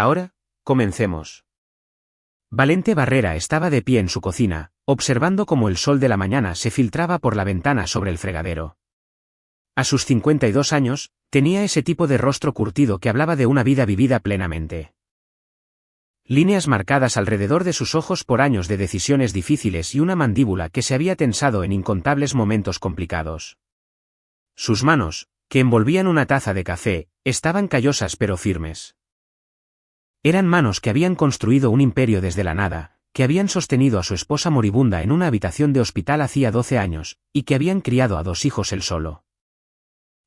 Ahora, comencemos. Valente Barrera estaba de pie en su cocina, observando cómo el sol de la mañana se filtraba por la ventana sobre el fregadero. A sus 52 años, tenía ese tipo de rostro curtido que hablaba de una vida vivida plenamente. Líneas marcadas alrededor de sus ojos por años de decisiones difíciles y una mandíbula que se había tensado en incontables momentos complicados. Sus manos, que envolvían una taza de café, estaban callosas pero firmes. Eran manos que habían construido un imperio desde la nada, que habían sostenido a su esposa moribunda en una habitación de hospital hacía 12 años, y que habían criado a 2 hijos él solo.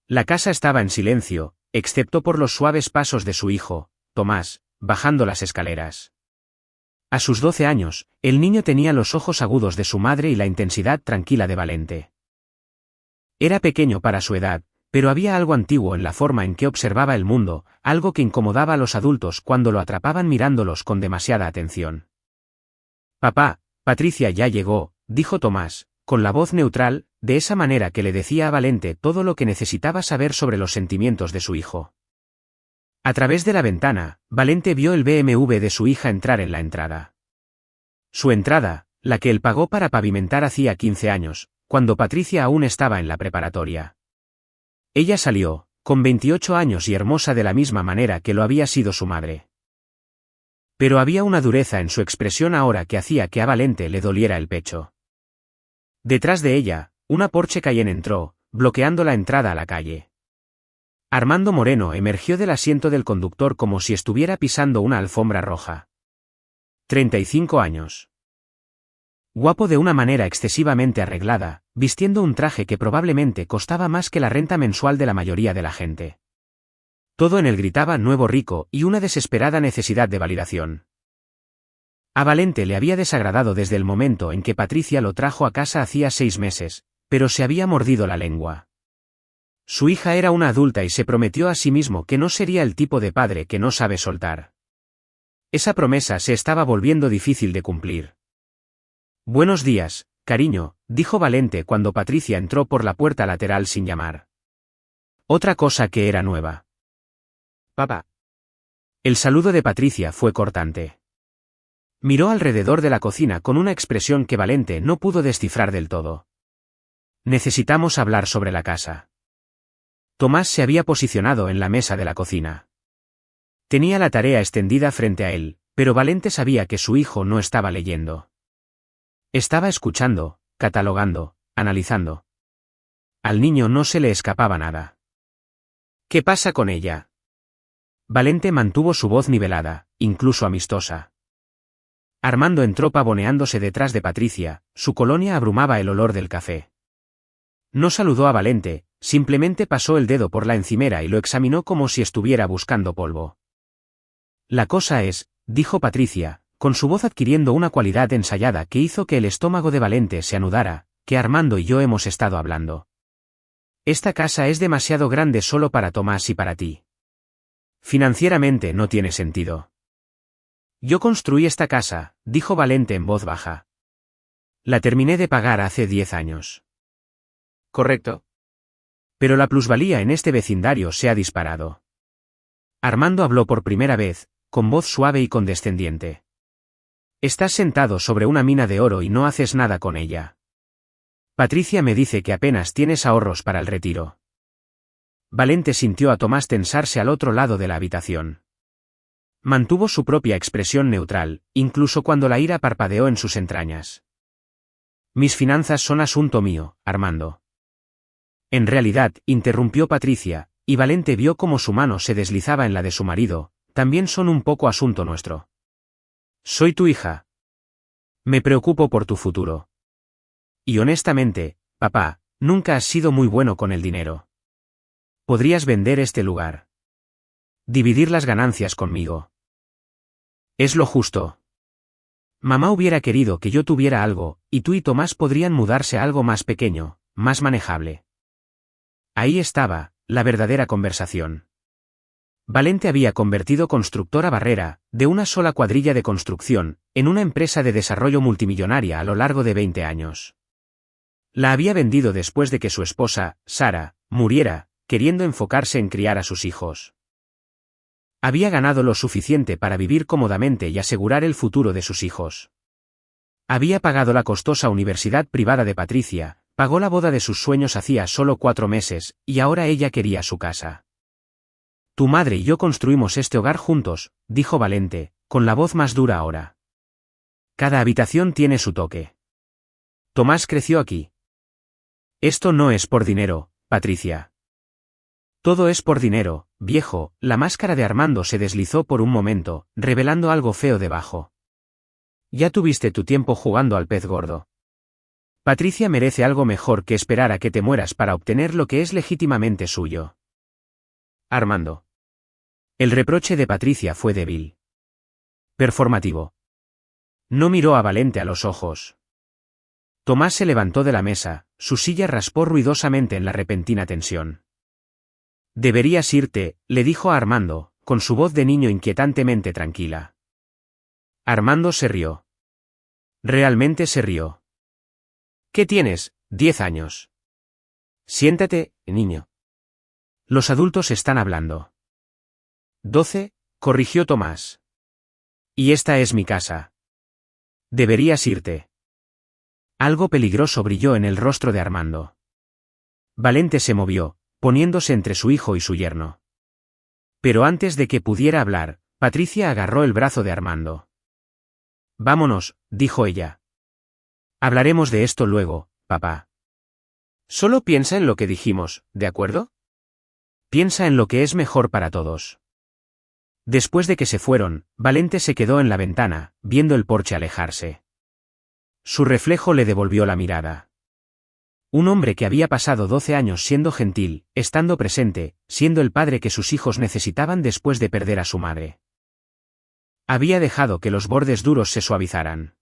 La casa estaba en silencio, excepto por los suaves pasos de su hijo, Tomás, bajando las escaleras. A sus 12 años, el niño tenía los ojos agudos de su madre y la intensidad tranquila de Valente. Era pequeño para su edad, pero había algo antiguo en la forma en que observaba el mundo, algo que incomodaba a los adultos cuando lo atrapaban mirándolos con demasiada atención. «Papá, Patricia ya llegó», dijo Tomás, con la voz neutral, de esa manera que le decía a Valente todo lo que necesitaba saber sobre los sentimientos de su hijo. A través de la ventana, Valente vio el BMW de su hija entrar en la entrada. Su entrada, la que él pagó para pavimentar hacía 15 años, cuando Patricia aún estaba en la preparatoria. Ella salió, con 28 años y hermosa de la misma manera que lo había sido su madre. Pero había una dureza en su expresión ahora que hacía que a Valente le doliera el pecho. Detrás de ella, una Porsche Cayenne entró, bloqueando la entrada a la calle. Armando Moreno emergió del asiento del conductor como si estuviera pisando una alfombra roja. 35 años. Guapo de una manera excesivamente arreglada, vistiendo un traje que probablemente costaba más que la renta mensual de la mayoría de la gente. Todo en él gritaba nuevo rico y una desesperada necesidad de validación. A Valente le había desagradado desde el momento en que Patricia lo trajo a casa hacía 6 meses, pero se había mordido la lengua. Su hija era una adulta y se prometió a sí mismo que no sería el tipo de padre que no sabe soltar. Esa promesa se estaba volviendo difícil de cumplir. «Buenos días, cariño», dijo Valente cuando Patricia entró por la puerta lateral sin llamar. Otra cosa que era nueva. «Papá». El saludo de Patricia fue cortante. Miró alrededor de la cocina con una expresión que Valente no pudo descifrar del todo. «Necesitamos hablar sobre la casa». Tomás se había posicionado en la mesa de la cocina. Tenía la tarea extendida frente a él, pero Valente sabía que su hijo no estaba leyendo. Estaba escuchando, catalogando, analizando. Al niño no se le escapaba nada. «¿Qué pasa con ella?». Valente mantuvo su voz nivelada, incluso amistosa. Armando entró pavoneándose detrás de Patricia, su colonia abrumaba el olor del café. No saludó a Valente, simplemente pasó el dedo por la encimera y lo examinó como si estuviera buscando polvo. «La cosa es», dijo Patricia, con su voz adquiriendo una cualidad ensayada que hizo que el estómago de Valente se anudara, «que Armando y yo hemos estado hablando. Esta casa es demasiado grande solo para Tomás y para ti. Financieramente no tiene sentido». «Yo construí esta casa», dijo Valente en voz baja. «La terminé de pagar hace 10 años». «Correcto. Pero la plusvalía en este vecindario se ha disparado». Armando habló por primera vez, con voz suave y condescendiente. «Estás sentado sobre una mina de oro y no haces nada con ella. Patricia me dice que apenas tienes ahorros para el retiro». Valente sintió a Tomás tensarse al otro lado de la habitación. Mantuvo su propia expresión neutral, incluso cuando la ira parpadeó en sus entrañas. «Mis finanzas son asunto mío, Armando». En realidad, interrumpió Patricia, y Valente vio cómo su mano se deslizaba en la de su marido, «también son un poco asunto nuestro. Soy tu hija. Me preocupo por tu futuro. Y honestamente, papá, nunca has sido muy bueno con el dinero. Podrías vender este lugar. Dividir las ganancias conmigo. Es lo justo. Mamá hubiera querido que yo tuviera algo, y tú y Tomás podrían mudarse a algo más pequeño, más manejable». Ahí estaba, la verdadera conversación. Valente había convertido Constructora Barrera, de una sola cuadrilla de construcción, en una empresa de desarrollo multimillonaria a lo largo de 20 años. La había vendido después de que su esposa, Sara, muriera, queriendo enfocarse en criar a sus hijos. Había ganado lo suficiente para vivir cómodamente y asegurar el futuro de sus hijos. Había pagado la costosa universidad privada de Patricia, pagó la boda de sus sueños hacía solo 4 meses, y ahora ella quería su casa. Tu madre y yo construimos este hogar juntos, dijo Valente, con la voz más dura ahora. Cada habitación tiene su toque. Tomás creció aquí. Esto no es por dinero, Patricia. Todo es por dinero, viejo. La máscara de Armando se deslizó por un momento, revelando algo feo debajo. Ya tuviste tu tiempo jugando al pez gordo. Patricia merece algo mejor que esperar a que te mueras para obtener lo que es legítimamente suyo. Armando. El reproche de Patricia fue débil. Performativo. No miró a Valente a los ojos. Tomás se levantó de la mesa, su silla raspó ruidosamente en la repentina tensión. Deberías irte, le dijo a Armando, con su voz de niño inquietantemente tranquila. Armando se rió. Realmente se rió. ¿Qué tienes? 10 años. Siéntate, niño. Los adultos están hablando. 12, corrigió Tomás. Y esta es mi casa. Deberías irte. Algo peligroso brilló en el rostro de Armando. Valente se movió, poniéndose entre su hijo y su yerno. Pero antes de que pudiera hablar, Patricia agarró el brazo de Armando. Vámonos, dijo ella. Hablaremos de esto luego, papá. Solo piensa en lo que dijimos, ¿de acuerdo? Piensa en lo que es mejor para todos. Después de que se fueron, Valente se quedó en la ventana, viendo el porche alejarse. Su reflejo le devolvió la mirada. Un hombre que había pasado 12 años siendo gentil, estando presente, siendo el padre que sus hijos necesitaban después de perder a su madre. Había dejado que los bordes duros se suavizaran.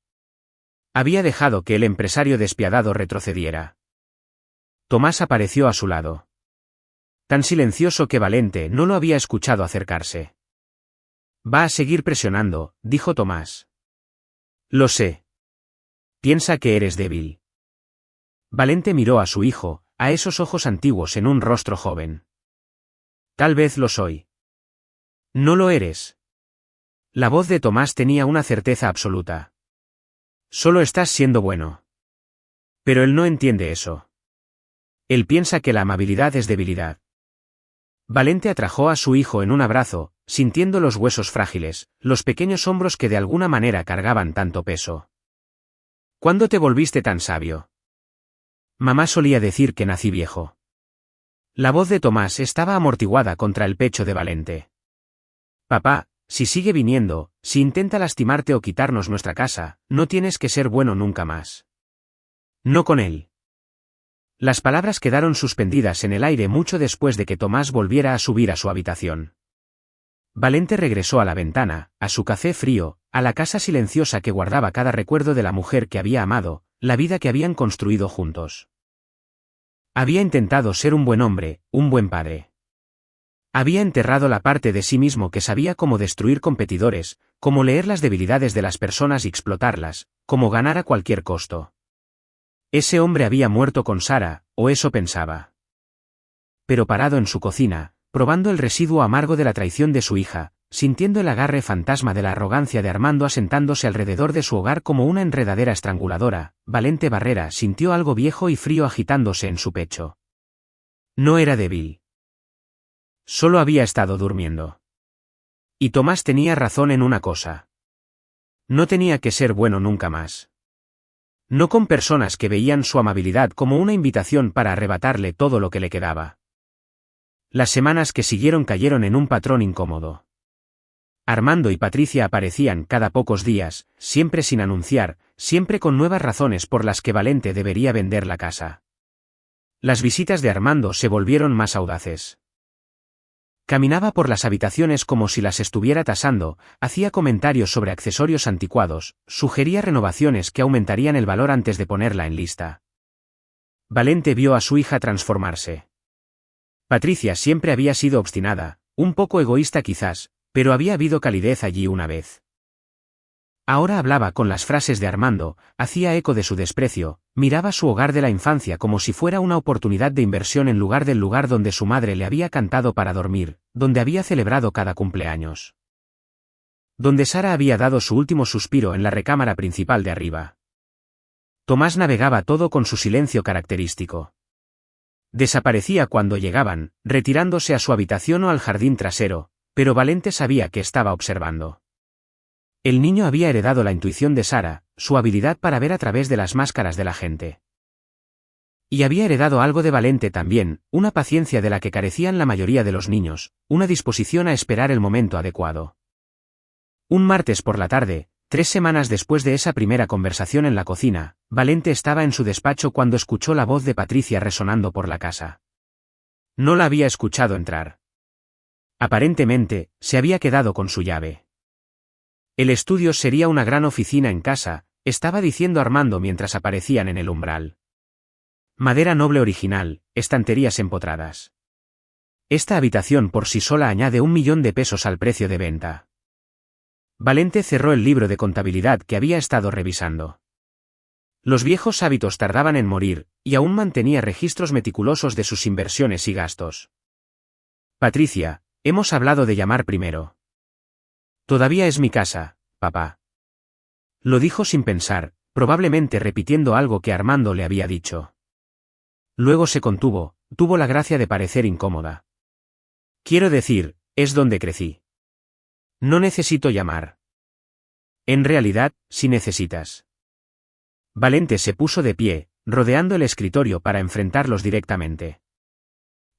Había dejado que el empresario despiadado retrocediera. Tomás apareció a su lado. Tan silencioso que Valente no lo había escuchado acercarse. Va a seguir presionando, dijo Tomás. Lo sé. Piensa que eres débil. Valente miró a su hijo, a esos ojos antiguos en un rostro joven. Tal vez lo soy. No lo eres. La voz de Tomás tenía una certeza absoluta. Solo estás siendo bueno. Pero él no entiende eso. Él piensa que la amabilidad es debilidad. Valente atrajo a su hijo en un abrazo, sintiendo los huesos frágiles, los pequeños hombros que de alguna manera cargaban tanto peso. ¿Cuándo te volviste tan sabio? Mamá solía decir que nací viejo. La voz de Tomás estaba amortiguada contra el pecho de Valente. Papá, si sigue viniendo, si intenta lastimarte o quitarnos nuestra casa, no tienes que ser bueno nunca más. No con él. Las palabras quedaron suspendidas en el aire mucho después de que Tomás volviera a subir a su habitación. Valente regresó a la ventana, a su café frío, a la casa silenciosa que guardaba cada recuerdo de la mujer que había amado, la vida que habían construido juntos. Había intentado ser un buen hombre, un buen padre. Había enterrado la parte de sí mismo que sabía cómo destruir competidores, cómo leer las debilidades de las personas y explotarlas, cómo ganar a cualquier costo. Ese hombre había muerto con Sara, o eso pensaba. Pero parado en su cocina, probando el residuo amargo de la traición de su hija, sintiendo el agarre fantasma de la arrogancia de Armando asentándose alrededor de su hogar como una enredadera estranguladora, Valente Barrera sintió algo viejo y frío agitándose en su pecho. No era débil. Solo había estado durmiendo. Y Tomás tenía razón en una cosa. No tenía que ser bueno nunca más. No con personas que veían su amabilidad como una invitación para arrebatarle todo lo que le quedaba. Las semanas que siguieron cayeron en un patrón incómodo. Armando y Patricia aparecían cada pocos días, siempre sin anunciar, siempre con nuevas razones por las que Valente debería vender la casa. Las visitas de Armando se volvieron más audaces. Caminaba por las habitaciones como si las estuviera tasando, hacía comentarios sobre accesorios anticuados, sugería renovaciones que aumentarían el valor antes de ponerla en lista. Valente vio a su hija transformarse. Patricia siempre había sido obstinada, un poco egoísta quizás, pero había habido calidez allí una vez. Ahora hablaba con las frases de Armando, hacía eco de su desprecio, miraba su hogar de la infancia como si fuera una oportunidad de inversión en lugar del lugar donde su madre le había cantado para dormir, donde había celebrado cada cumpleaños. Donde Sara había dado su último suspiro en la recámara principal de arriba. Tomás navegaba todo con su silencio característico. Desaparecía cuando llegaban, retirándose a su habitación o al jardín trasero, pero Valente sabía que estaba observando. El niño había heredado la intuición de Sara, su habilidad para ver a través de las máscaras de la gente. Y había heredado algo de Valente también, una paciencia de la que carecían la mayoría de los niños, una disposición a esperar el momento adecuado. Un martes por la tarde, 3 semanas después de esa primera conversación en la cocina, Valente estaba en su despacho cuando escuchó la voz de Patricia resonando por la casa. No la había escuchado entrar. Aparentemente, se había quedado con su llave. El estudio sería una gran oficina en casa, estaba diciendo Armando mientras aparecían en el umbral. Madera noble original, estanterías empotradas. Esta habitación por sí sola añade 1 millón de pesos al precio de venta. Valente cerró el libro de contabilidad que había estado revisando. Los viejos hábitos tardaban en morir, y aún mantenía registros meticulosos de sus inversiones y gastos. Patricia, hemos hablado de llamar primero. Todavía es mi casa, papá. Lo dijo sin pensar, probablemente repitiendo algo que Armando le había dicho. Luego se contuvo, tuvo la gracia de parecer incómoda. Quiero decir, es donde crecí. No necesito llamar. En realidad, sí necesitas. Valente se puso de pie, rodeando el escritorio para enfrentarlos directamente.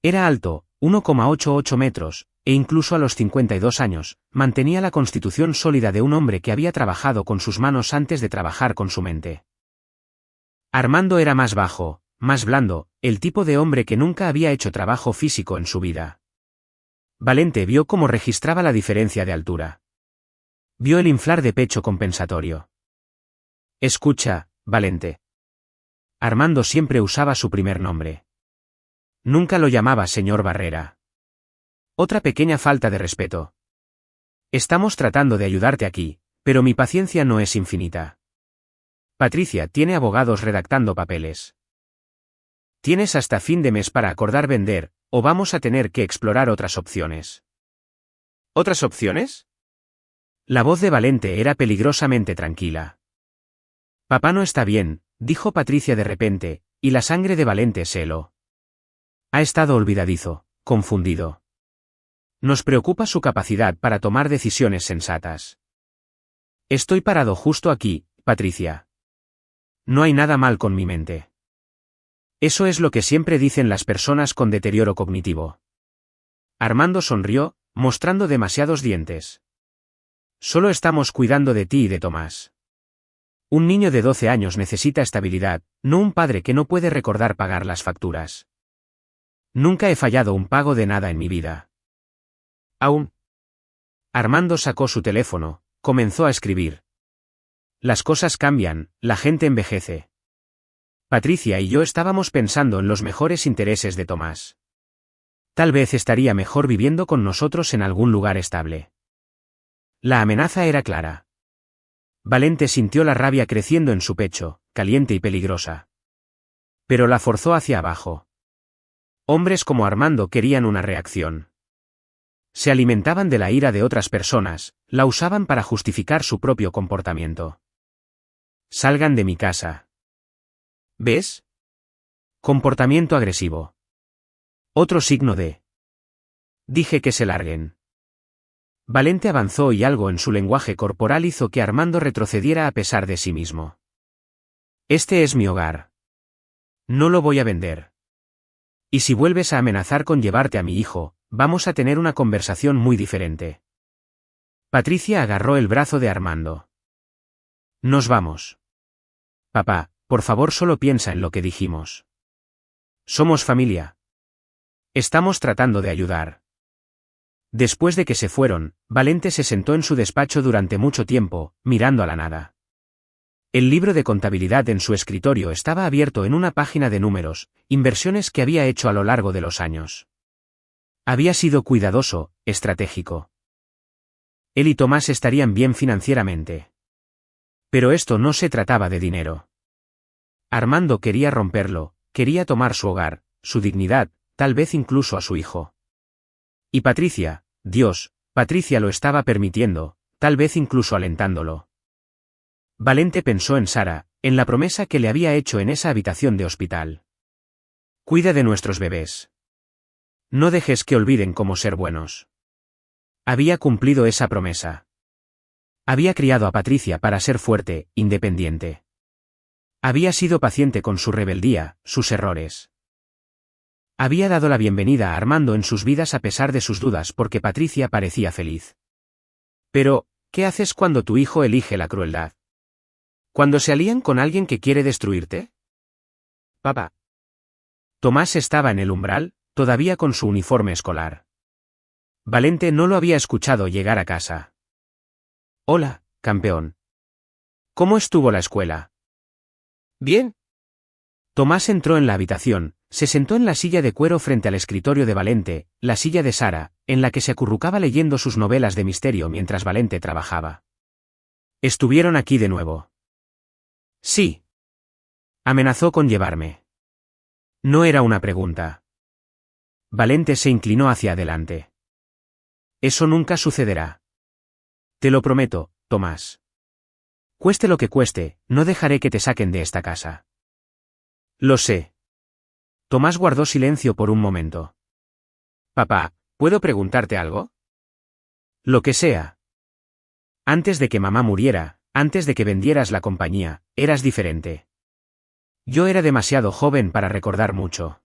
Era alto, 1,88 metros, e incluso a los 52 años, mantenía la constitución sólida de un hombre que había trabajado con sus manos antes de trabajar con su mente. Armando era más bajo, más blando, el tipo de hombre que nunca había hecho trabajo físico en su vida. Valente vio cómo registraba la diferencia de altura. Vio el inflar de pecho compensatorio. Escucha, Valente. Armando siempre usaba su primer nombre. Nunca lo llamaba señor Barrera. Otra pequeña falta de respeto. Estamos tratando de ayudarte aquí, pero mi paciencia no es infinita. Patricia tiene abogados redactando papeles. Tienes hasta fin de mes para acordar vender, o vamos a tener que explorar otras opciones. ¿Otras opciones? La voz de Valente era peligrosamente tranquila. Papá no está bien, dijo Patricia de repente, y la sangre de Valente se heló. Ha estado olvidadizo, confundido. Nos preocupa su capacidad para tomar decisiones sensatas. Estoy parado justo aquí, Patricia. No hay nada mal con mi mente. Eso es lo que siempre dicen las personas con deterioro cognitivo. Armando sonrió, mostrando demasiados dientes. Solo estamos cuidando de ti y de Tomás. Un niño de 12 años necesita estabilidad, no un padre que no puede recordar pagar las facturas. Nunca he fallado un pago de nada en mi vida. Aún. Armando sacó su teléfono, comenzó a escribir. Las cosas cambian, la gente envejece. Patricia y yo estábamos pensando en los mejores intereses de Tomás. Tal vez estaría mejor viviendo con nosotros en algún lugar estable. La amenaza era clara. Valente sintió la rabia creciendo en su pecho, caliente y peligrosa. Pero la forzó hacia abajo. Hombres como Armando querían una reacción. Se alimentaban de la ira de otras personas, la usaban para justificar su propio comportamiento. Salgan de mi casa. ¿Ves? Comportamiento agresivo. Otro signo de. Dije que se larguen. Valente avanzó y algo en su lenguaje corporal hizo que Armando retrocediera a pesar de sí mismo. Este es mi hogar. No lo voy a vender. Y si vuelves a amenazar con llevarte a mi hijo, vamos a tener una conversación muy diferente. Patricia agarró el brazo de Armando. Nos vamos. Papá, por favor solo piensa en lo que dijimos. Somos familia. Estamos tratando de ayudar. Después de que se fueron, Valente se sentó en su despacho durante mucho tiempo, mirando a la nada. El libro de contabilidad en su escritorio estaba abierto en una página de números, inversiones que había hecho a lo largo de los años. Había sido cuidadoso, estratégico. Él y Tomás estarían bien financieramente. Pero esto no se trataba de dinero. Armando quería romperlo, quería tomar su hogar, su dignidad, tal vez incluso a su hijo. Y Patricia, Dios, Patricia lo estaba permitiendo, tal vez incluso alentándolo. Valente pensó en Sara, en la promesa que le había hecho en esa habitación de hospital. Cuida de nuestros bebés. No dejes que olviden cómo ser buenos. Había cumplido esa promesa. Había criado a Patricia para ser fuerte, independiente. Había sido paciente con su rebeldía, sus errores. Había dado la bienvenida a Armando en sus vidas a pesar de sus dudas porque Patricia parecía feliz. Pero, ¿qué haces cuando tu hijo elige la crueldad? ¿Cuando se alían con alguien que quiere destruirte? Papá. Tomás estaba en el umbral, todavía con su uniforme escolar. Valente no lo había escuchado llegar a casa. Hola, campeón. ¿Cómo estuvo la escuela? Bien. Tomás entró en la habitación, se sentó en la silla de cuero frente al escritorio de Valente, la silla de Sara, en la que se acurrucaba leyendo sus novelas de misterio mientras Valente trabajaba. ¿Estuvieron aquí de nuevo? Sí. Amenazó con llevarme. No era una pregunta. Valente se inclinó hacia adelante. Eso nunca sucederá. Te lo prometo, Tomás. Cueste lo que cueste, no dejaré que te saquen de esta casa. Lo sé. Tomás guardó silencio por un momento. Papá, ¿puedo preguntarte algo? Lo que sea. Antes de que mamá muriera, antes de que vendieras la compañía, eras diferente. Yo era demasiado joven para recordar mucho.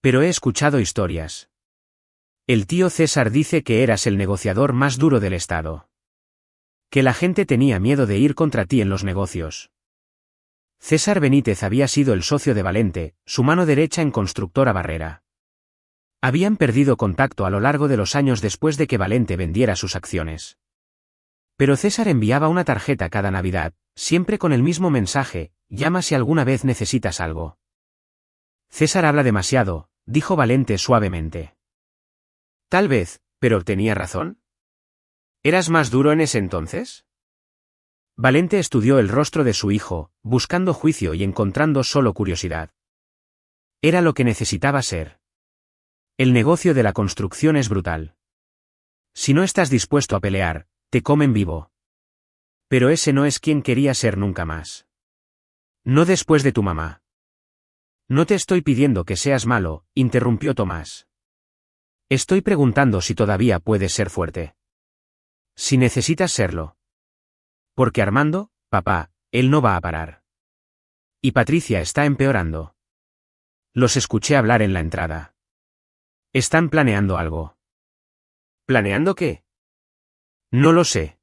Pero he escuchado historias. El tío César dice que eras el negociador más duro del estado. Que la gente tenía miedo de ir contra ti en los negocios. César Benítez había sido el socio de Valente, su mano derecha en Constructora Barrera. Habían perdido contacto a lo largo de los años después de que Valente vendiera sus acciones. Pero César enviaba una tarjeta cada Navidad, siempre con el mismo mensaje: llama si alguna vez necesitas algo. César habla demasiado, dijo Valente suavemente. Tal vez, pero ¿tenía razón? ¿Eras más duro en ese entonces? Valente estudió el rostro de su hijo, buscando juicio y encontrando solo curiosidad. Era lo que necesitaba ser. El negocio de la construcción es brutal. Si no estás dispuesto a pelear, te comen vivo. Pero ese no es quien quería ser nunca más. No después de tu mamá. No te estoy pidiendo que seas malo, interrumpió Tomás. Estoy preguntando si todavía puedes ser fuerte. Si necesitas serlo. Porque Armando, papá, él no va a parar. Y Patricia está empeorando. Los escuché hablar en la entrada. Están planeando algo. ¿Planeando qué? No lo sé.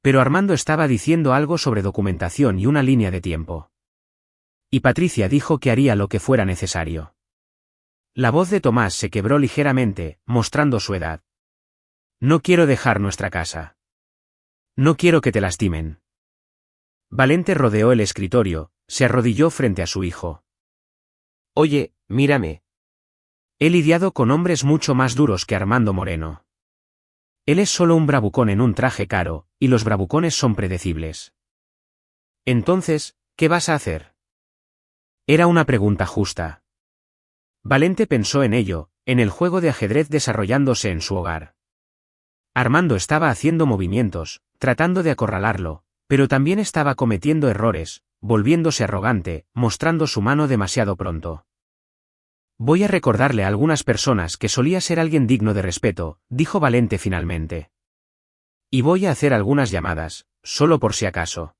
Pero Armando estaba diciendo algo sobre documentación y una línea de tiempo. Y Patricia dijo que haría lo que fuera necesario. La voz de Tomás se quebró ligeramente, mostrando su edad. No quiero dejar nuestra casa. No quiero que te lastimen. Valente rodeó el escritorio, se arrodilló frente a su hijo. Oye, mírame. He lidiado con hombres mucho más duros que Armando Moreno. Él es solo un bravucón en un traje caro, y los bravucones son predecibles. Entonces, ¿qué vas a hacer? Era una pregunta justa. Valente pensó en ello, en el juego de ajedrez desarrollándose en su hogar. Armando estaba haciendo movimientos, tratando de acorralarlo, pero también estaba cometiendo errores, volviéndose arrogante, mostrando su mano demasiado pronto. Voy a recordarle a algunas personas que solía ser alguien digno de respeto, dijo Valente finalmente. Y voy a hacer algunas llamadas, solo por si acaso.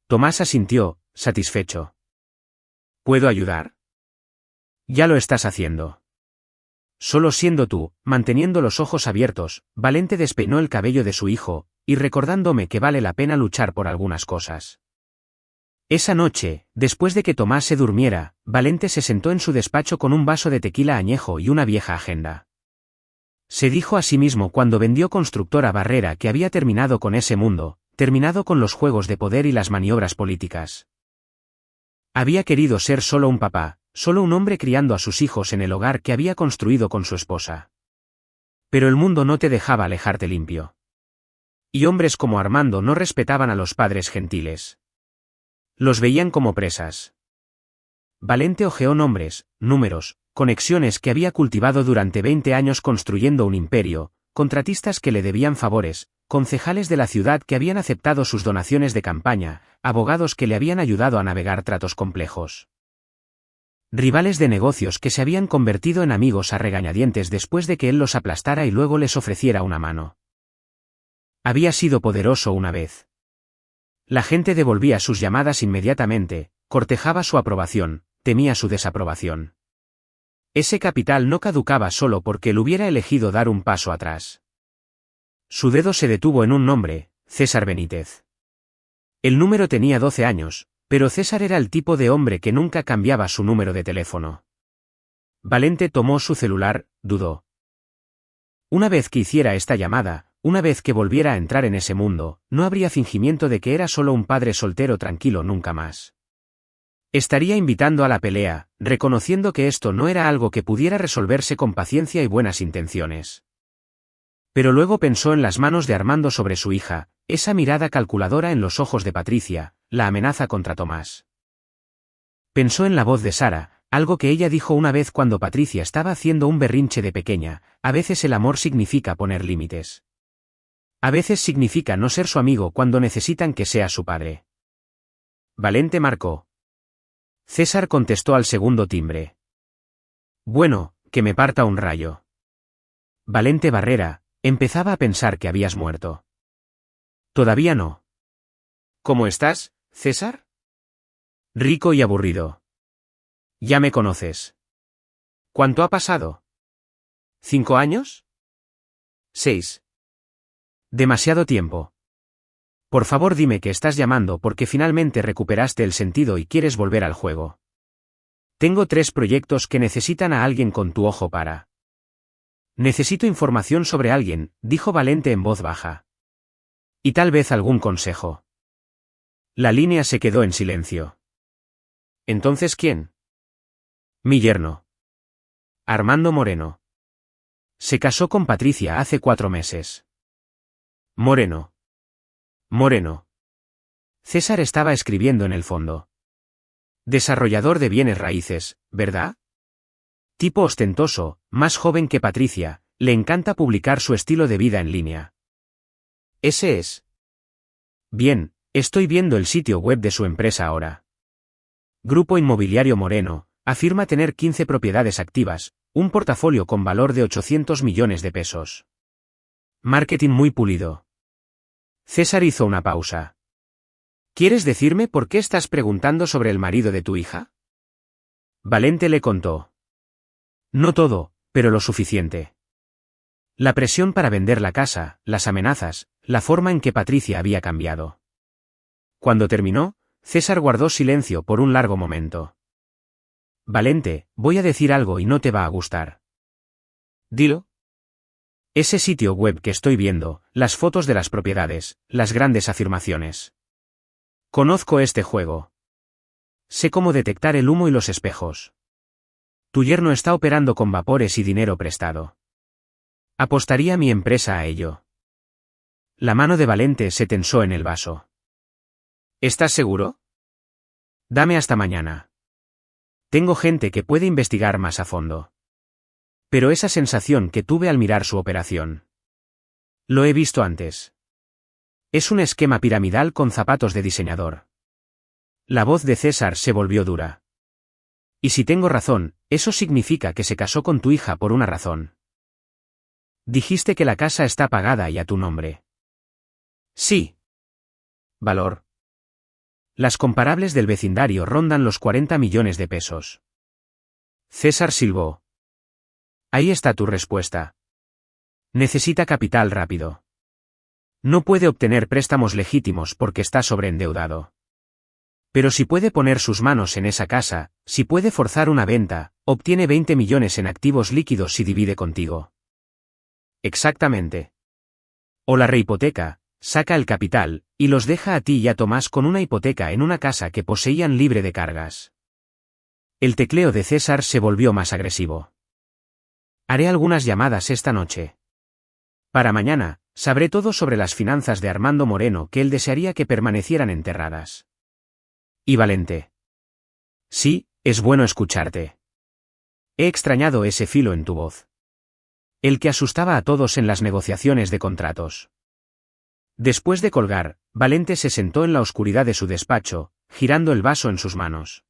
Tomás asintió, satisfecho. ¿Puedo ayudar? Ya lo estás haciendo. Solo siendo tú, manteniendo los ojos abiertos, Valente despeinó el cabello de su hijo, y recordándome que vale la pena luchar por algunas cosas. Esa noche, después de que Tomás se durmiera, Valente se sentó en su despacho con un vaso de tequila añejo y una vieja agenda. Se dijo a sí mismo cuando vendió Constructora Barrera que había terminado con ese mundo, terminado con los juegos de poder y las maniobras políticas. Había querido ser solo un papá, solo un hombre criando a sus hijos en el hogar que había construido con su esposa. Pero el mundo no te dejaba alejarte limpio. Y hombres como Armando no respetaban a los padres gentiles. Los veían como presas. Valente hojeó nombres, números, conexiones que había cultivado durante 20 años construyendo un imperio, contratistas que le debían favores, concejales de la ciudad que habían aceptado sus donaciones de campaña, abogados que le habían ayudado a navegar tratos complejos. Rivales de negocios que se habían convertido en amigos a regañadientes después de que él los aplastara y luego les ofreciera una mano. Había sido poderoso una vez. La gente devolvía sus llamadas inmediatamente, cortejaba su aprobación, temía su desaprobación. Ese capital no caducaba solo porque él hubiera elegido dar un paso atrás. Su dedo se detuvo en un nombre, César Benítez. El número tenía 12 años, pero César era el tipo de hombre que nunca cambiaba su número de teléfono. Valente tomó su celular, dudó. Una vez que hiciera esta llamada, una vez que volviera a entrar en ese mundo, no habría fingimiento de que era solo un padre soltero tranquilo nunca más. Estaría invitando a la pelea, reconociendo que esto no era algo que pudiera resolverse con paciencia y buenas intenciones. Pero luego pensó en las manos de Armando sobre su hija, esa mirada calculadora en los ojos de Patricia, la amenaza contra Tomás. Pensó en la voz de Sara, algo que ella dijo una vez cuando Patricia estaba haciendo un berrinche de pequeña: a veces el amor significa poner límites. A veces significa no ser su amigo cuando necesitan que sea su padre. Valente marcó. César contestó al segundo timbre. Bueno, que me parta un rayo. Valente Barrera, empezaba a pensar que habías muerto. Todavía no. ¿Cómo estás, César? Rico y aburrido. Ya me conoces. ¿Cuánto ha pasado? ¿5 años? 6. Demasiado tiempo. Por favor dime que estás llamando porque finalmente recuperaste el sentido y quieres volver al juego. Tengo 3 proyectos que necesitan a alguien con tu ojo para. Necesito información sobre alguien, dijo Valente en voz baja. Y tal vez algún consejo. La línea se quedó en silencio. ¿Entonces quién? Mi yerno. Armando Moreno. Se casó con Patricia hace 4 meses. Moreno. Moreno. César estaba escribiendo en el fondo. Desarrollador de bienes raíces, ¿verdad? Tipo ostentoso, más joven que Patricia, le encanta publicar su estilo de vida en línea. Ese es. Bien, estoy viendo el sitio web de su empresa ahora. Grupo Inmobiliario Moreno, afirma tener 15 propiedades activas, un portafolio con valor de 800 millones de pesos. Marketing muy pulido. César hizo una pausa. ¿Quieres decirme por qué estás preguntando sobre el marido de tu hija? Valente le contó. No todo, pero lo suficiente. La presión para vender la casa, las amenazas, la forma en que Patricia había cambiado. Cuando terminó, César guardó silencio por un largo momento. Valente, voy a decir algo y no te va a gustar. Dilo. Ese sitio web que estoy viendo, las fotos de las propiedades, las grandes afirmaciones. Conozco este juego. Sé cómo detectar el humo y los espejos. Tu yerno está operando con vapores y dinero prestado. Apostaría mi empresa a ello. La mano de Valente se tensó en el vaso. ¿Estás seguro? Dame hasta mañana. Tengo gente que puede investigar más a fondo. Pero esa sensación que tuve al mirar su operación. Lo he visto antes. Es un esquema piramidal con zapatos de diseñador. La voz de César se volvió dura. Y si tengo razón, eso significa que se casó con tu hija por una razón. Dijiste que la casa está pagada y a tu nombre. Sí. Valor. Las comparables del vecindario rondan los 40 millones de pesos. César silbó. Ahí está tu respuesta. Necesita capital rápido. No puede obtener préstamos legítimos porque está sobreendeudado. Pero si puede poner sus manos en esa casa, si puede forzar una venta, obtiene 20 millones en activos líquidos y divide contigo. Exactamente. O la rehipoteca, saca el capital, y los deja a ti y a Tomás con una hipoteca en una casa que poseían libre de cargas. El tecleo de César se volvió más agresivo. Haré algunas llamadas esta noche. Para mañana, Sabré todo sobre las finanzas de Armando Moreno que él desearía que permanecieran enterradas. Y Valente. Sí, es bueno escucharte. He extrañado ese filo en tu voz. El que asustaba a todos en las negociaciones de contratos. Después de colgar, Valente se sentó en la oscuridad de su despacho, girando el vaso en sus manos.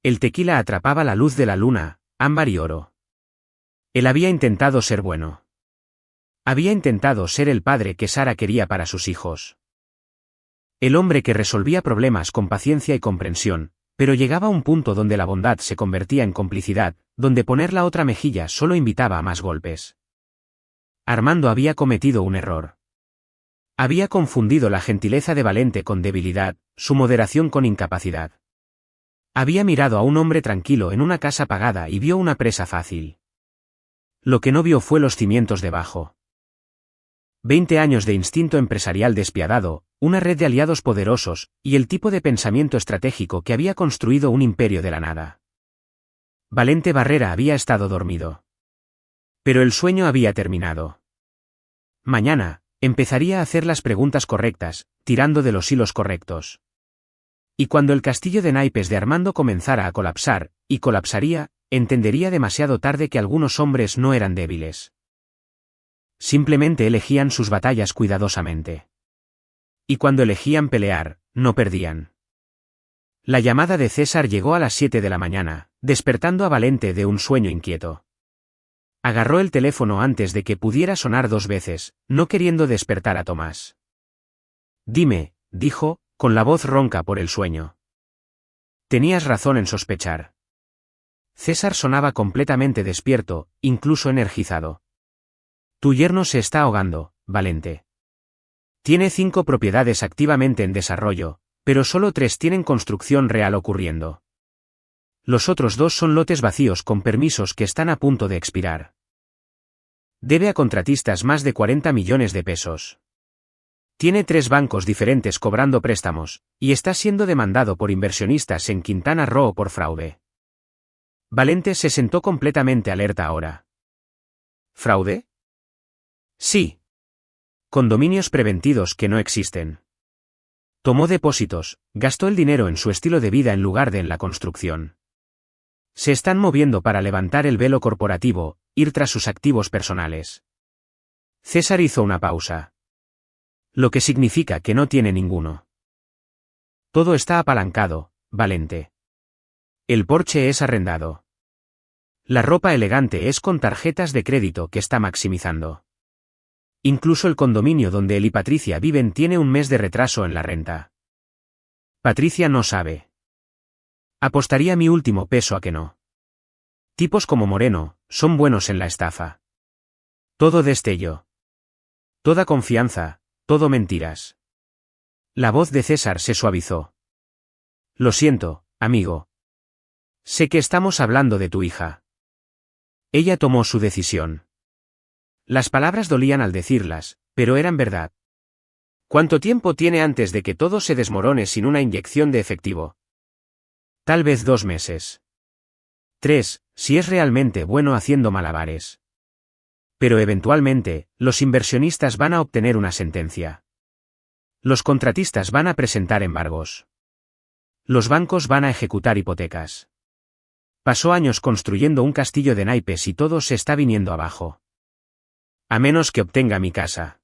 El tequila atrapaba la luz de la luna, ámbar y oro. Él había intentado ser bueno. Había intentado ser el padre que Sara quería para sus hijos. El hombre que resolvía problemas con paciencia y comprensión, pero llegaba a un punto donde la bondad se convertía en complicidad, donde poner la otra mejilla solo invitaba a más golpes. Armando había cometido un error. Había confundido la gentileza de Valente con debilidad, su moderación con incapacidad. Había mirado a un hombre tranquilo en una casa pagada y vio una presa fácil. Lo que no vio fue los cimientos debajo. 20 años de instinto empresarial despiadado, una red de aliados poderosos, y el tipo de pensamiento estratégico que había construido un imperio de la nada. Valente Barrera había estado dormido. Pero el sueño había terminado. Mañana, empezaría a hacer las preguntas correctas, tirando de los hilos correctos. Y cuando el castillo de naipes de Armando comenzara a colapsar, y colapsaría, entendería demasiado tarde que algunos hombres no eran débiles. Simplemente elegían sus batallas cuidadosamente. Y cuando elegían pelear, no perdían. La llamada de César llegó a las 7 de la mañana, despertando a Valente de un sueño inquieto. Agarró el teléfono antes de que pudiera sonar 2 veces, no queriendo despertar a Tomás. Dime, dijo, con la voz ronca por el sueño. Tenías razón en sospechar. César sonaba completamente despierto, incluso energizado. Tu yerno se está ahogando, Valente. Tiene 5 propiedades activamente en desarrollo, pero solo 3 tienen construcción real ocurriendo. Los otros 2 son lotes vacíos con permisos que están a punto de expirar. Debe a contratistas más de 40 millones de pesos. Tiene 3 bancos diferentes cobrando préstamos, y está siendo demandado por inversionistas en Quintana Roo por fraude. Valente se sentó completamente alerta ahora. ¿Fraude? Sí. Condominios preventidos que no existen. Tomó depósitos, gastó el dinero en su estilo de vida en lugar de en la construcción. Se están moviendo para levantar el velo corporativo, ir tras sus activos personales. César hizo una pausa. Lo que significa que no tiene ninguno. Todo está apalancado, Valente. El porche es arrendado. La ropa elegante es con tarjetas de crédito que está maximizando. Incluso el condominio donde él y Patricia viven tiene un mes de retraso en la renta. Patricia no sabe. Apostaría mi último peso a que no. Tipos como Moreno, son buenos en la estafa. Todo destello. Toda confianza, todo mentiras. La voz de César se suavizó. Lo siento, amigo. Sé que estamos hablando de tu hija. Ella tomó su decisión. Las palabras dolían al decirlas, pero eran verdad. ¿Cuánto tiempo tiene antes de que todo se desmorone sin una inyección de efectivo? Tal vez 2 meses. 3, si es realmente bueno haciendo malabares. Pero eventualmente, los inversionistas van a obtener una sentencia. Los contratistas van a presentar embargos. Los bancos van a ejecutar hipotecas. Pasó años construyendo un castillo de naipes y todo se está viniendo abajo. A menos que obtenga mi casa.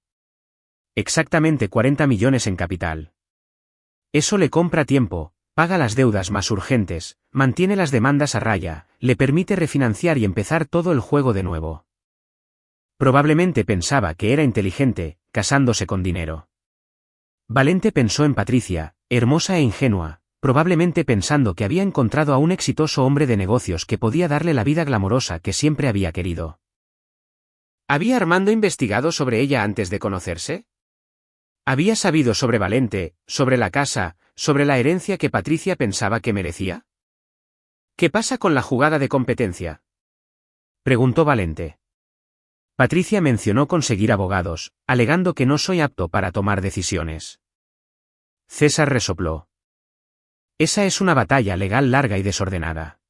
Exactamente 40 millones en capital. Eso le compra tiempo, paga las deudas más urgentes, mantiene las demandas a raya, le permite refinanciar y empezar todo el juego de nuevo. Probablemente pensaba que era inteligente, casándose con dinero. Valente pensó en Patricia, hermosa e ingenua, probablemente pensando que había encontrado a un exitoso hombre de negocios que podía darle la vida glamorosa que siempre había querido. ¿Había Armando investigado sobre ella antes de conocerse? ¿Había sabido sobre Valente, sobre la casa, sobre la herencia que Patricia pensaba que merecía? ¿Qué pasa con la jugada de competencia?, preguntó Valente. Patricia mencionó conseguir abogados, alegando que no soy apto para tomar decisiones. César resopló. Esa es una batalla legal larga y desordenada.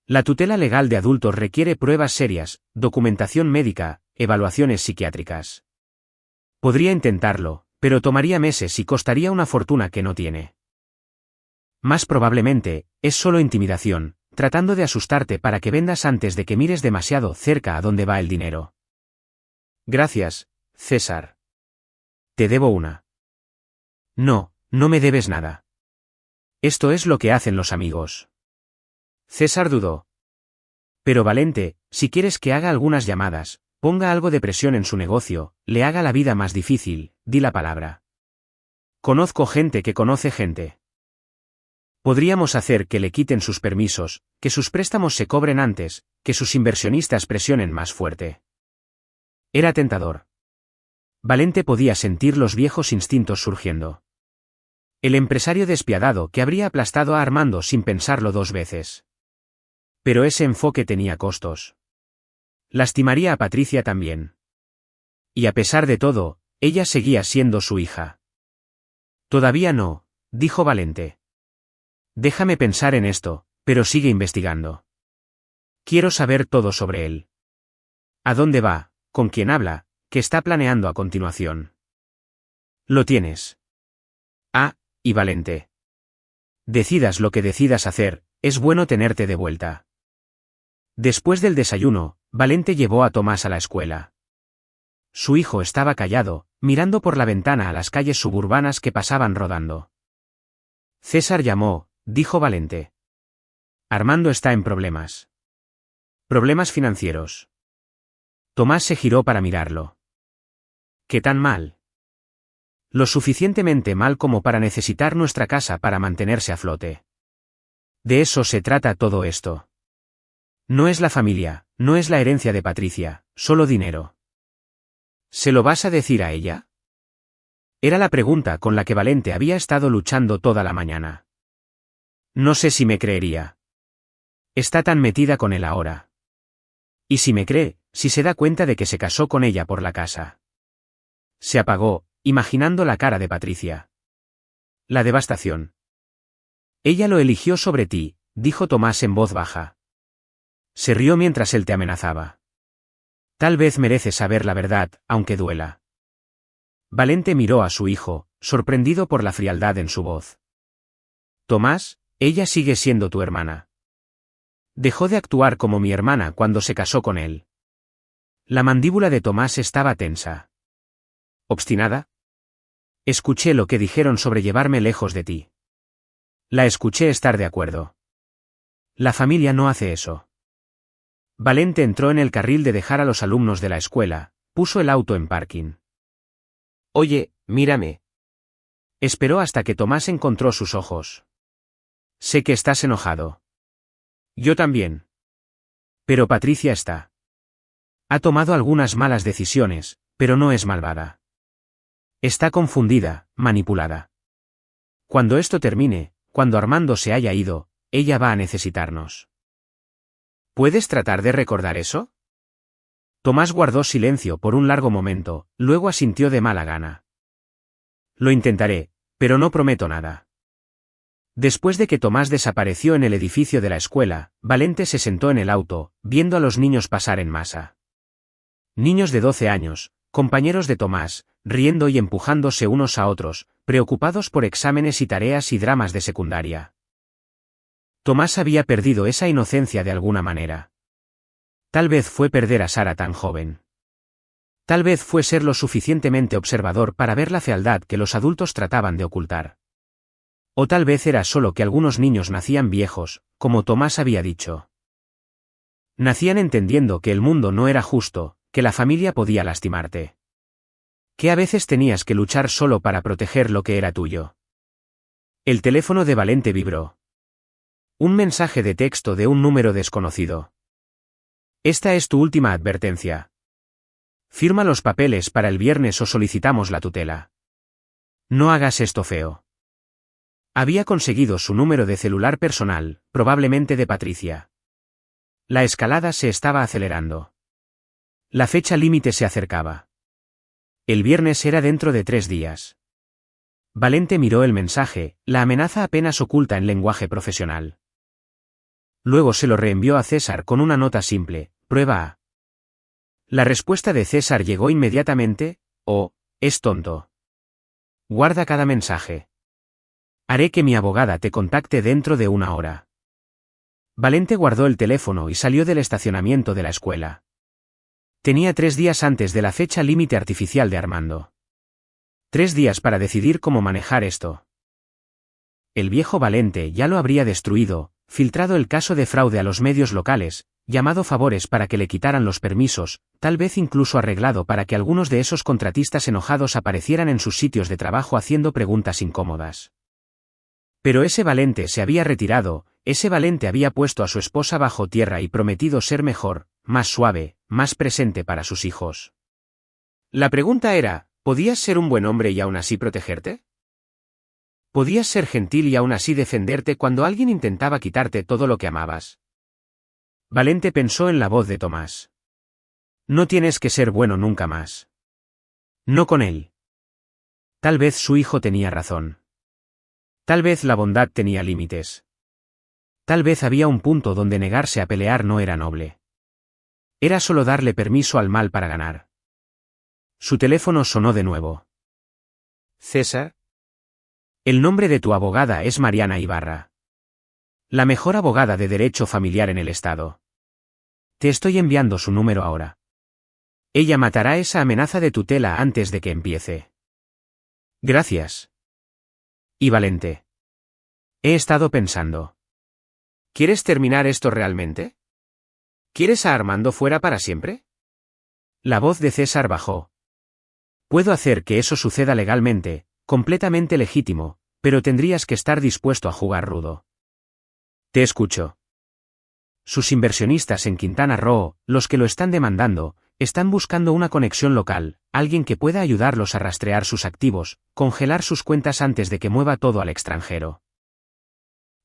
La tutela legal de adultos requiere pruebas serias, documentación médica, evaluaciones psiquiátricas. Podría intentarlo, pero tomaría meses y costaría una fortuna que no tiene. Más probablemente, es solo intimidación, tratando de asustarte para que vendas antes de que mires demasiado cerca a dónde va el dinero. Gracias, César. Te debo una. No, no me debes nada. Esto es lo que hacen los amigos. César dudó. Pero Valente, si quieres que haga algunas llamadas, ponga algo de presión en su negocio, le haga la vida más difícil, di la palabra. Conozco gente que conoce gente. Podríamos hacer que le quiten sus permisos, que sus préstamos se cobren antes, que sus inversionistas presionen más fuerte. Era tentador. Valente podía sentir los viejos instintos surgiendo. El empresario despiadado que habría aplastado a Armando sin pensarlo 2 veces. Pero ese enfoque tenía costos. Lastimaría a Patricia también. Y a pesar de todo, ella seguía siendo su hija. Todavía no, dijo Valente. Déjame pensar en esto, pero sigue investigando. Quiero saber todo sobre él. ¿A dónde va? ¿Con quién habla? ¿Qué está planeando a continuación? Lo tienes. Ah, y Valente. Decidas lo que decidas hacer, es bueno tenerte de vuelta. Después del desayuno, Valente llevó a Tomás a la escuela. Su hijo estaba callado, mirando por la ventana a las calles suburbanas que pasaban rodando. César llamó, dijo Valente. Armando está en problemas. Problemas financieros. Tomás se giró para mirarlo. ¿Qué tan mal? Lo suficientemente mal como para necesitar nuestra casa para mantenerse a flote. De eso se trata todo esto. No es la familia, no es la herencia de Patricia, solo dinero. ¿Se lo vas a decir a ella? Era la pregunta con la que Valente había estado luchando toda la mañana. No sé si me creería. Está tan metida con él ahora. Y si me cree, si se da cuenta de que se casó con ella por la casa. Se apagó, imaginando la cara de Patricia. La devastación. Ella lo eligió sobre ti, dijo Tomás en voz baja. Se rió mientras él te amenazaba. Tal vez mereces saber la verdad, aunque duela. Valente miró a su hijo, sorprendido por la frialdad en su voz. Tomás, ella sigue siendo tu hermana. Dejó de actuar como mi hermana cuando se casó con él. La mandíbula de Tomás estaba tensa. ¿Obstinada? Escuché lo que dijeron sobre llevarme lejos de ti. La escuché estar de acuerdo. La familia no hace eso. Valente entró en el carril de dejar a los alumnos de la escuela, puso el auto en parking. Oye, mírame. Esperó hasta que Tomás encontró sus ojos. Sé que estás enojado. Yo también. Pero Patricia está. Ha tomado algunas malas decisiones, pero no es malvada. Está confundida, manipulada. Cuando esto termine, cuando Armando se haya ido, ella va a necesitarnos. ¿Puedes tratar de recordar eso? Tomás guardó silencio por un largo momento, luego asintió de mala gana. Lo intentaré, pero no prometo nada. Después de que Tomás desapareció en el edificio de la escuela, Valente se sentó en el auto, viendo a los niños pasar en masa. Niños de 12 años, compañeros de Tomás, riendo y empujándose unos a otros, preocupados por exámenes y tareas y dramas de secundaria. Tomás había perdido esa inocencia de alguna manera. Tal vez fue perder a Sara tan joven. Tal vez fue ser lo suficientemente observador para ver la fealdad que los adultos trataban de ocultar. O tal vez era solo que algunos niños nacían viejos, como Tomás había dicho. Nacían entendiendo que el mundo no era justo, que la familia podía lastimarte. Que a veces tenías que luchar solo para proteger lo que era tuyo. El teléfono de Valente vibró. Un mensaje de texto de un número desconocido. Esta es tu última advertencia. Firma los papeles para el viernes o solicitamos la tutela. No hagas esto feo. Había conseguido su número de celular personal, probablemente de Patricia. La escalada se estaba acelerando. La fecha límite se acercaba. El viernes era dentro de 3 días. Valente miró el mensaje, la amenaza apenas oculta en lenguaje profesional. Luego se lo reenvió a César con una nota simple, prueba A. La respuesta de César llegó inmediatamente, Es tonto. Guarda cada mensaje. Haré que mi abogada te contacte dentro de 1 hora. Valente guardó el teléfono y salió del estacionamiento de la escuela. Tenía 3 días antes de la fecha límite artificial de Armando. 3 días para decidir cómo manejar esto. El viejo Valente ya lo habría destruido, filtrado el caso de fraude a los medios locales, llamado favores para que le quitaran los permisos, tal vez incluso arreglado para que algunos de esos contratistas enojados aparecieran en sus sitios de trabajo haciendo preguntas incómodas. Pero ese Valente se había retirado, ese Valente había puesto a su esposa bajo tierra y prometido ser mejor, más suave, más presente para sus hijos. La pregunta era, ¿podías ser un buen hombre y aún así protegerte? ¿Podías ser gentil y aún así defenderte cuando alguien intentaba quitarte todo lo que amabas? Valente pensó en la voz de Tomás. No tienes que ser bueno nunca más. No con él. Tal vez su hijo tenía razón. Tal vez la bondad tenía límites. Tal vez había un punto donde negarse a pelear no era noble. Era solo darle permiso al mal para ganar. Su teléfono sonó de nuevo. ¿César? El nombre de tu abogada es Mariana Ibarra. La mejor abogada de derecho familiar en el estado. Te estoy enviando su número ahora. Ella matará esa amenaza de tutela antes de que empiece. Gracias. Y Valente. He estado pensando. ¿Quieres terminar esto realmente? ¿Quieres a Armando fuera para siempre? La voz de César bajó. Puedo hacer que eso suceda legalmente, completamente legítimo, pero tendrías que estar dispuesto a jugar rudo. Te escucho. Sus inversionistas en Quintana Roo, los que lo están demandando, están buscando una conexión local, alguien que pueda ayudarlos a rastrear sus activos, congelar sus cuentas antes de que mueva todo al extranjero.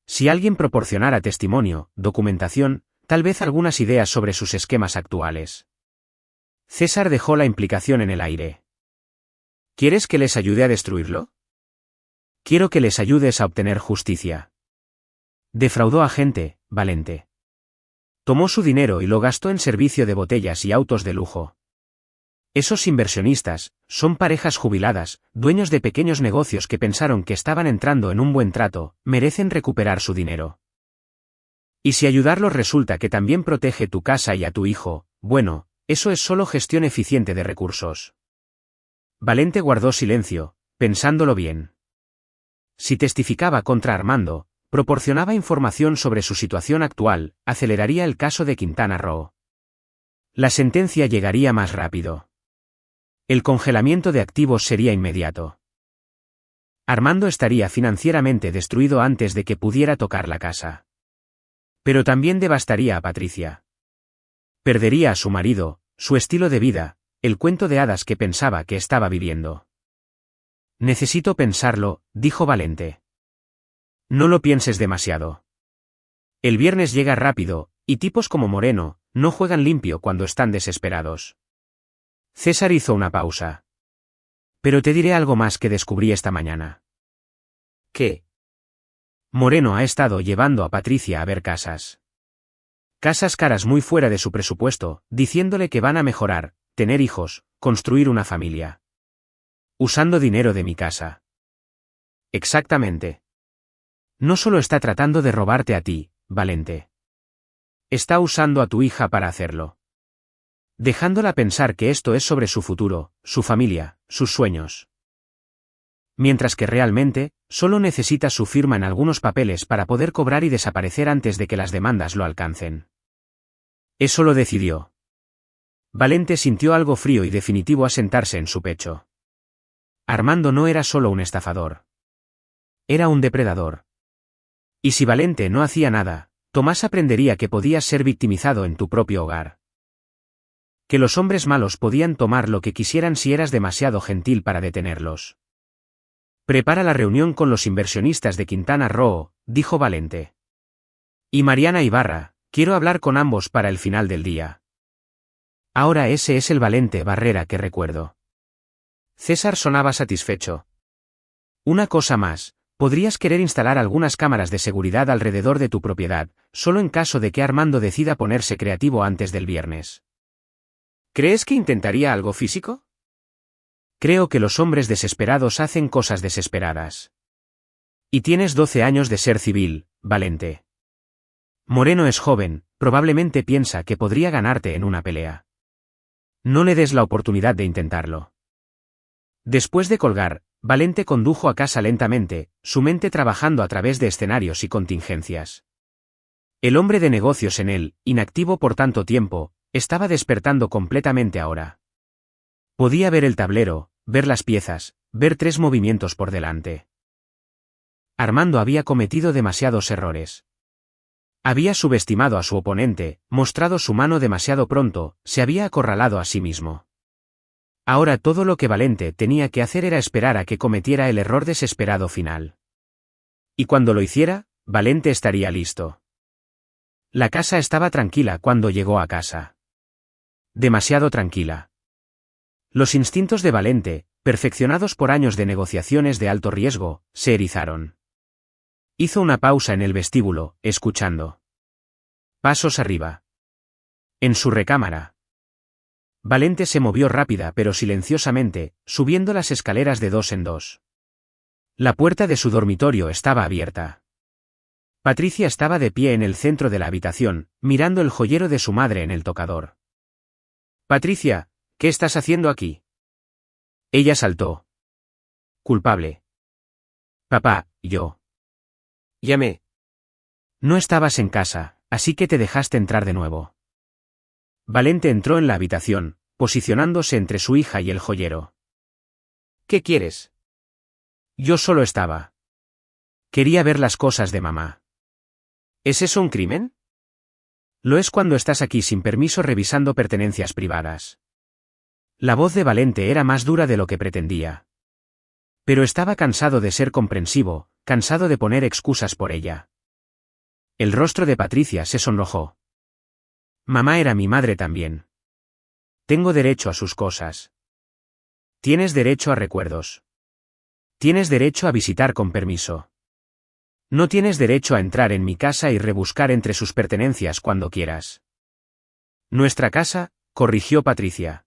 Si alguien proporcionara testimonio, documentación, tal vez algunas ideas sobre sus esquemas actuales. César dejó la implicación en el aire. ¿Quieres que les ayude a destruirlo? Quiero que les ayudes a obtener justicia. Defraudó a gente, Valente. Tomó su dinero y lo gastó en servicio de botellas y autos de lujo. Esos inversionistas, son parejas jubiladas, dueños de pequeños negocios que pensaron que estaban entrando en un buen trato, merecen recuperar su dinero. Y si ayudarlos resulta que también protege tu casa y a tu hijo, bueno, eso es solo gestión eficiente de recursos. Valente guardó silencio, pensándolo bien. Si testificaba contra Armando, proporcionaba información sobre su situación actual, aceleraría el caso de Quintana Roo. La sentencia llegaría más rápido. El congelamiento de activos sería inmediato. Armando estaría financieramente destruido antes de que pudiera tocar la casa. Pero también devastaría a Patricia. Perdería a su marido, su estilo de vida, el cuento de hadas que pensaba que estaba viviendo. Necesito pensarlo, dijo Valente. No lo pienses demasiado. El viernes llega rápido, y tipos como Moreno, no juegan limpio cuando están desesperados. César hizo una pausa. Pero te diré algo más que descubrí esta mañana. ¿Qué? Moreno ha estado llevando a Patricia a ver casas. Casas caras muy fuera de su presupuesto, diciéndole que van a mejorar, tener hijos, construir una familia. Usando dinero de mi casa. Exactamente. No solo está tratando de robarte a ti, Valente. Está usando a tu hija para hacerlo. Dejándola pensar que esto es sobre su futuro, su familia, sus sueños. Mientras que realmente, solo necesita su firma en algunos papeles para poder cobrar y desaparecer antes de que las demandas lo alcancen. Eso lo decidió. Valente sintió algo frío y definitivo asentarse en su pecho. Armando no era solo un estafador. Era un depredador. Y si Valente no hacía nada, Tomás aprendería que podías ser victimizado en tu propio hogar. Que los hombres malos podían tomar lo que quisieran si eras demasiado gentil para detenerlos. Prepara la reunión con los inversionistas de Quintana Roo, dijo Valente. Y Mariana Ibarra, quiero hablar con ambos para el final del día. Ahora ese es el Valente Barrera que recuerdo. César sonaba satisfecho. Una cosa más. Podrías querer instalar algunas cámaras de seguridad alrededor de tu propiedad, solo en caso de que Armando decida ponerse creativo antes del viernes. ¿Crees que intentaría algo físico? creo que los hombres desesperados hacen cosas desesperadas. Y tienes 12 años de ser civil, Valente. Moreno es joven, probablemente piensa que podría ganarte en una pelea. No le des la oportunidad de intentarlo. Después de colgar, Valente condujo a casa lentamente, su mente trabajando a través de escenarios y contingencias. El hombre de negocios en él, inactivo por tanto tiempo, estaba despertando completamente ahora. Podía ver el tablero, ver las piezas, ver 3 movimientos por delante. Armando había cometido demasiados errores. Había subestimado a su oponente, mostrado su mano demasiado pronto, se había acorralado a sí mismo. Ahora todo lo que Valente tenía que hacer era esperar a que cometiera el error desesperado final. Y cuando lo hiciera, Valente estaría listo. La casa estaba tranquila cuando llegó a casa. Demasiado tranquila. Los instintos de Valente, perfeccionados por años de negociaciones de alto riesgo, se erizaron. Hizo una pausa en el vestíbulo, escuchando. Pasos arriba. En su recámara. Valente se movió rápida pero silenciosamente, subiendo las escaleras de 2 en 2. La puerta de su dormitorio estaba abierta. Patricia estaba de pie en el centro de la habitación, mirando el joyero de su madre en el tocador. Patricia, ¿qué estás haciendo aquí? Ella saltó. Culpable. Papá, yo. Llamé. No estabas en casa, así que te dejaste entrar de nuevo. Valente entró en la habitación, posicionándose entre su hija y el joyero. ¿Qué quieres? Yo solo estaba. Quería ver las cosas de mamá. ¿Es eso un crimen? Lo es cuando estás aquí sin permiso revisando pertenencias privadas. La voz de Valente era más dura de lo que pretendía. Pero estaba cansado de ser comprensivo, cansado de poner excusas por ella. El rostro de Patricia se sonrojó. Mamá era mi madre también. Tengo derecho a sus cosas. Tienes derecho a recuerdos. Tienes derecho a visitar con permiso. No tienes derecho a entrar en mi casa y rebuscar entre sus pertenencias cuando quieras. Nuestra casa, corrigió Patricia.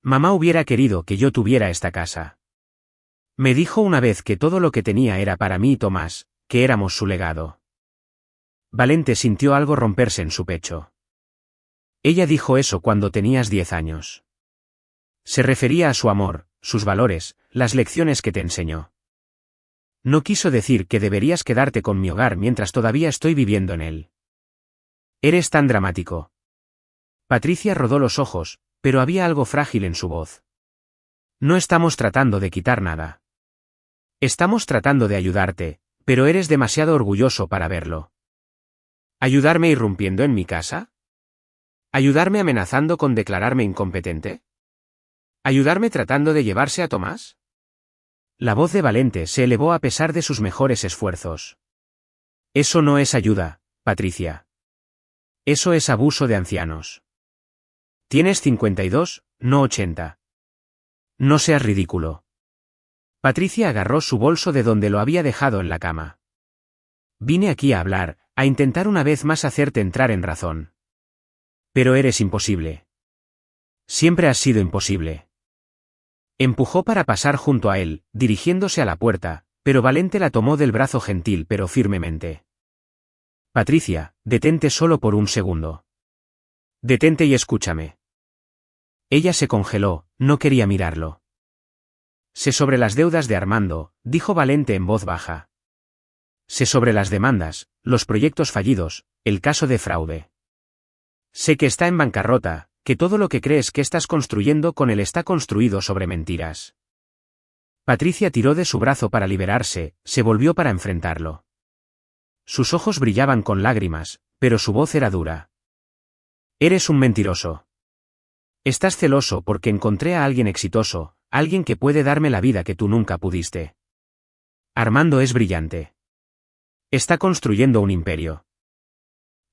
Mamá hubiera querido que yo tuviera esta casa. Me dijo una vez que todo lo que tenía era para mí y Tomás, que éramos su legado. Valente sintió algo romperse en su pecho. Ella dijo eso cuando tenías 10 años. Se refería a su amor, sus valores, las lecciones que te enseñó. No quiso decir que deberías quedarte con mi hogar mientras todavía estoy viviendo en él. Eres tan dramático. Patricia rodó los ojos, pero había algo frágil en su voz. No estamos tratando de quitar nada. Estamos tratando de ayudarte, pero eres demasiado orgulloso para verlo. ¿Ayudarme irrumpiendo en mi casa? ¿Ayudarme amenazando con declararme incompetente? ¿Ayudarme tratando de llevarse a Tomás? La voz de Valente se elevó a pesar de sus mejores esfuerzos. Eso no es ayuda, Patricia. Eso es abuso de ancianos. Tienes 52, no 80. No seas ridículo. Patricia agarró su bolso de donde lo había dejado en la cama. Vine aquí a hablar, a intentar una vez más hacerte entrar en razón. Pero eres imposible. Siempre has sido imposible. Empujó para pasar junto a él, dirigiéndose a la puerta, pero Valente la tomó del brazo gentil pero firmemente. Patricia, detente solo por un segundo. Detente y escúchame. Ella se congeló, no quería mirarlo. Sé sobre las deudas de Armando, dijo Valente en voz baja. Sé sobre las demandas, los proyectos fallidos, el caso de fraude. Sé que está en bancarrota, que todo lo que crees que estás construyendo con él está construido sobre mentiras. Patricia tiró de su brazo para liberarse, se volvió para enfrentarlo. Sus ojos brillaban con lágrimas, pero su voz era dura. Eres un mentiroso. Estás celoso porque encontré a alguien exitoso, alguien que puede darme la vida que tú nunca pudiste. Armando es brillante. Está construyendo un imperio.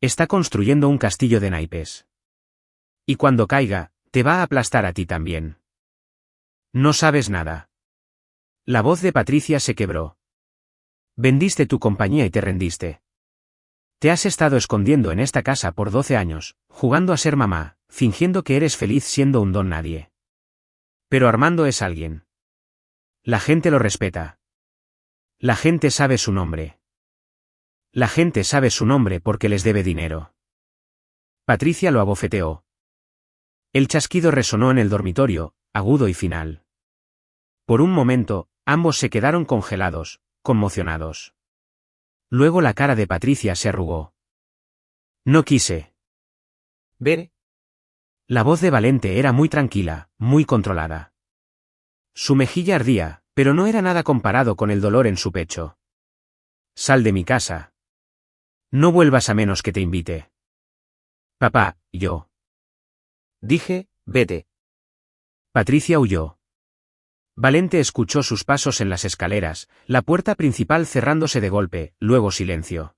Está construyendo un castillo de naipes. Y cuando caiga, te va a aplastar a ti también. No sabes nada. La voz de Patricia se quebró. Vendiste tu compañía y te rendiste. Te has estado escondiendo en esta casa por 12 años, jugando a ser mamá, fingiendo que eres feliz siendo un don nadie. Pero Armando es alguien. La gente lo respeta. La gente sabe su nombre. La gente sabe su nombre porque les debe dinero. Patricia lo abofeteó. El chasquido resonó en el dormitorio, agudo y final. Por un momento, ambos se quedaron congelados, conmocionados. Luego la cara de Patricia se arrugó. No quise ver. La voz de Valente era muy tranquila, muy controlada. Su mejilla ardía, pero no era nada comparado con el dolor en su pecho. Sal de mi casa. No vuelvas a menos que te invite. Papá, yo. Dije, vete. Patricia huyó. Valente escuchó sus pasos en las escaleras, la puerta principal cerrándose de golpe, luego silencio.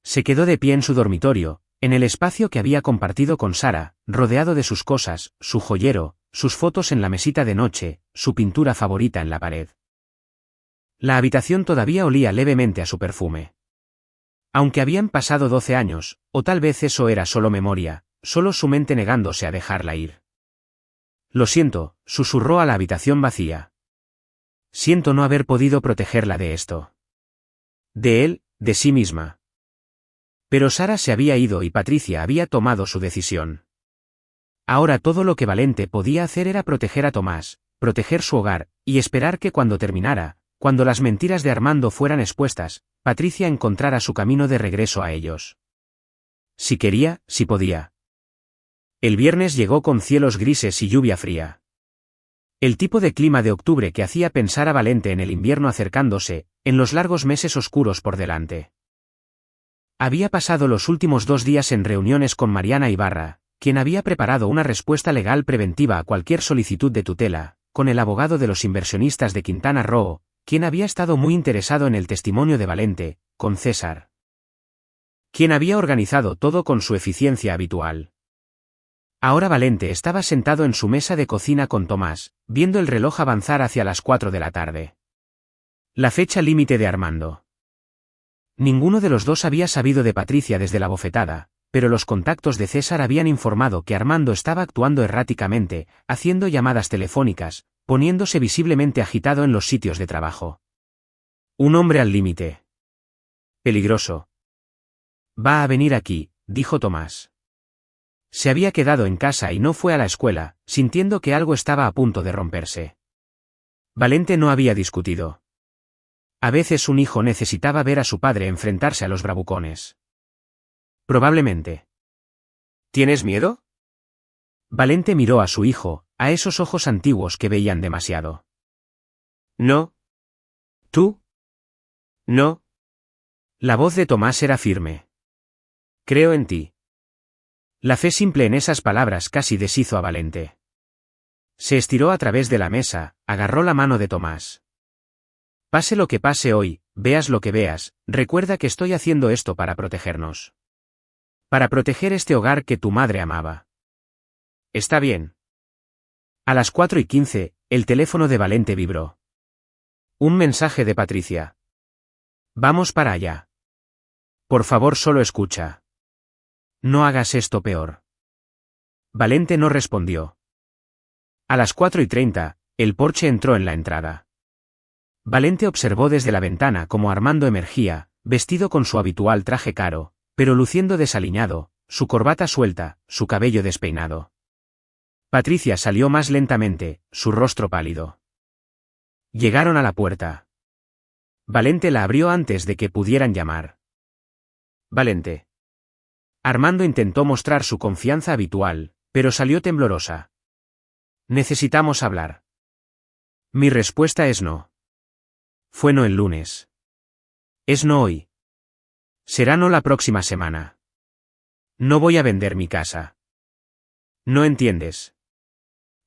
Se quedó de pie en su dormitorio, en el espacio que había compartido con Sara, rodeado de sus cosas, su joyero, sus fotos en la mesita de noche, su pintura favorita en la pared. La habitación todavía olía levemente a su perfume. Aunque habían pasado 12 años, o tal vez eso era solo memoria, solo su mente negándose a dejarla ir. Lo siento, susurró a la habitación vacía. Siento no haber podido protegerla de esto. De él, de sí misma. Pero Sara se había ido y Patricia había tomado su decisión. Ahora todo lo que Valente podía hacer era proteger a Tomás, proteger su hogar, y esperar que cuando terminara, cuando las mentiras de Armando fueran expuestas, Patricia encontrara su camino de regreso a ellos. Si quería, si podía. El viernes llegó con cielos grises y lluvia fría. El tipo de clima de octubre que hacía pensar a Valente en el invierno acercándose, en los largos meses oscuros por delante. Había pasado los últimos 2 días en reuniones con Mariana Ibarra, quien había preparado una respuesta legal preventiva a cualquier solicitud de tutela, con el abogado de los inversionistas de Quintana Roo, quien había estado muy interesado en el testimonio de Valente, con César, quien había organizado todo con su eficiencia habitual. Ahora Valente estaba sentado en su mesa de cocina con Tomás, viendo el reloj avanzar hacia las 4 de la tarde. La fecha límite de Armando. Ninguno de los dos había sabido de Patricia desde la bofetada, pero los contactos de César habían informado que Armando estaba actuando erráticamente, haciendo llamadas telefónicas, poniéndose visiblemente agitado en los sitios de trabajo. Un hombre al límite. Peligroso. Va a venir aquí, dijo Tomás. Se había quedado en casa y no fue a la escuela, sintiendo que algo estaba a punto de romperse. Valente no había discutido. A veces un hijo necesitaba ver a su padre enfrentarse a los bravucones. Probablemente. ¿Tienes miedo? Valente miró a su hijo, a esos ojos antiguos que veían demasiado. No. ¿Tú? No. La voz de Tomás era firme. Creo en ti. La fe simple en esas palabras casi deshizo a Valente. Se estiró a través de la mesa, agarró la mano de Tomás. Pase lo que pase hoy, veas lo que veas, recuerda que estoy haciendo esto para protegernos. Para proteger este hogar que tu madre amaba. Está bien. A las 4:15, el teléfono de Valente vibró. Un mensaje de Patricia. Vamos para allá. Por favor, solo escucha. No hagas esto peor. Valente no respondió. A las 4:30, el Porsche entró en la entrada. Valente observó desde la ventana cómo Armando emergía, vestido con su habitual traje caro, pero luciendo desaliñado, su corbata suelta, su cabello despeinado. Patricia salió más lentamente, su rostro pálido. Llegaron a la puerta. Valente la abrió antes de que pudieran llamar. Valente. Armando intentó mostrar su confianza habitual, pero salió temblorosa. Necesitamos hablar. Mi respuesta es no. Fue no el lunes. Es no hoy. Será no la próxima semana. No voy a vender mi casa. No entiendes.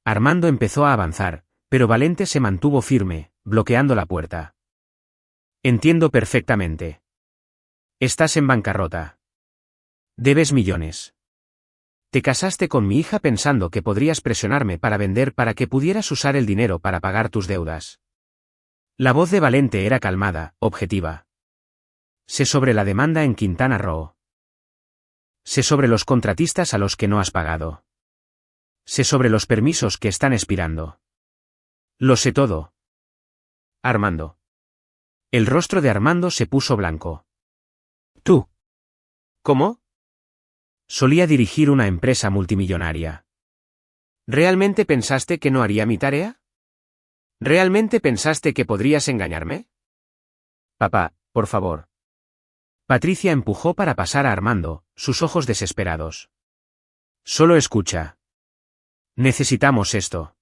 Armando empezó a avanzar, pero Valente se mantuvo firme, bloqueando la puerta. Entiendo perfectamente. Estás en bancarrota. Debes millones. Te casaste con mi hija pensando que podrías presionarme para vender para que pudieras usar el dinero para pagar tus deudas. La voz de Valente era calmada, objetiva. Sé sobre la demanda en Quintana Roo. Sé sobre los contratistas a los que no has pagado. Sé sobre los permisos que están expirando. Lo sé todo. Armando. El rostro de Armando se puso blanco. ¿Tú? ¿Cómo? Solía dirigir una empresa multimillonaria. ¿Realmente pensaste que no haría mi tarea? ¿Realmente pensaste que podrías engañarme? Papá, por favor. Patricia empujó para pasar a Armando, sus ojos desesperados. Solo escucha. Necesitamos esto.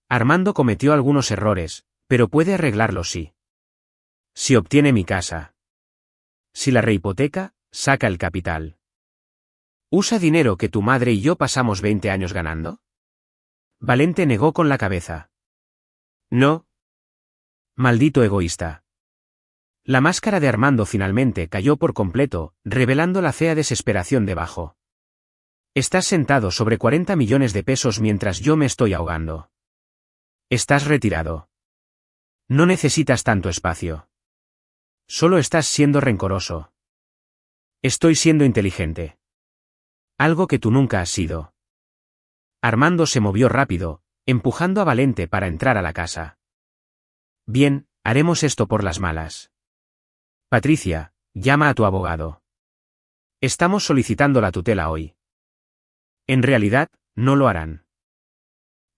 Armando cometió algunos errores, pero puede arreglarlos si obtiene mi casa. Si la rehipoteca, saca el capital. ¿Usa dinero que tu madre y yo pasamos 20 años ganando? Valente negó con la cabeza. No. Maldito egoísta. La máscara de Armando finalmente cayó por completo, revelando la fea desesperación debajo. Estás sentado sobre 40 millones de pesos mientras yo me estoy ahogando. Estás retirado. No necesitas tanto espacio. Solo estás siendo rencoroso. Estoy siendo inteligente. Algo que tú nunca has sido. Armando se movió rápido, empujando a Valente para entrar a la casa. Bien, haremos esto por las malas. Patricia, llama a tu abogado. Estamos solicitando la tutela hoy. En realidad, no lo harán.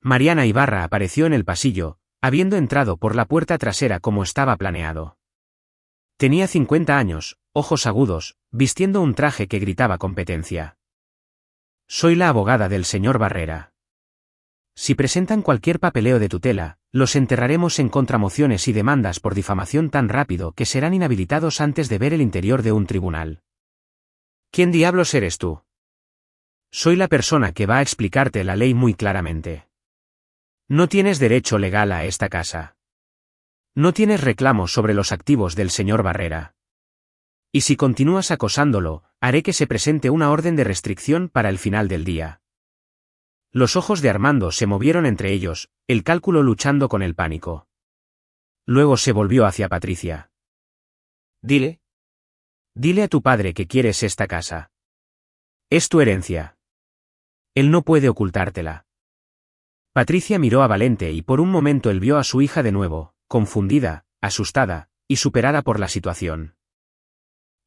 Mariana Ibarra apareció en el pasillo, habiendo entrado por la puerta trasera como estaba planeado. Tenía 50 años, ojos agudos, vistiendo un traje que gritaba competencia. Soy la abogada del señor Barrera. Si presentan cualquier papeleo de tutela, los enterraremos en contramociones y demandas por difamación tan rápido que serán inhabilitados antes de ver el interior de un tribunal. ¿Quién diablos eres tú? Soy la persona que va a explicarte la ley muy claramente. No tienes derecho legal a esta casa. No tienes reclamos sobre los activos del señor Barrera. Y si continúas acosándolo, haré que se presente una orden de restricción para el final del día. Los ojos de Armando se movieron entre ellos, el cálculo luchando con el pánico. Luego se volvió hacia Patricia. Dile. Dile a tu padre que quieres esta casa. Es tu herencia. Él no puede ocultártela. Patricia miró a Valente y por un momento él vio a su hija de nuevo, confundida, asustada, y superada por la situación.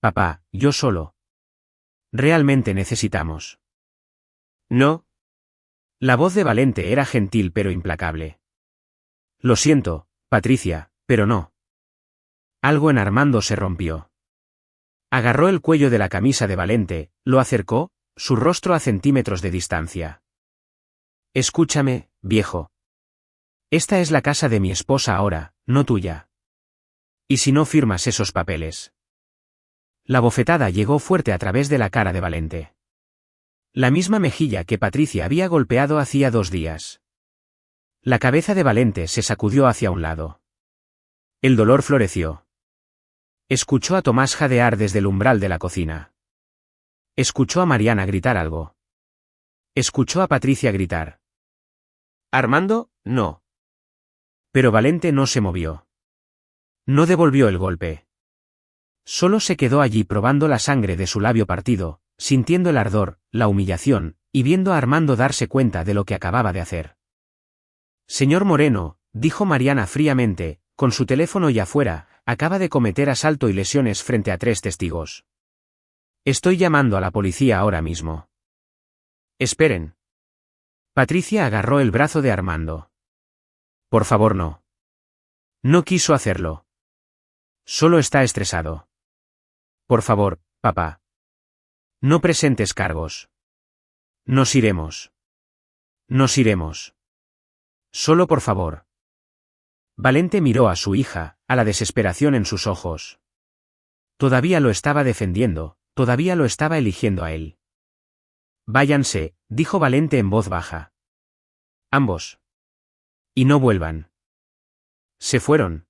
Papá, yo solo. Realmente necesitamos. No. La voz de Valente era gentil pero implacable. Lo siento, Patricia, pero no. Algo en Armando se rompió. Agarró el cuello de la camisa de Valente, lo acercó, su rostro a centímetros de distancia. Escúchame, viejo. Esta es la casa de mi esposa ahora, no tuya. ¿Y si no firmas esos papeles? La bofetada llegó fuerte a través de la cara de Valente. La misma mejilla que Patricia había golpeado hacía 2 días. La cabeza de Valente se sacudió hacia un lado. El dolor floreció. Escuchó a Tomás jadear desde el umbral de la cocina. Escuchó a Mariana gritar algo. Escuchó a Patricia gritar. Armando, no. Pero Valente no se movió. No devolvió el golpe. Solo se quedó allí probando la sangre de su labio partido, sintiendo el ardor, la humillación, y viendo a Armando darse cuenta de lo que acababa de hacer. Señor Moreno, dijo Mariana fríamente, con su teléfono ya fuera, acaba de cometer asalto y lesiones frente a 3 testigos. Estoy llamando a la policía ahora mismo. Esperen. Patricia agarró el brazo de Armando. Por favor, no. No quiso hacerlo. Solo está estresado. Por favor, papá. No presentes cargos. Nos iremos. Nos iremos. Solo por favor. Valente miró a su hija, a la desesperación en sus ojos. Todavía lo estaba defendiendo, todavía lo estaba eligiendo a él. Váyanse, dijo Valente en voz baja. Ambos. Y no vuelvan. Se fueron.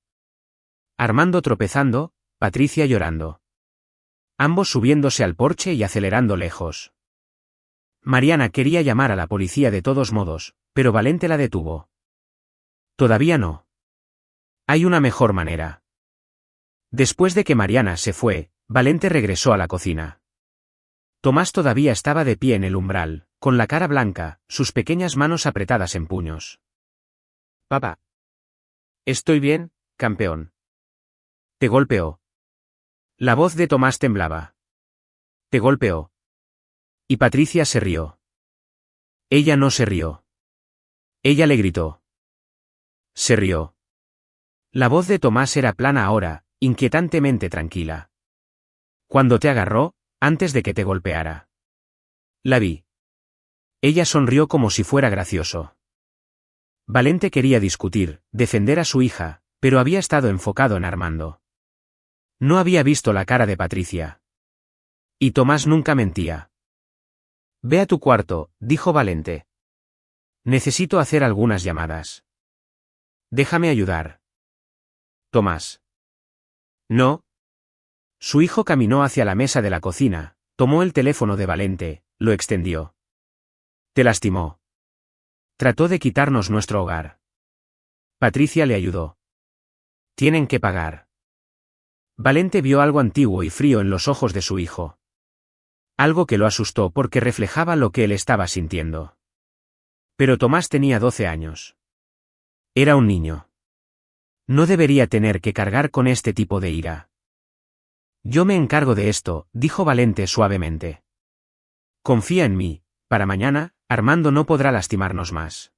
Armando tropezando, Patricia llorando. Ambos subiéndose al porche y acelerando lejos. Mariana quería llamar a la policía de todos modos, pero Valente la detuvo. Todavía no. Hay una mejor manera. Después de que Mariana se fue, Valente regresó a la cocina. Tomás todavía estaba de pie en el umbral. con la cara blanca, sus pequeñas manos apretadas en puños. Papá. Estoy bien, campeón. Te golpeó. La voz de Tomás temblaba. Te golpeó. Y Patricia se rió. Ella no se rió. Ella le gritó. Se rió. La voz de Tomás era plana ahora, inquietantemente tranquila. Cuando te agarró, antes de que te golpeara. La vi. Ella sonrió como si fuera gracioso. Valente quería discutir, defender a su hija, pero había estado enfocado en Armando. No había visto la cara de Patricia. Y Tomás nunca mentía. Ve a tu cuarto, dijo Valente. Necesito hacer algunas llamadas. Déjame ayudar. Tomás. No. Su hijo caminó hacia la mesa de la cocina, tomó el teléfono de Valente, lo extendió. Te lastimó. Trató de quitarnos nuestro hogar. Patricia le ayudó. Tienen que pagar. Valente vio algo antiguo y frío en los ojos de su hijo. Algo que lo asustó porque reflejaba lo que él estaba sintiendo. Pero Tomás tenía 12 años. Era un niño. No debería tener que cargar con este tipo de ira. Yo me encargo de esto, dijo Valente suavemente. Confía en mí, para mañana, Armando no podrá lastimarnos más.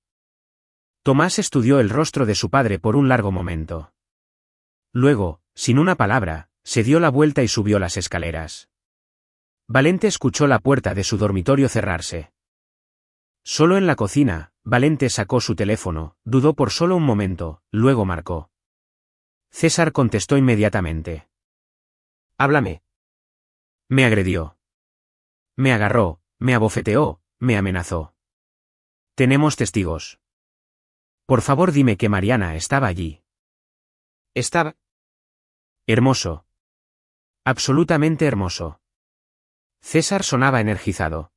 Tomás estudió el rostro de su padre por un largo momento. Luego, sin una palabra, se dio la vuelta y subió las escaleras. Valente escuchó la puerta de su dormitorio cerrarse. Solo en la cocina, Valente sacó su teléfono, dudó por solo un momento, luego marcó. César contestó inmediatamente. Háblame. Me agredió. Me agarró, me abofeteó, me amenazó. Tenemos testigos. Por favor dime que Mariana estaba allí. Estaba. Hermoso. Absolutamente hermoso. César sonaba energizado.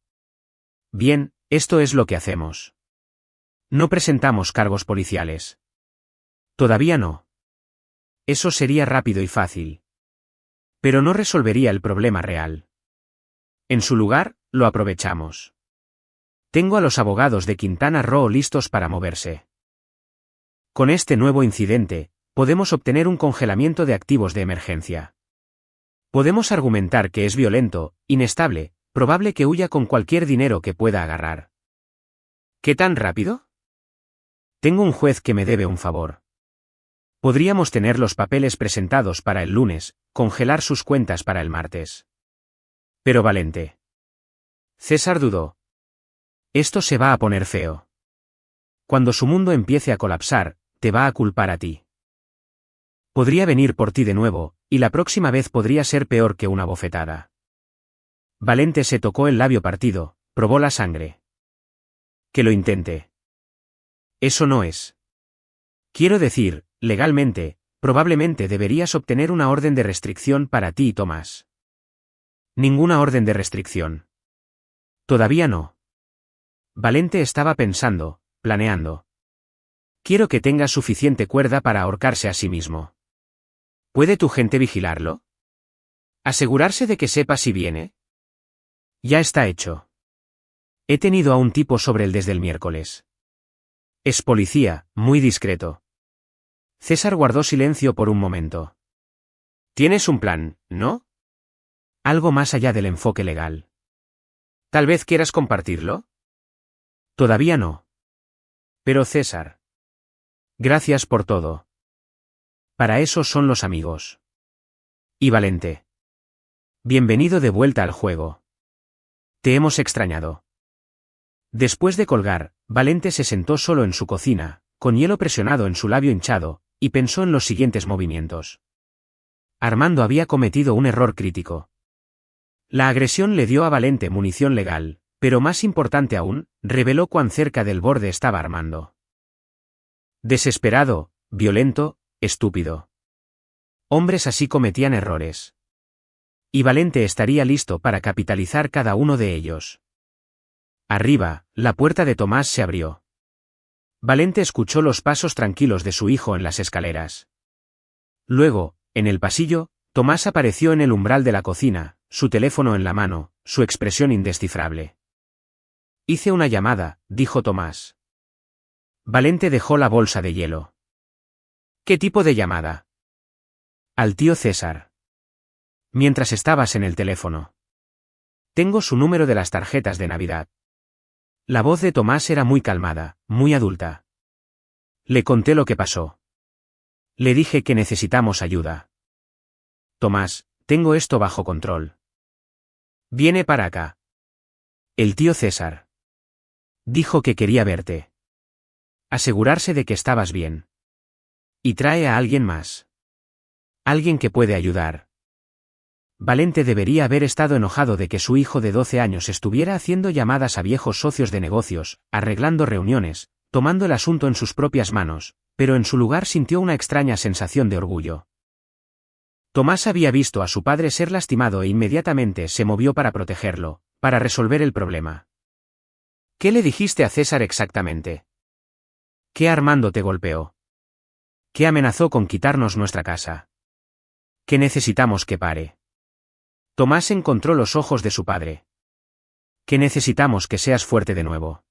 Bien, esto es lo que hacemos. No presentamos cargos policiales. Todavía no. Eso sería rápido y fácil. Pero no resolvería el problema real. En su lugar, lo aprovechamos. Tengo a los abogados de Quintana Roo listos para moverse. Con este nuevo incidente, podemos obtener un congelamiento de activos de emergencia. Podemos argumentar que es violento, inestable, probable que huya con cualquier dinero que pueda agarrar. ¿Qué tan rápido? Tengo un juez que me debe un favor. Podríamos tener los papeles presentados para el lunes, congelar sus cuentas para el martes. Pero Valente. César dudó. Esto se va a poner feo. Cuando su mundo empiece a colapsar, te va a culpar a ti. Podría venir por ti de nuevo, y la próxima vez podría ser peor que una bofetada. Valente se tocó el labio partido, probó la sangre. Que lo intente. Eso no es. Quiero decir, legalmente, probablemente deberías obtener una orden de restricción para ti y Tomás. Ninguna orden de restricción. Todavía no. Valente estaba pensando, planeando. Quiero que tengas suficiente cuerda para ahorcarse a sí mismo. ¿Puede tu gente vigilarlo? ¿Asegurarse de que sepa si viene? Ya está hecho. He tenido a un tipo sobre él desde el miércoles. Es policía, muy discreto. César guardó silencio por un momento. Tienes un plan, ¿no? Algo más allá del enfoque legal. ¿Tal vez quieras compartirlo? Todavía no. Pero César. Gracias por todo. Para eso son los amigos. Y Valente. Bienvenido de vuelta al juego. Te hemos extrañado. Después de colgar, Valente se sentó solo en su cocina, con hielo presionado en su labio hinchado, y pensó en los siguientes movimientos. Armando había cometido un error crítico. La agresión le dio a Valente munición legal, pero más importante aún, reveló cuán cerca del borde estaba Armando. Desesperado, violento, estúpido. Hombres así cometían errores. Y Valente estaría listo para capitalizar cada uno de ellos. Arriba, la puerta de Tomás se abrió. Valente escuchó los pasos tranquilos de su hijo en las escaleras. Luego, en el pasillo, Tomás apareció en el umbral de la cocina, su teléfono en la mano, su expresión indescifrable. Hice una llamada, dijo Tomás. Valente dejó la bolsa de hielo. ¿Qué tipo de llamada? Al tío César. Mientras estabas en el teléfono. Tengo su número de las tarjetas de Navidad. La voz de Tomás era muy calmada, muy adulta. Le conté lo que pasó. Le dije que necesitamos ayuda. Tomás, tengo esto bajo control. Viene para acá. El tío César. Dijo que quería verte. Asegurarse de que estabas bien. Y trae a alguien más. Alguien que puede ayudar. Valente debería haber estado enojado de que su hijo de 12 años estuviera haciendo llamadas a viejos socios de negocios, arreglando reuniones, tomando el asunto en sus propias manos, pero en su lugar sintió una extraña sensación de orgullo. Tomás había visto a su padre ser lastimado e inmediatamente se movió para protegerlo, para resolver el problema. ¿Qué le dijiste a César exactamente? ¿Qué Armando te golpeó? ¿Qué amenazó con quitarnos nuestra casa? ¿Qué necesitamos que pare? Tomás encontró los ojos de su padre. ¿Qué necesitamos que seas fuerte de nuevo?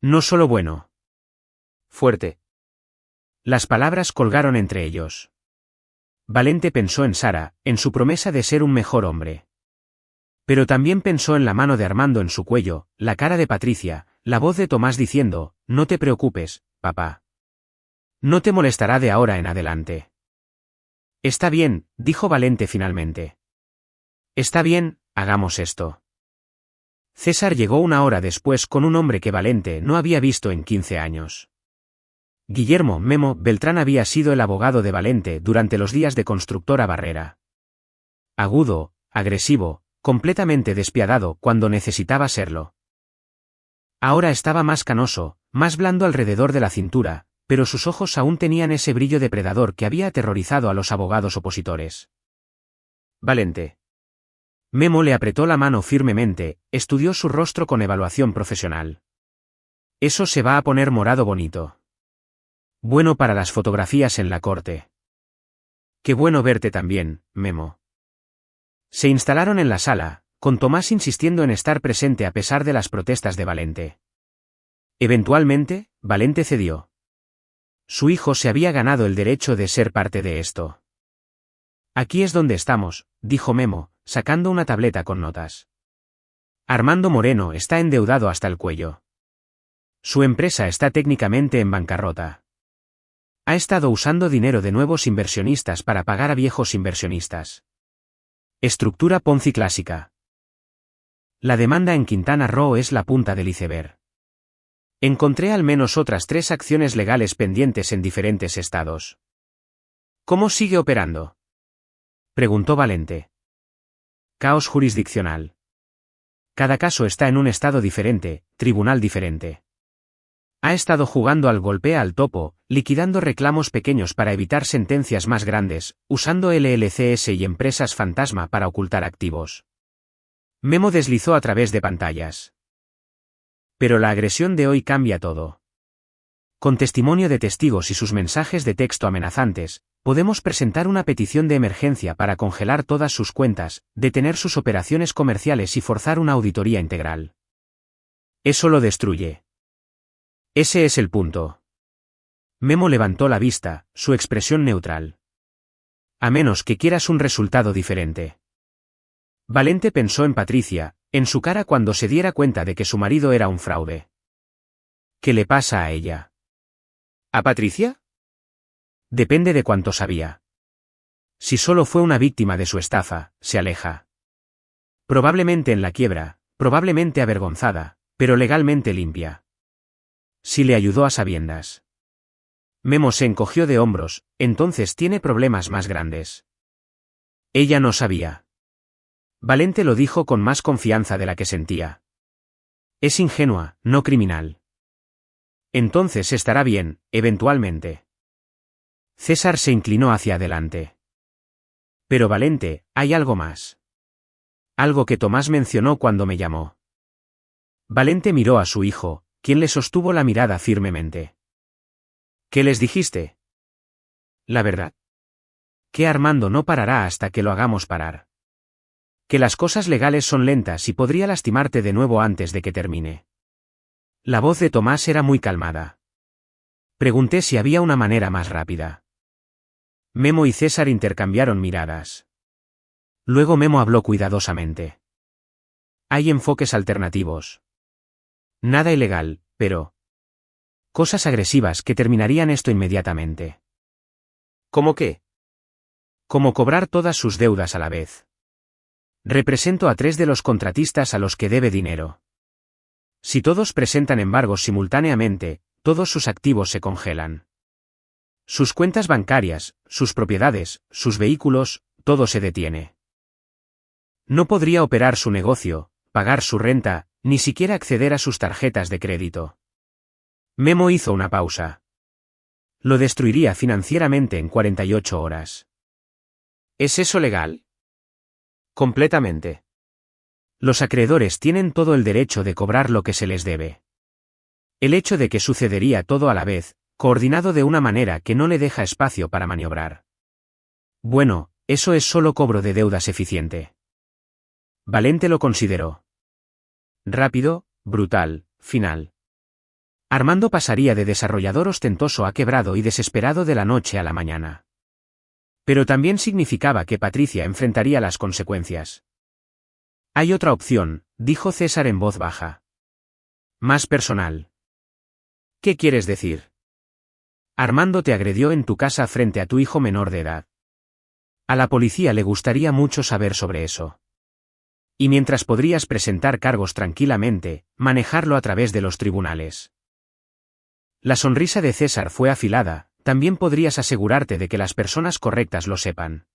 No solo bueno. Fuerte. Las palabras colgaron entre ellos. Valente pensó en Sara, en su promesa de ser un mejor hombre. Pero también pensó en la mano de Armando en su cuello, la cara de Patricia, la voz de Tomás diciendo, no te preocupes, papá. No te molestará de ahora en adelante. Está bien, dijo Valente finalmente. Está bien, hagamos esto. César llegó una hora después con un hombre que Valente no había visto en 15 años. Guillermo Memo Beltrán había sido el abogado de Valente durante los días de Constructora Barrera. Agudo, agresivo, completamente despiadado cuando necesitaba serlo. Ahora estaba más canoso, más blando alrededor de la cintura, pero sus ojos aún tenían ese brillo depredador que había aterrorizado a los abogados opositores. Valente. Memo le apretó la mano firmemente, estudió su rostro con evaluación profesional. Eso se va a poner morado bonito. Bueno para las fotografías en la corte. Qué bueno verte también, Memo. Se instalaron en la sala, con Tomás insistiendo en estar presente a pesar de las protestas de Valente. Eventualmente, Valente cedió. Su hijo se había ganado el derecho de ser parte de esto. Aquí es donde estamos, dijo Memo, sacando una tableta con notas. Armando Moreno está endeudado hasta el cuello. Su empresa está técnicamente en bancarrota. Ha estado usando dinero de nuevos inversionistas para pagar a viejos inversionistas. Estructura Ponzi clásica. La demanda en Quintana Roo es la punta del iceberg. Encontré al menos otras 3 acciones legales pendientes en diferentes estados. ¿Cómo sigue operando? Preguntó Valente. Caos jurisdiccional. Cada caso está en un estado diferente, tribunal diferente. Ha estado jugando al golpea al topo, liquidando reclamos pequeños para evitar sentencias más grandes, usando LLCs y empresas fantasma para ocultar activos. Memo deslizó a través de pantallas. Pero la agresión de hoy cambia todo. Con testimonio de testigos y sus mensajes de texto amenazantes, podemos presentar una petición de emergencia para congelar todas sus cuentas, detener sus operaciones comerciales y forzar una auditoría integral. Eso lo destruye. Ese es el punto. Memo levantó la vista, su expresión neutral. A menos que quieras un resultado diferente. Valente pensó en Patricia, en su cara cuando se diera cuenta de que su marido era un fraude. ¿Qué le pasa a ella? ¿A Patricia? Depende de cuánto sabía. Si solo fue una víctima de su estafa, se aleja. Probablemente en la quiebra, probablemente avergonzada, pero legalmente limpia. Si le ayudó a sabiendas. Memo se encogió de hombros, entonces tiene problemas más grandes. Ella no sabía. Valente lo dijo con más confianza de la que sentía. Es ingenua, no criminal. Entonces estará bien, eventualmente. César se inclinó hacia adelante. Pero Valente, hay algo más. Algo que Tomás mencionó cuando me llamó. Valente miró a su hijo, quien le sostuvo la mirada firmemente. ¿Qué les dijiste? La verdad. Que Armando no parará hasta que lo hagamos parar. Que las cosas legales son lentas y podría lastimarte de nuevo antes de que termine. La voz de Tomás era muy calmada. Pregunté si había una manera más rápida. Memo y César intercambiaron miradas. Luego Memo habló cuidadosamente. Hay enfoques alternativos. Nada ilegal, pero... cosas agresivas que terminarían esto inmediatamente. ¿Cómo qué? Como cobrar todas sus deudas a la vez. Represento a 3 de los contratistas a los que debe dinero. Si todos presentan embargos simultáneamente, todos sus activos se congelan. Sus cuentas bancarias, sus propiedades, sus vehículos, todo se detiene. No podría operar su negocio, pagar su renta, ni siquiera acceder a sus tarjetas de crédito. Memo hizo una pausa. Lo destruiría financieramente en 48 horas. ¿Es eso legal? Completamente. Los acreedores tienen todo el derecho de cobrar lo que se les debe. El hecho de que sucedería todo a la vez, coordinado de una manera que no le deja espacio para maniobrar. Bueno, eso es solo cobro de deudas eficiente. Valente lo consideró. Rápido, brutal, final. Armando pasaría de desarrollador ostentoso a quebrado y desesperado de la noche a la mañana. Pero también significaba que Patricia enfrentaría las consecuencias. Hay otra opción, dijo César en voz baja. Más personal. ¿Qué quieres decir? Armando te agredió en tu casa frente a tu hijo menor de edad. A la policía le gustaría mucho saber sobre eso. Y mientras podrías presentar cargos tranquilamente, manejarlo a través de los tribunales. La sonrisa de César fue afilada, también podrías asegurarte de que las personas correctas lo sepan.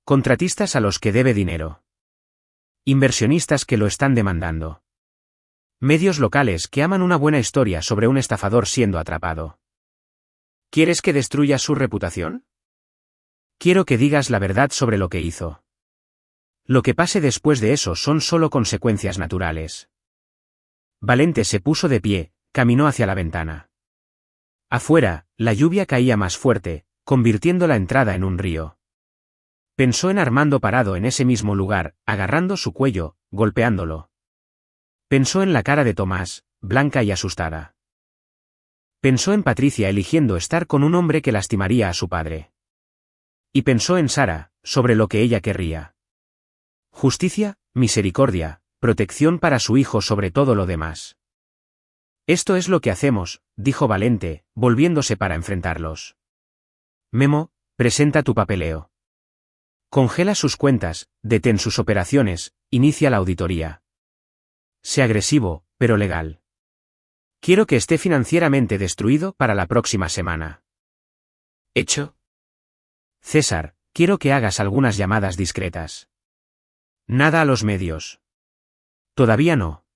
Contratistas a los que debe dinero. Inversionistas que lo están demandando. Medios locales que aman una buena historia sobre un estafador siendo atrapado. ¿Quieres que destruya su reputación? Quiero que digas la verdad sobre lo que hizo. Lo que pase después de eso son solo consecuencias naturales. Valente se puso de pie, caminó hacia la ventana. Afuera, la lluvia caía más fuerte, convirtiendo la entrada en un río. Pensó en Armando parado en ese mismo lugar, agarrando su cuello, golpeándolo. Pensó en la cara de Tomás, blanca y asustada. Pensó en Patricia eligiendo estar con un hombre que lastimaría a su padre. Y pensó en Sara, sobre lo que ella querría. Justicia, misericordia, protección para su hijo sobre todo lo demás. Esto es lo que hacemos, dijo Valente, volviéndose para enfrentarlos. Memo, presenta tu papeleo. Congela sus cuentas, detén sus operaciones, inicia la auditoría. Sé agresivo, pero legal. Quiero que esté financieramente destruido para la próxima semana. ¿Hecho? César, quiero que hagas algunas llamadas discretas. Nada a los medios. Todavía no.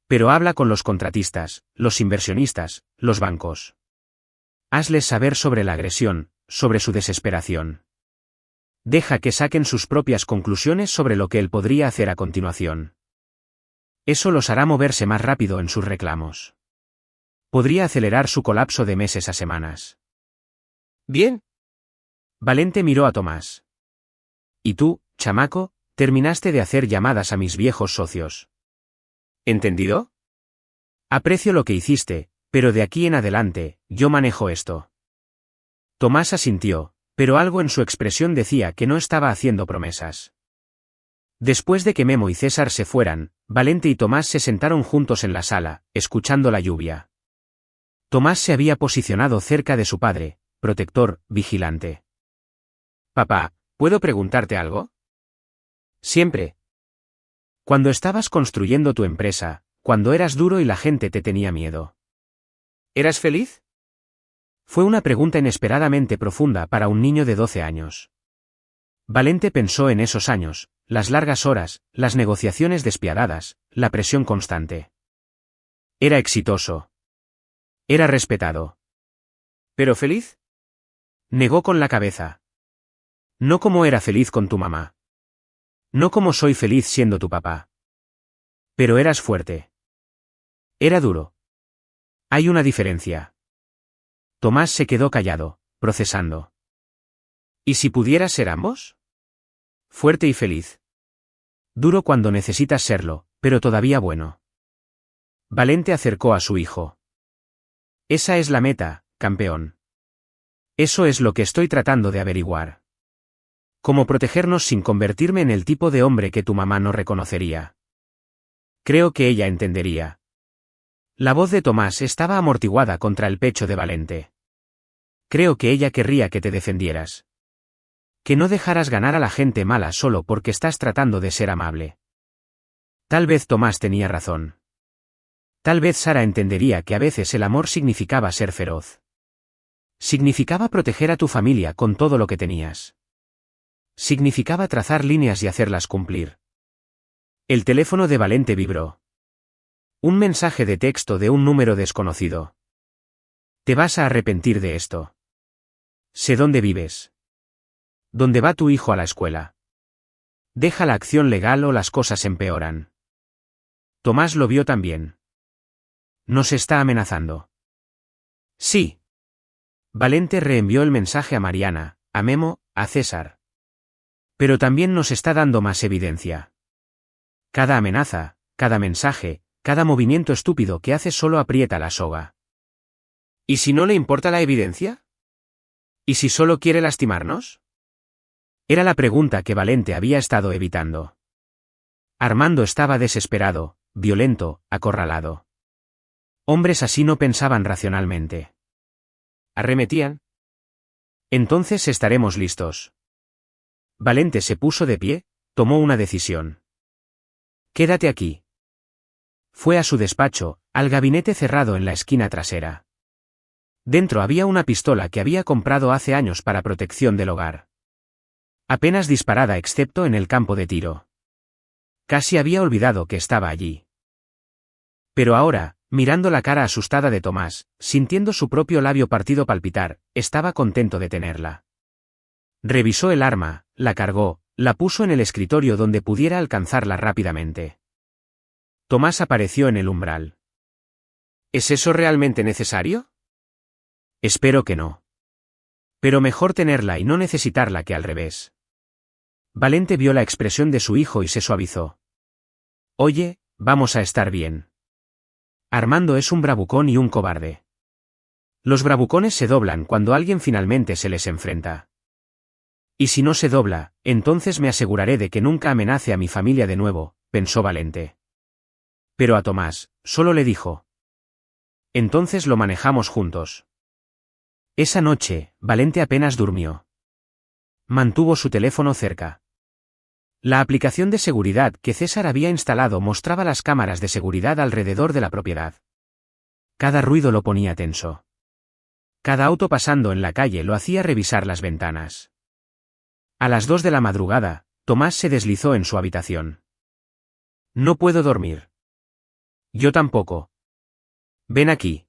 Pero habla con los contratistas, los inversionistas, los bancos. Hazles saber sobre la agresión, sobre su desesperación. Deja que saquen sus propias conclusiones sobre lo que él podría hacer a continuación. Eso los hará moverse más rápido en sus reclamos. Podría acelerar su colapso de meses a semanas. Bien. Valente miró a Tomás. ¿Y tú, chamaco, terminaste de hacer llamadas a mis viejos socios? ¿Entendido? Aprecio lo que hiciste, pero de aquí en adelante, yo manejo esto. Tomás asintió, pero algo en su expresión decía que no estaba haciendo promesas. Después de que Memo y César se fueran, Valente y Tomás se sentaron juntos en la sala, escuchando la lluvia. Tomás se había posicionado cerca de su padre, protector, vigilante. Papá, ¿puedo preguntarte algo? Siempre. Cuando estabas construyendo tu empresa, cuando eras duro y la gente te tenía miedo. ¿Eras feliz? Fue una pregunta inesperadamente profunda para un niño de 12 años. Valente pensó en esos años, las largas horas, las negociaciones despiadadas, la presión constante. Era exitoso. Era respetado. ¿Pero feliz? Negó con la cabeza. No como era feliz con tu mamá. No como soy feliz siendo tu papá. Pero eras fuerte. Era duro. Hay una diferencia. Tomás se quedó callado, procesando. ¿Y si pudieras ser ambos? Fuerte y feliz. Duro cuando necesitas serlo, pero todavía bueno. Valente acercó a su hijo. Esa es la meta, campeón. Eso es lo que estoy tratando de averiguar. ¿Cómo protegernos sin convertirme en el tipo de hombre que tu mamá no reconocería? Creo que ella entendería. La voz de Tomás estaba amortiguada contra el pecho de Valente. Creo que ella querría que te defendieras. Que no dejaras ganar a la gente mala solo porque estás tratando de ser amable. Tal vez Tomás tenía razón. Tal vez Sara entendería que a veces el amor significaba ser feroz. Significaba proteger a tu familia con todo lo que tenías. Significaba trazar líneas y hacerlas cumplir. El teléfono de Valente vibró. Un mensaje de texto de un número desconocido. Te vas a arrepentir de esto. Sé dónde vives. ¿Dónde va tu hijo a la escuela? Deja la acción legal o las cosas empeoran. Tomás lo vio también. ¿Nos está amenazando? Sí. Valente reenvió el mensaje a Mariana, a Memo, a César. Pero también nos está dando más evidencia. Cada amenaza, cada mensaje, cada movimiento estúpido que hace solo aprieta la soga. ¿Y si no le importa la evidencia? ¿Y si solo quiere lastimarnos? Era la pregunta que Valente había estado evitando. Armando estaba desesperado, violento, acorralado. Hombres así no pensaban racionalmente. ¿Arremetían? Entonces estaremos listos. Valente se puso de pie, tomó una decisión. Quédate aquí. Fue a su despacho, al gabinete cerrado en la esquina trasera. Dentro había una pistola que había comprado hace años para protección del hogar. Apenas disparada excepto en el campo de tiro. Casi había olvidado que estaba allí. Pero ahora, mirando la cara asustada de Tomás, sintiendo su propio labio partido palpitar, estaba contento de tenerla. Revisó el arma, la cargó, la puso en el escritorio donde pudiera alcanzarla rápidamente. Tomás apareció en el umbral. ¿Es eso realmente necesario? Espero que no. Pero mejor tenerla y no necesitarla que al revés. Valente vio la expresión de su hijo y se suavizó. Oye, vamos a estar bien. Armando es un bravucón y un cobarde. Los bravucones se doblan cuando alguien finalmente se les enfrenta. Y si no se dobla, entonces me aseguraré de que nunca amenace a mi familia de nuevo, pensó Valente. Pero a Tomás, solo le dijo. Entonces lo manejamos juntos. Esa noche, Valente apenas durmió. Mantuvo su teléfono cerca. La aplicación de seguridad que César había instalado mostraba las cámaras de seguridad alrededor de la propiedad. Cada ruido lo ponía tenso. Cada auto pasando en la calle lo hacía revisar las ventanas. A las 2 de la madrugada, Tomás se deslizó en su habitación. No puedo dormir. Yo tampoco. Ven aquí.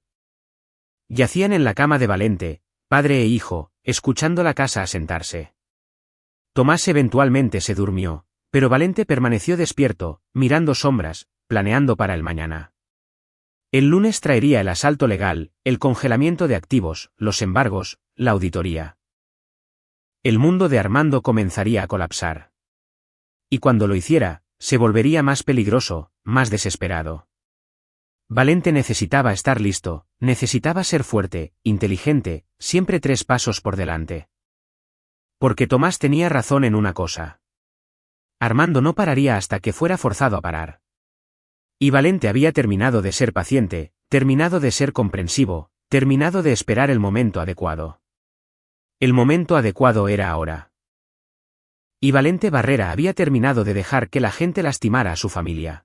Yacían en la cama de Valente, padre e hijo, escuchando la casa asentarse. Tomás eventualmente se durmió, pero Valente permaneció despierto, mirando sombras, planeando para el mañana. El lunes traería el asalto legal, el congelamiento de activos, los embargos, la auditoría. El mundo de Armando comenzaría a colapsar. Y cuando lo hiciera, se volvería más peligroso, más desesperado. Valente necesitaba estar listo, necesitaba ser fuerte, inteligente, siempre 3 pasos por delante. Porque Tomás tenía razón en una cosa. Armando no pararía hasta que fuera forzado a parar. Y Valente había terminado de ser paciente, terminado de ser comprensivo, terminado de esperar el momento adecuado. El momento adecuado era ahora. Y Valente Barrera había terminado de dejar que la gente lastimara a su familia.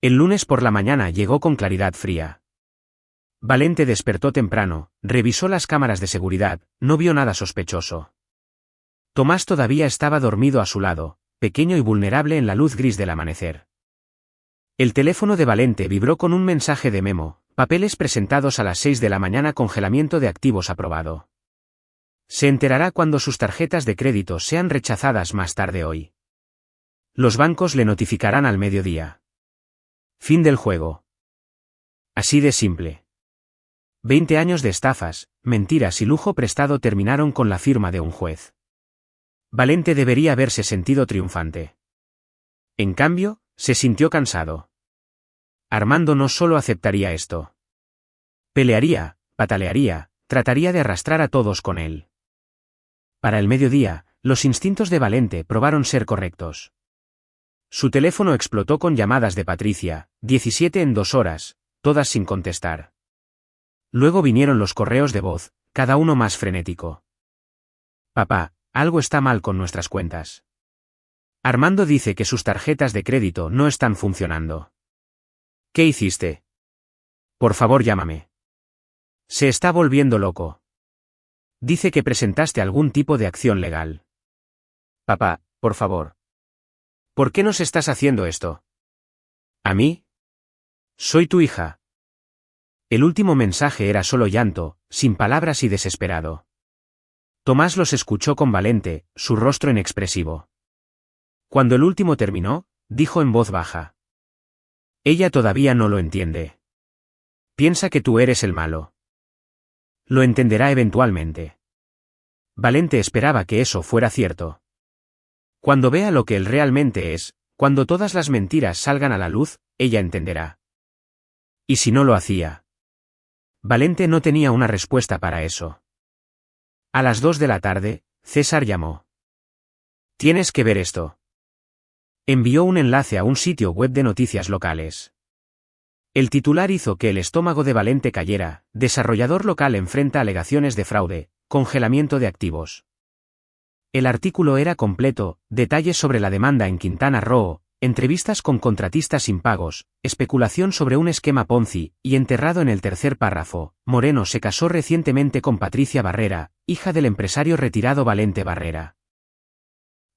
El lunes por la mañana llegó con claridad fría. Valente despertó temprano, revisó las cámaras de seguridad, no vio nada sospechoso. Tomás todavía estaba dormido a su lado, pequeño y vulnerable en la luz gris del amanecer. El teléfono de Valente vibró con un mensaje de Memo, papeles presentados a las 6 de la mañana, congelamiento de activos aprobado. Se enterará cuando sus tarjetas de crédito sean rechazadas más tarde hoy. Los bancos le notificarán al mediodía. Fin del juego. Así de simple. 20 años de estafas, mentiras y lujo prestado terminaron con la firma de un juez. Valente debería haberse sentido triunfante. En cambio, se sintió cansado. Armando no solo aceptaría esto. Pelearía, patalearía, trataría de arrastrar a todos con él. Para el mediodía, los instintos de Valente probaron ser correctos. Su teléfono explotó con llamadas de Patricia, 17 en 2 horas, todas sin contestar. Luego vinieron los correos de voz, cada uno más frenético. Papá, algo está mal con nuestras cuentas. Armando dice que sus tarjetas de crédito no están funcionando. ¿Qué hiciste? Por favor, llámame. Se está volviendo loco. Dice que presentaste algún tipo de acción legal. Papá, por favor. ¿Por qué nos estás haciendo esto? ¿A mí? Soy tu hija. El último mensaje era solo llanto, sin palabras y desesperado. Tomás los escuchó con Valente, su rostro inexpresivo. Cuando el último terminó, dijo en voz baja. Ella todavía no lo entiende. Piensa que tú eres el malo. Lo entenderá eventualmente. Valente esperaba que eso fuera cierto. Cuando vea lo que él realmente es, cuando todas las mentiras salgan a la luz, ella entenderá. ¿Y si no lo hacía? Valente no tenía una respuesta para eso. A las 2 de la tarde, César llamó. Tienes que ver esto. Envió un enlace a un sitio web de noticias locales. El titular hizo que el estómago de Valente cayera. Desarrollador local enfrenta alegaciones de fraude, congelamiento de activos. El artículo era completo, detalles sobre la demanda en Quintana Roo, entrevistas con contratistas impagos, especulación sobre un esquema Ponzi, y enterrado en el tercer párrafo, Moreno se casó recientemente con Patricia Barrera, hija del empresario retirado Valente Barrera,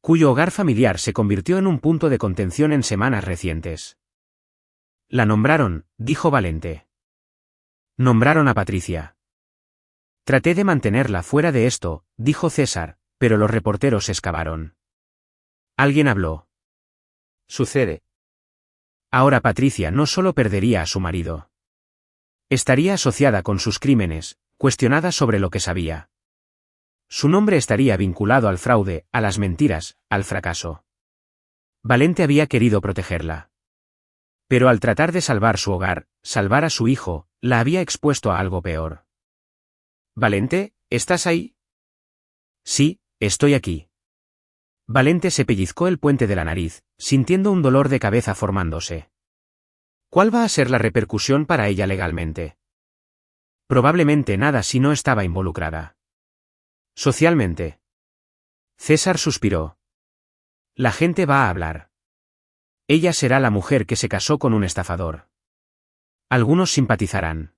cuyo hogar familiar se convirtió en un punto de contención en semanas recientes. La nombraron, dijo Valente. Nombraron a Patricia. Traté de mantenerla fuera de esto, dijo César, pero los reporteros excavaron. Alguien habló. Sucede. Ahora Patricia no solo perdería a su marido. Estaría asociada con sus crímenes, cuestionada sobre lo que sabía. Su nombre estaría vinculado al fraude, a las mentiras, al fracaso. Valente había querido protegerla. Pero al tratar de salvar su hogar, salvar a su hijo, la había expuesto a algo peor. Valente, ¿estás ahí? Sí, estoy aquí. Valente se pellizcó el puente de la nariz, sintiendo un dolor de cabeza formándose. ¿Cuál va a ser la repercusión para ella legalmente? Probablemente nada si no estaba involucrada. Socialmente. César suspiró. La gente va a hablar. Ella será la mujer que se casó con un estafador. Algunos simpatizarán.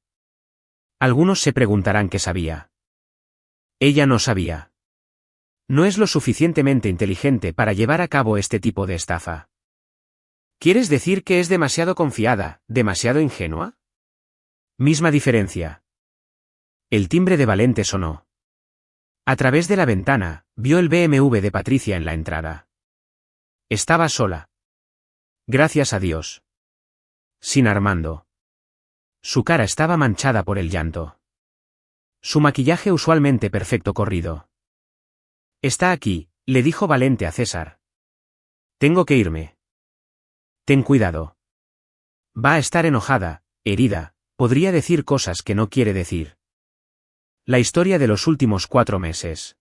Algunos se preguntarán qué sabía. Ella no sabía. No es lo suficientemente inteligente para llevar a cabo este tipo de estafa. ¿Quieres decir que es demasiado confiada, demasiado ingenua? Misma diferencia. El timbre de Valente sonó. A través de la ventana, vio el BMW de Patricia en la entrada. Estaba sola. Gracias a Dios. Sin Armando. Su cara estaba manchada por el llanto. Su maquillaje usualmente perfecto corrido. Está aquí, le dijo Valente a César. Tengo que irme. Ten cuidado. Va a estar enojada, herida, podría decir cosas que no quiere decir. La historia de los últimos 4 meses.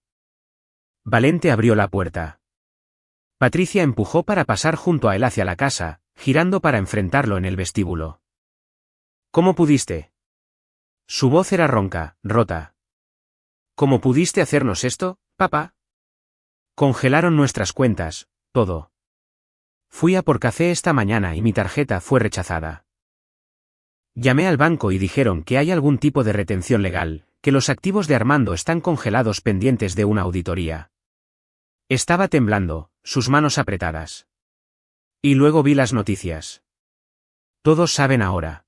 Valente abrió la puerta. Patricia empujó para pasar junto a él hacia la casa, girando para enfrentarlo en el vestíbulo. ¿Cómo pudiste? Su voz era ronca, rota. ¿Cómo pudiste hacernos esto, papá? Congelaron nuestras cuentas, todo. Fui a por café esta mañana y mi tarjeta fue rechazada. Llamé al banco y dijeron que hay algún tipo de retención legal, que los activos de Armando están congelados pendientes de una auditoría. Estaba temblando, sus manos apretadas. Y luego vi las noticias. Todos saben ahora.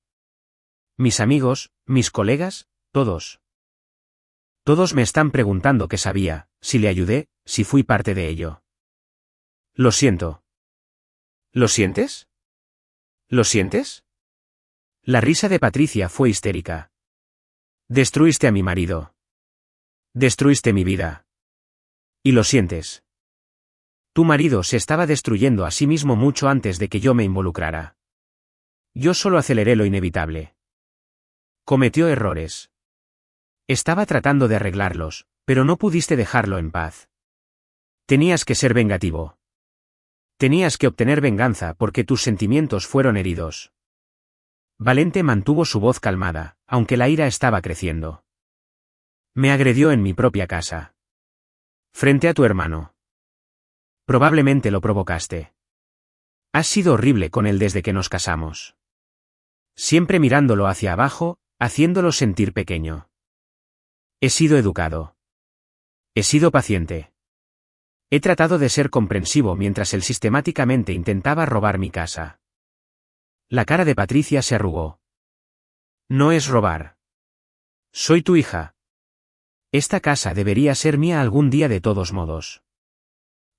Mis amigos, mis colegas, todos. Todos me están preguntando qué sabía, si le ayudé, si fui parte de ello. Lo siento. ¿Lo sientes? ¿Lo sientes? La risa de Patricia fue histérica. Destruiste a mi marido. Destruiste mi vida. Y lo sientes. Tu marido se estaba destruyendo a sí mismo mucho antes de que yo me involucrara. Yo solo aceleré lo inevitable. Cometió errores. Estaba tratando de arreglarlos, pero no pudiste dejarlo en paz. Tenías que ser vengativo. Tenías que obtener venganza porque tus sentimientos fueron heridos. Valente mantuvo su voz calmada, aunque la ira estaba creciendo. Me agredió en mi propia casa. Frente a tu hermano. Probablemente lo provocaste. Has sido horrible con él desde que nos casamos. Siempre mirándolo hacia abajo, haciéndolo sentir pequeño. He sido educado. He sido paciente. He tratado de ser comprensivo mientras él sistemáticamente intentaba robar mi casa. La cara de Patricia se arrugó. No es robar. Soy tu hija. Esta casa debería ser mía algún día de todos modos.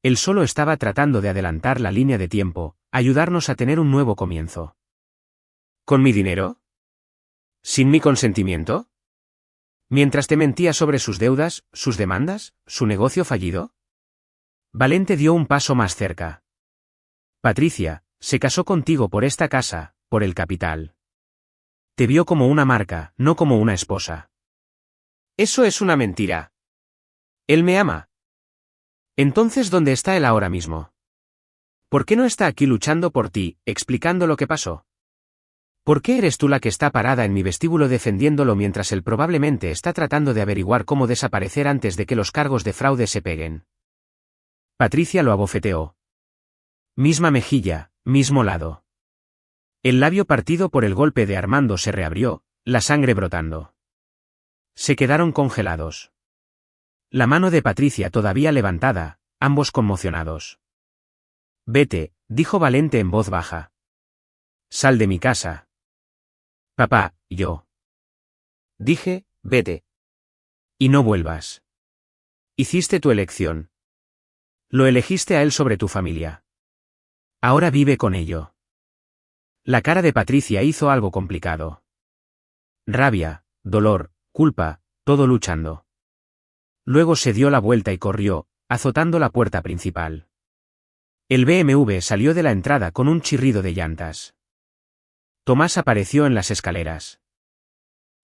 Él solo estaba tratando de adelantar la línea de tiempo, ayudarnos a tener un nuevo comienzo. ¿Con mi dinero? ¿Sin mi consentimiento? ¿Mientras te mentía sobre sus deudas, sus demandas, su negocio fallido? Valente dio un paso más cerca. Patricia, se casó contigo por esta casa, por el capital. Te vio como una marca, no como una esposa. Eso es una mentira. Él me ama. Entonces, ¿dónde está él ahora mismo? ¿Por qué no está aquí luchando por ti, explicando lo que pasó? ¿Por qué eres tú la que está parada en mi vestíbulo defendiéndolo mientras él probablemente está tratando de averiguar cómo desaparecer antes de que los cargos de fraude se peguen? Patricia lo abofeteó. Misma mejilla, mismo lado. El labio partido por el golpe de Armando se reabrió, la sangre brotando. Se quedaron congelados. La mano de Patricia todavía levantada, ambos conmocionados. Vete, dijo Valente en voz baja. Sal de mi casa. Papá, yo. Dije, vete. Y no vuelvas. Hiciste tu elección. Lo elegiste a él sobre tu familia. Ahora vive con ello. La cara de Patricia hizo algo complicado. Rabia, dolor, culpa, todo luchando. Luego se dio la vuelta y corrió, azotando la puerta principal. El BMW salió de la entrada con un chirrido de llantas. Tomás apareció en las escaleras.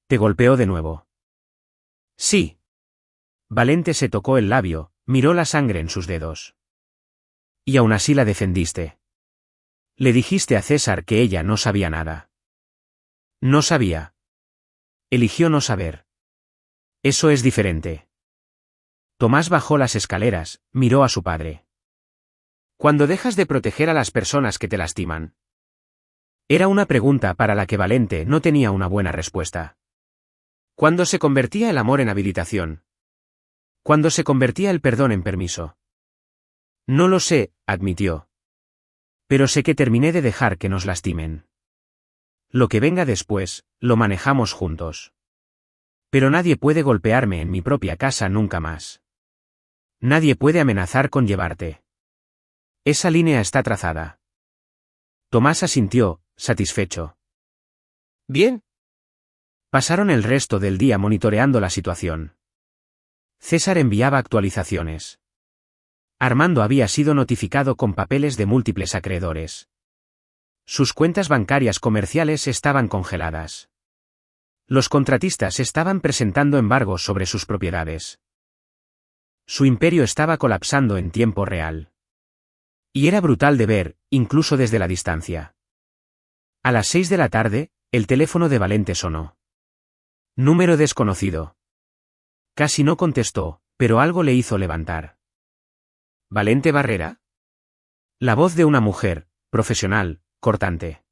¿Te golpeó de nuevo? Sí. Valente se tocó el labio, miró la sangre en sus dedos. Y aún así la defendiste. Le dijiste a César que ella no sabía nada. No sabía. Eligió no saber. Eso es diferente. Tomás bajó las escaleras, miró a su padre. ¿Cuándo dejas de proteger a las personas que te lastiman? Era una pregunta para la que Valente no tenía una buena respuesta. ¿Cuándo se convertía el amor en habilitación? ¿Cuándo se convertía el perdón en permiso? No lo sé, admitió. Pero sé que terminé de dejar que nos lastimen. Lo que venga después, lo manejamos juntos. Pero nadie puede golpearme en mi propia casa nunca más. Nadie puede amenazar con llevarte. Esa línea está trazada. Tomás asintió, satisfecho. Bien. Pasaron el resto del día monitoreando la situación. César enviaba actualizaciones. Armando había sido notificado con papeles de múltiples acreedores. Sus cuentas bancarias comerciales estaban congeladas. Los contratistas estaban presentando embargos sobre sus propiedades. Su imperio estaba colapsando en tiempo real. Y era brutal de ver, incluso desde la distancia. A las 6 de la tarde, el teléfono de Valente sonó. Número desconocido. Casi no contestó, pero algo le hizo levantar. ¿Valente Barrera? La voz de una mujer, profesional, cortante.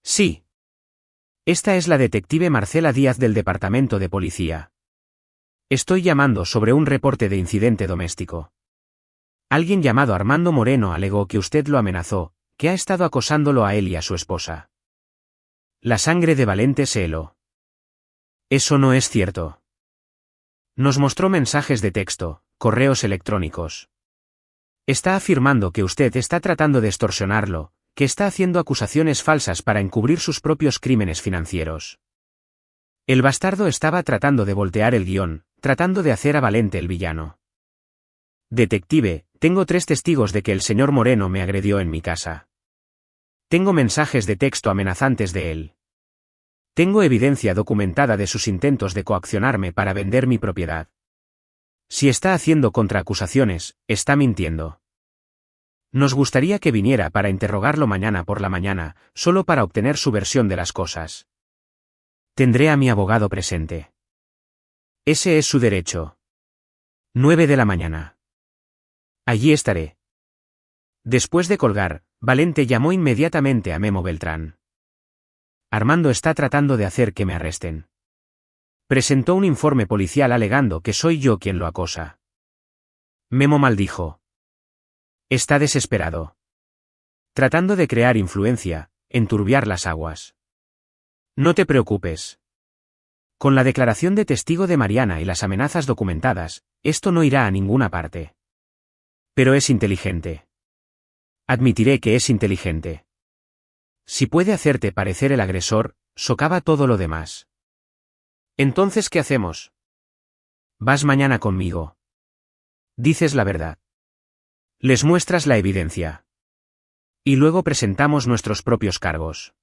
Sí. Esta es la detective Marcela Díaz del Departamento de Policía. Estoy llamando sobre un reporte de incidente doméstico. Alguien llamado Armando Moreno alegó que usted lo amenazó, que ha estado acosándolo a él y a su esposa. La sangre de Valente se heló. Eso no es cierto. Nos mostró mensajes de texto, correos electrónicos. Está afirmando que usted está tratando de extorsionarlo, que está haciendo acusaciones falsas para encubrir sus propios crímenes financieros. El bastardo estaba tratando de voltear el guión, tratando de hacer a Valente el villano. Detective, tengo 3 testigos de que el señor Moreno me agredió en mi casa. Tengo mensajes de texto amenazantes de él. Tengo evidencia documentada de sus intentos de coaccionarme para vender mi propiedad. Si está haciendo contraacusaciones, está mintiendo. Nos gustaría que viniera para interrogarlo mañana por la mañana, solo para obtener su versión de las cosas. Tendré a mi abogado presente. Ese es su derecho. 9 de la mañana. Allí estaré. Después de colgar, Valente llamó inmediatamente a Memo Beltrán. Armando está tratando de hacer que me arresten. Presentó un informe policial alegando que soy yo quien lo acosa. Memo maldijo. Está desesperado. Tratando de crear influencia, enturbiar las aguas. No te preocupes. Con la declaración de testigo de Mariana y las amenazas documentadas, esto no irá a ninguna parte. Pero es inteligente. Admitiré que es inteligente. Si puede hacerte parecer el agresor, socava todo lo demás. Entonces, ¿qué hacemos? Vas mañana conmigo. Dices la verdad. Les muestras la evidencia. Y luego presentamos nuestros propios cargos.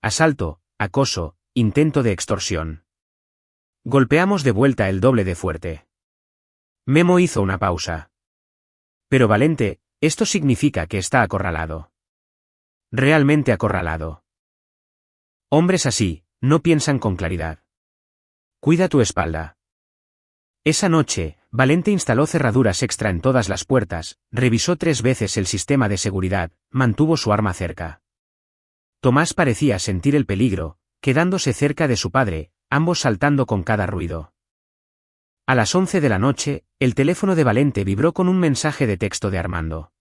Asalto, acoso, intento de extorsión. Golpeamos de vuelta el doble de fuerte. Memo hizo una pausa. Pero Valente, esto significa que está acorralado. Realmente acorralado. Hombres así, no piensan con claridad. Cuida tu espalda. Esa noche, Valente instaló cerraduras extra en todas las puertas, revisó 3 veces el sistema de seguridad, mantuvo su arma cerca. Tomás parecía sentir el peligro, quedándose cerca de su padre, ambos saltando con cada ruido. A las 11 de la noche, el teléfono de Valente vibró con un mensaje de texto de Armando.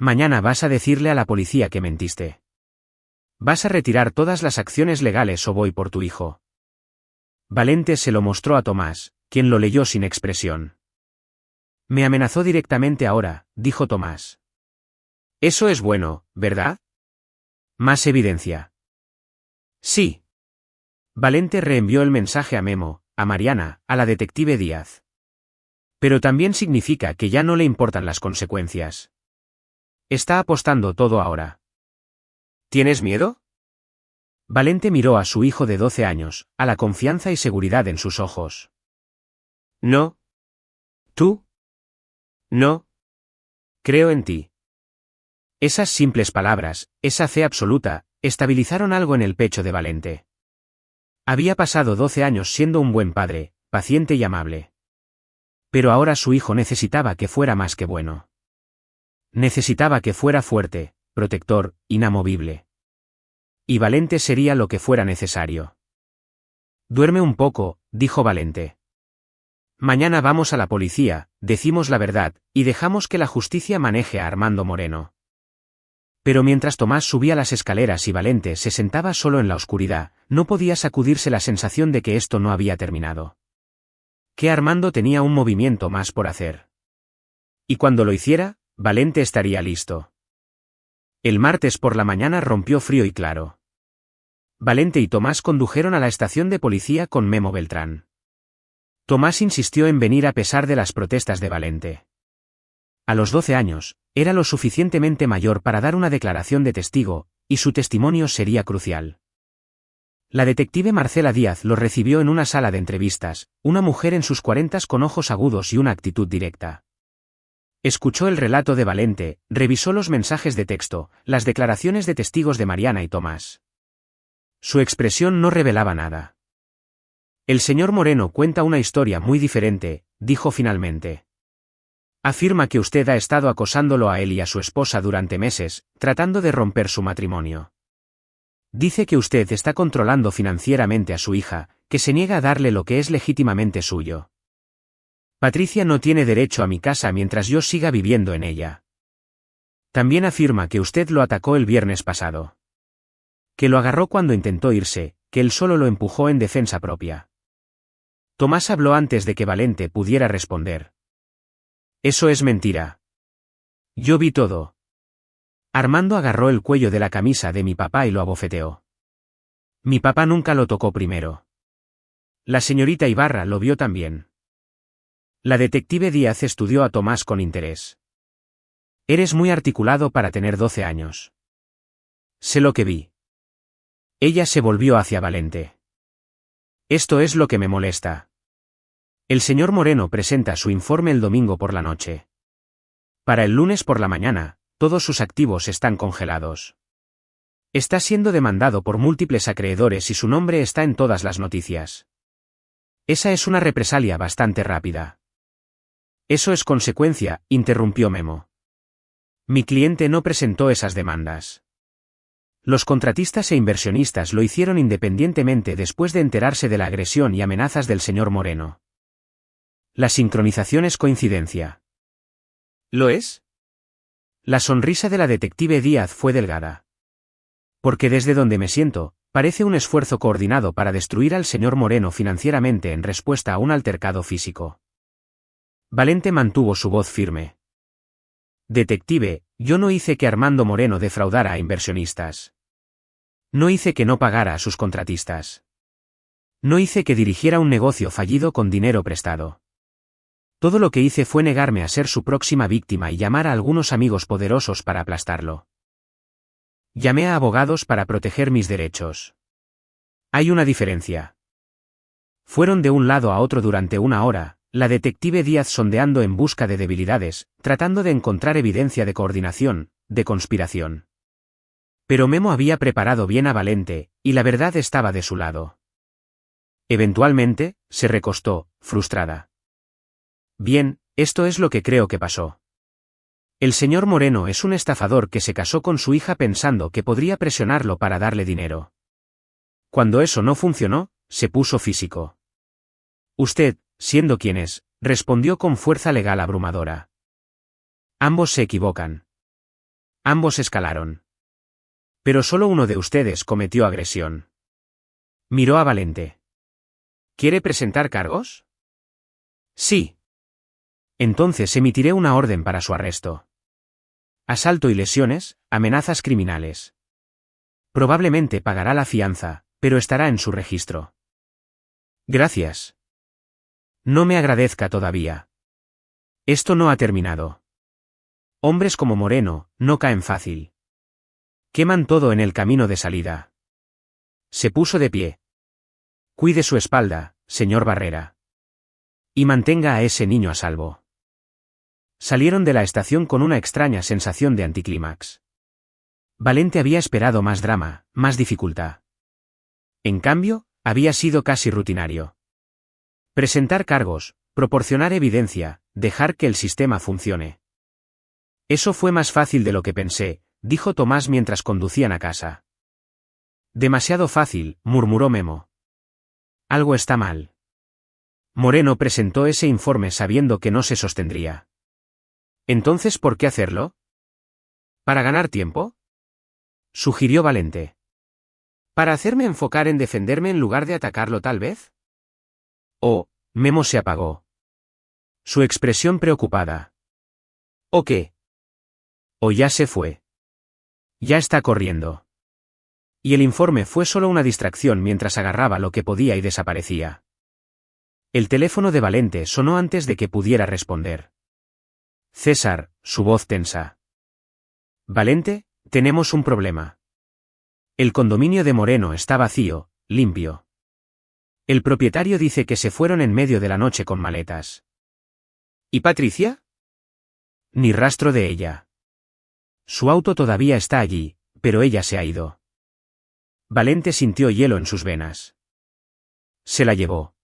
Mañana vas a decirle a la policía que mentiste. Vas a retirar todas las acciones legales o voy por tu hijo. Valente se lo mostró a Tomás, quien lo leyó sin expresión. Me amenazó directamente ahora, dijo Tomás. Eso es bueno, ¿verdad? Más evidencia. Sí. Valente reenvió el mensaje a Memo, a Mariana, a la detective Díaz. Pero también significa que ya no le importan las consecuencias. Está apostando todo ahora. ¿Tienes miedo? Valente miró a su hijo de 12 años, a la confianza y seguridad en sus ojos. No. ¿Tú? No. Creo en ti. Esas simples palabras, esa fe absoluta, estabilizaron algo en el pecho de Valente. Había pasado 12 años siendo un buen padre, paciente y amable. Pero ahora su hijo necesitaba que fuera más que bueno. Necesitaba que fuera fuerte, protector, inamovible. Y Valente sería lo que fuera necesario. Duerme un poco, dijo Valente. Mañana vamos a la policía, decimos la verdad, y dejamos que la justicia maneje a Armando Moreno. Pero mientras Tomás subía las escaleras y Valente se sentaba solo en la oscuridad, no podía sacudirse la sensación de que esto no había terminado. Que Armando tenía un movimiento más por hacer. Y cuando lo hiciera, Valente estaría listo. El martes por la mañana rompió frío y claro. Valente y Tomás condujeron a la estación de policía con Memo Beltrán. Tomás insistió en venir a pesar de las protestas de Valente. A los 12 años, era lo suficientemente mayor para dar una declaración de testigo, y su testimonio sería crucial. La detective Marcela Díaz lo recibió en una sala de entrevistas, una mujer en sus 40 con ojos agudos y una actitud directa. Escuchó el relato de Valente, revisó los mensajes de texto, las declaraciones de testigos de Mariana y Tomás. Su expresión no revelaba nada. El señor Moreno cuenta una historia muy diferente, dijo finalmente. Afirma que usted ha estado acosándolo a él y a su esposa durante meses, tratando de romper su matrimonio. Dice que usted está controlando financieramente a su hija, que se niega a darle lo que es legítimamente suyo. Patricia no tiene derecho a mi casa mientras yo siga viviendo en ella. También afirma que usted lo atacó el viernes pasado. Que lo agarró cuando intentó irse, que él solo lo empujó en defensa propia. Tomás habló antes de que Valente pudiera responder. Eso es mentira. Yo vi todo. Armando agarró el cuello de la camisa de mi papá y lo abofeteó. Mi papá nunca lo tocó primero. La señorita Ibarra lo vio también. La detective Díaz estudió a Tomás con interés. Eres muy articulado para tener 12 años. Sé lo que vi. Ella se volvió hacia Valente. Esto es lo que me molesta. El señor Moreno presenta su informe el domingo por la noche. Para el lunes por la mañana, todos sus activos están congelados. Está siendo demandado por múltiples acreedores y su nombre está en todas las noticias. Esa es una represalia bastante rápida. Eso es consecuencia, interrumpió Memo. Mi cliente no presentó esas demandas. Los contratistas e inversionistas lo hicieron independientemente después de enterarse de la agresión y amenazas del señor Moreno. La sincronización es coincidencia. ¿Lo es? La sonrisa de la detective Díaz fue delgada. Porque desde donde me siento, parece un esfuerzo coordinado para destruir al señor Moreno financieramente en respuesta a un altercado físico. Valente mantuvo su voz firme. Detective, yo no hice que Armando Moreno defraudara a inversionistas. No hice que no pagara a sus contratistas. No hice que dirigiera un negocio fallido con dinero prestado. Todo lo que hice fue negarme a ser su próxima víctima y llamar a algunos amigos poderosos para aplastarlo. Llamé a abogados para proteger mis derechos. Hay una diferencia. Fueron de un lado a otro durante una hora, la detective Díaz sondeando en busca de debilidades, tratando de encontrar evidencia de coordinación, de conspiración. Pero Memo había preparado bien a Valente, y la verdad estaba de su lado. Eventualmente, se recostó, frustrada. Bien, esto es lo que creo que pasó. El señor Moreno es un estafador que se casó con su hija pensando que podría presionarlo para darle dinero. Cuando eso no funcionó, se puso físico. Usted, siendo quien es, respondió con fuerza legal abrumadora. Ambos se equivocan. Ambos escalaron. Pero solo uno de ustedes cometió agresión. Miró a Valente. ¿Quiere presentar cargos? Sí. Entonces emitiré una orden para su arresto. Asalto y lesiones, amenazas criminales. Probablemente pagará la fianza, pero estará en su registro. Gracias. No me agradezca todavía. Esto no ha terminado. Hombres como Moreno, no caen fácil. Queman todo en el camino de salida. Se puso de pie. Cuide su espalda, señor Barrera. Y mantenga a ese niño a salvo. Salieron de la estación con una extraña sensación de anticlímax. Valente había esperado más drama, más dificultad. En cambio, había sido casi rutinario. Presentar cargos, proporcionar evidencia, dejar que el sistema funcione. Eso fue más fácil de lo que pensé, dijo Tomás mientras conducían a casa. Demasiado fácil, murmuró Memo. Algo está mal. Moreno presentó ese informe sabiendo que no se sostendría. Entonces, ¿por qué hacerlo? ¿Para ganar tiempo? Sugirió Valente. ¿Para hacerme enfocar en defenderme en lugar de atacarlo tal vez? Oh, Memo se apagó. Su expresión preocupada. ¿O qué? O ya se fue. Ya está corriendo. Y el informe fue solo una distracción mientras agarraba lo que podía y desaparecía. El teléfono de Valente sonó antes de que pudiera responder. César, su voz tensa. Valente, tenemos un problema. El condominio de Moreno está vacío, limpio. El propietario dice que se fueron en medio de la noche con maletas. ¿Y Patricia? Ni rastro de ella. Su auto todavía está allí, pero ella se ha ido. Valente sintió hielo en sus venas. Se la llevó.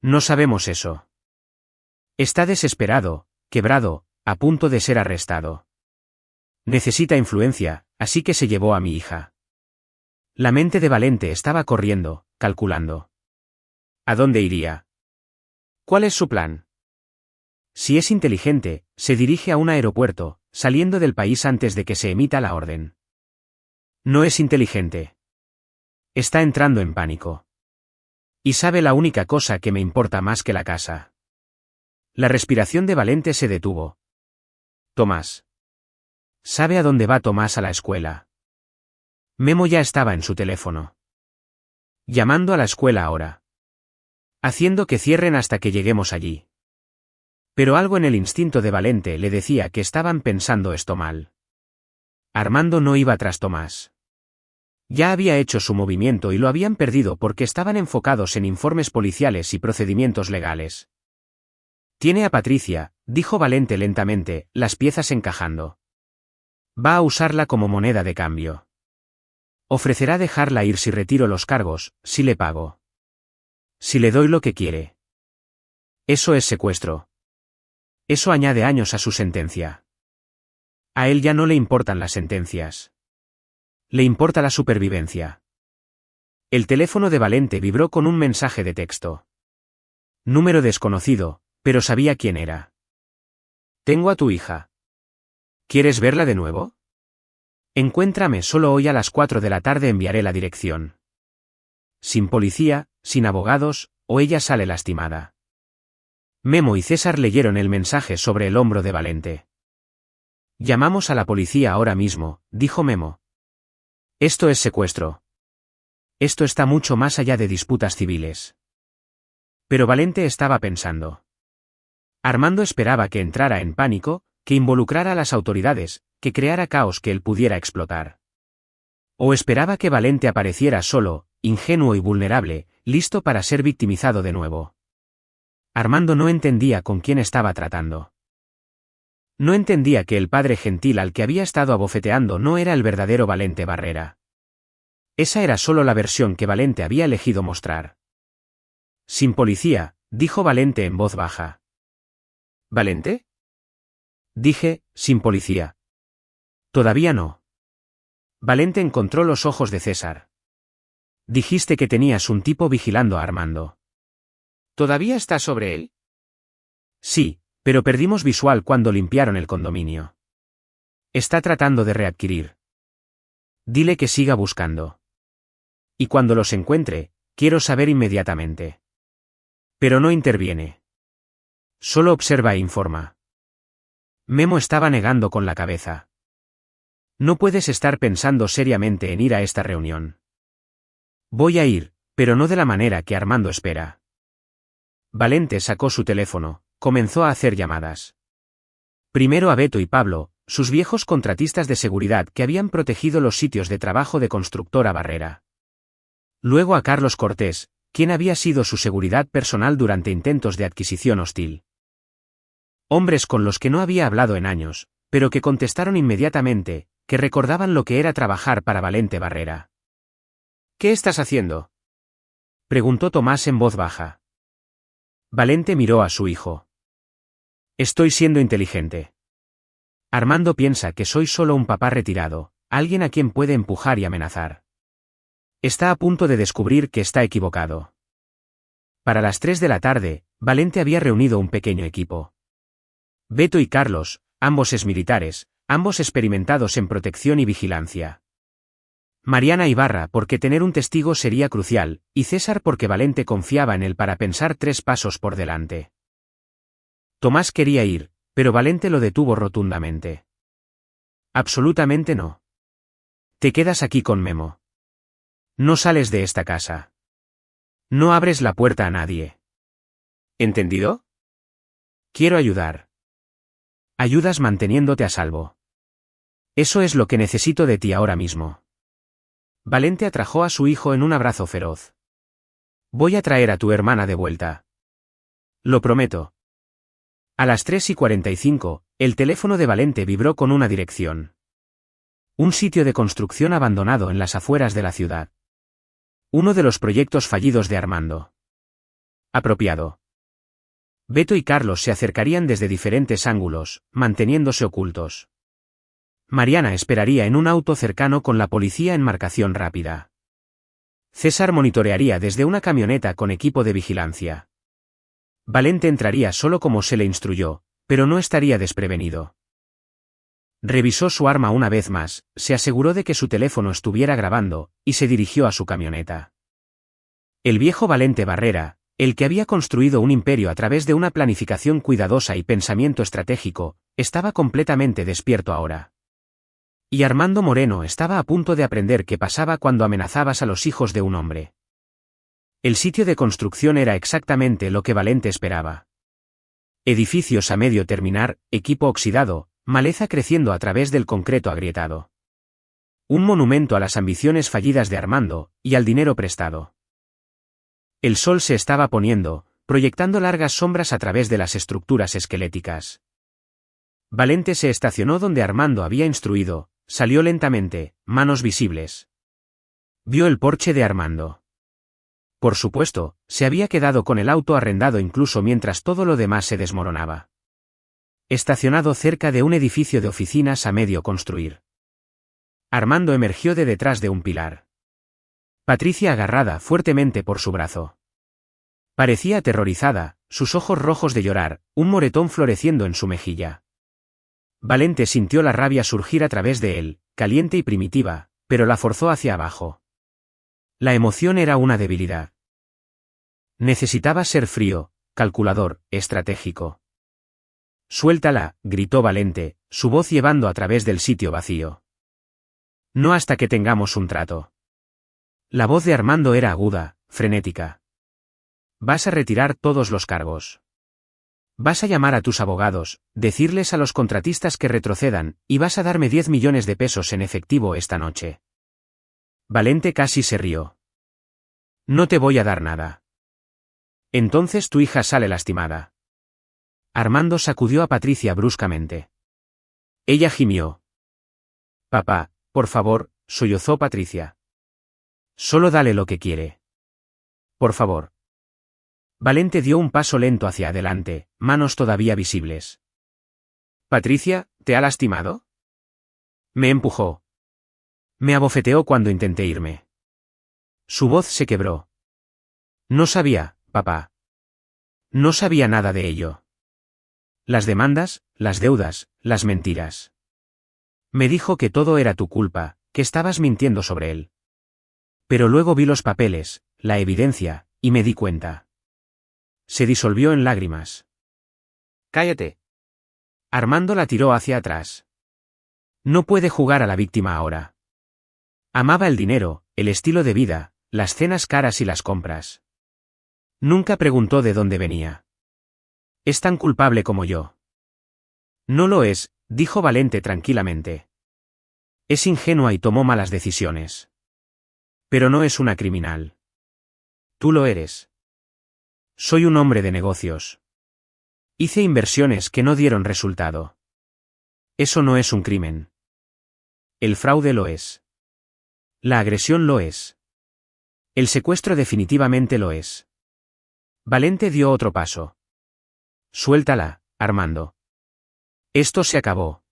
No sabemos eso. Está desesperado, quebrado, a punto de ser arrestado. Necesita influencia, así que se llevó a mi hija. La mente de Valente estaba corriendo, calculando. ¿A dónde iría? ¿Cuál es su plan? Si es inteligente, se dirige a un aeropuerto, saliendo del país antes de que se emita la orden. No es inteligente. Está entrando en pánico. Y sabe la única cosa que me importa más que la casa. La respiración de Valente se detuvo. Tomás. ¿Sabe a dónde va Tomás a la escuela? Memo ya estaba en su teléfono. Llamando a la escuela ahora. Haciendo que cierren hasta que lleguemos allí. Pero algo en el instinto de Valente le decía que estaban pensando esto mal. Armando no iba tras Tomás. Ya había hecho su movimiento y lo habían perdido porque estaban enfocados en informes policiales y procedimientos legales. Tiene a Patricia, dijo Valente lentamente, las piezas encajando. Va a usarla como moneda de cambio. Ofrecerá dejarla ir si retiro los cargos, si le pago. Si le doy lo que quiere. Eso es secuestro. Eso añade años a su sentencia. A él ya no le importan las sentencias. Le importa la supervivencia. El teléfono de Valente vibró con un mensaje de texto. Número desconocido, pero sabía quién era. Tengo a tu hija. ¿Quieres verla de nuevo? Encuéntrame solo hoy a las 4 de la tarde, enviaré la dirección. Sin policía, sin abogados, o ella sale lastimada. Memo y César leyeron el mensaje sobre el hombro de Valente. Llamamos a la policía ahora mismo, dijo Memo. Esto es secuestro. Esto está mucho más allá de disputas civiles. Pero Valente estaba pensando. Armando esperaba que entrara en pánico, que involucrara a las autoridades, que creara caos que él pudiera explotar. O esperaba que Valente apareciera solo, ingenuo y vulnerable, listo para ser victimizado de nuevo. Armando no entendía con quién estaba tratando. No entendía que el padre gentil al que había estado abofeteando no era el verdadero Valente Barrera. Esa era solo la versión que Valente había elegido mostrar. Sin policía, dijo Valente en voz baja. ¿Valente? Dije, sin policía. Todavía no. Valente encontró los ojos de César. Dijiste que tenías un tipo vigilando a Armando. ¿Todavía está sobre él? Sí, pero perdimos visual cuando limpiaron el condominio. Está tratando de readquirir. Dile que siga buscando. Y cuando los encuentre, quiero saber inmediatamente. Pero no interviene. Solo observa e informa. Memo estaba negando con la cabeza. No puedes estar pensando seriamente en ir a esta reunión. Voy a ir, pero no de la manera que Armando espera. Valente sacó su teléfono, comenzó a hacer llamadas. Primero a Beto y Pablo, sus viejos contratistas de seguridad que habían protegido los sitios de trabajo de Constructora Barrera. Luego a Carlos Cortés, quien había sido su seguridad personal durante intentos de adquisición hostil. Hombres con los que no había hablado en años, pero que contestaron inmediatamente, que recordaban lo que era trabajar para Valente Barrera. ¿Qué estás haciendo?, preguntó Tomás en voz baja. Valente miró a su hijo. Estoy siendo inteligente. Armando piensa que soy solo un papá retirado, alguien a quien puede empujar y amenazar. Está a punto de descubrir que está equivocado. Para las 3 de la tarde, Valente había reunido un pequeño equipo. Beto y Carlos, ambos exmilitares, ambos experimentados en protección y vigilancia. Mariana Ibarra porque tener un testigo sería crucial, y César porque Valente confiaba en él para pensar 3 pasos por delante. Tomás quería ir, pero Valente lo detuvo rotundamente. Absolutamente no. Te quedas aquí con Memo. No sales de esta casa. No abres la puerta a nadie. ¿Entendido? Quiero ayudar. Ayudas manteniéndote a salvo. Eso es lo que necesito de ti ahora mismo. Valente atrajo a su hijo en un abrazo feroz. Voy a traer a tu hermana de vuelta. Lo prometo. A las 3:45, el teléfono de Valente vibró con una dirección. Un sitio de construcción abandonado en las afueras de la ciudad. Uno de los proyectos fallidos de Armando. Apropiado. Beto y Carlos se acercarían desde diferentes ángulos, manteniéndose ocultos. Mariana esperaría en un auto cercano con la policía en marcación rápida. César monitorearía desde una camioneta con equipo de vigilancia. Valente entraría solo como se le instruyó, pero no estaría desprevenido. Revisó su arma una vez más, se aseguró de que su teléfono estuviera grabando, y se dirigió a su camioneta. El viejo Valente Barrera, el que había construido un imperio a través de una planificación cuidadosa y pensamiento estratégico, estaba completamente despierto ahora. Y Armando Moreno estaba a punto de aprender qué pasaba cuando amenazabas a los hijos de un hombre. El sitio de construcción era exactamente lo que Valente esperaba. Edificios a medio terminar, equipo oxidado, maleza creciendo a través del concreto agrietado. Un monumento a las ambiciones fallidas de Armando, y al dinero prestado. El sol se estaba poniendo, proyectando largas sombras a través de las estructuras esqueléticas. Valente se estacionó donde Armando había instruido, salió lentamente, manos visibles. Vio el porche de Armando. Por supuesto, se había quedado con el auto arrendado incluso mientras todo lo demás se desmoronaba. Estacionado cerca de un edificio de oficinas a medio construir. Armando emergió de detrás de un pilar. Patricia agarrada fuertemente por su brazo. Parecía aterrorizada, sus ojos rojos de llorar, un moretón floreciendo en su mejilla. Valente sintió la rabia surgir a través de él, caliente y primitiva, pero la forzó hacia abajo. La emoción era una debilidad. Necesitaba ser frío, calculador, estratégico. Suéltala, gritó Valente, su voz llevando a través del sitio vacío. No hasta que tengamos un trato. La voz de Armando era aguda, frenética. Vas a retirar todos los cargos. Vas a llamar a tus abogados, decirles a los contratistas que retrocedan, y vas a darme 10 millones de pesos en efectivo esta noche. Valente casi se rió. No te voy a dar nada. Entonces tu hija sale lastimada. Armando sacudió a Patricia bruscamente. Ella gimió. Papá, por favor, sollozó Patricia. Solo dale lo que quiere. Por favor. Valente dio un paso lento hacia adelante, manos todavía visibles. Patricia, ¿te ha lastimado? Me empujó. Me abofeteó cuando intenté irme. Su voz se quebró. No sabía, papá. No sabía nada de ello. Las demandas, las deudas, las mentiras. Me dijo que todo era tu culpa, que estabas mintiendo sobre él. Pero luego vi los papeles, la evidencia, y me di cuenta. Se disolvió en lágrimas. Cállate. Armando la tiró hacia atrás. No puede jugar a la víctima ahora. Amaba el dinero, el estilo de vida, las cenas caras y las compras. Nunca preguntó de dónde venía. Es tan culpable como yo. No lo es, dijo Valente tranquilamente. Es ingenua y tomó malas decisiones. Pero no es una criminal. Tú lo eres. Soy un hombre de negocios. Hice inversiones que no dieron resultado. Eso no es un crimen. El fraude lo es. La agresión lo es. El secuestro definitivamente lo es. Valente dio otro paso. Suéltala, Armando. Esto se acabó.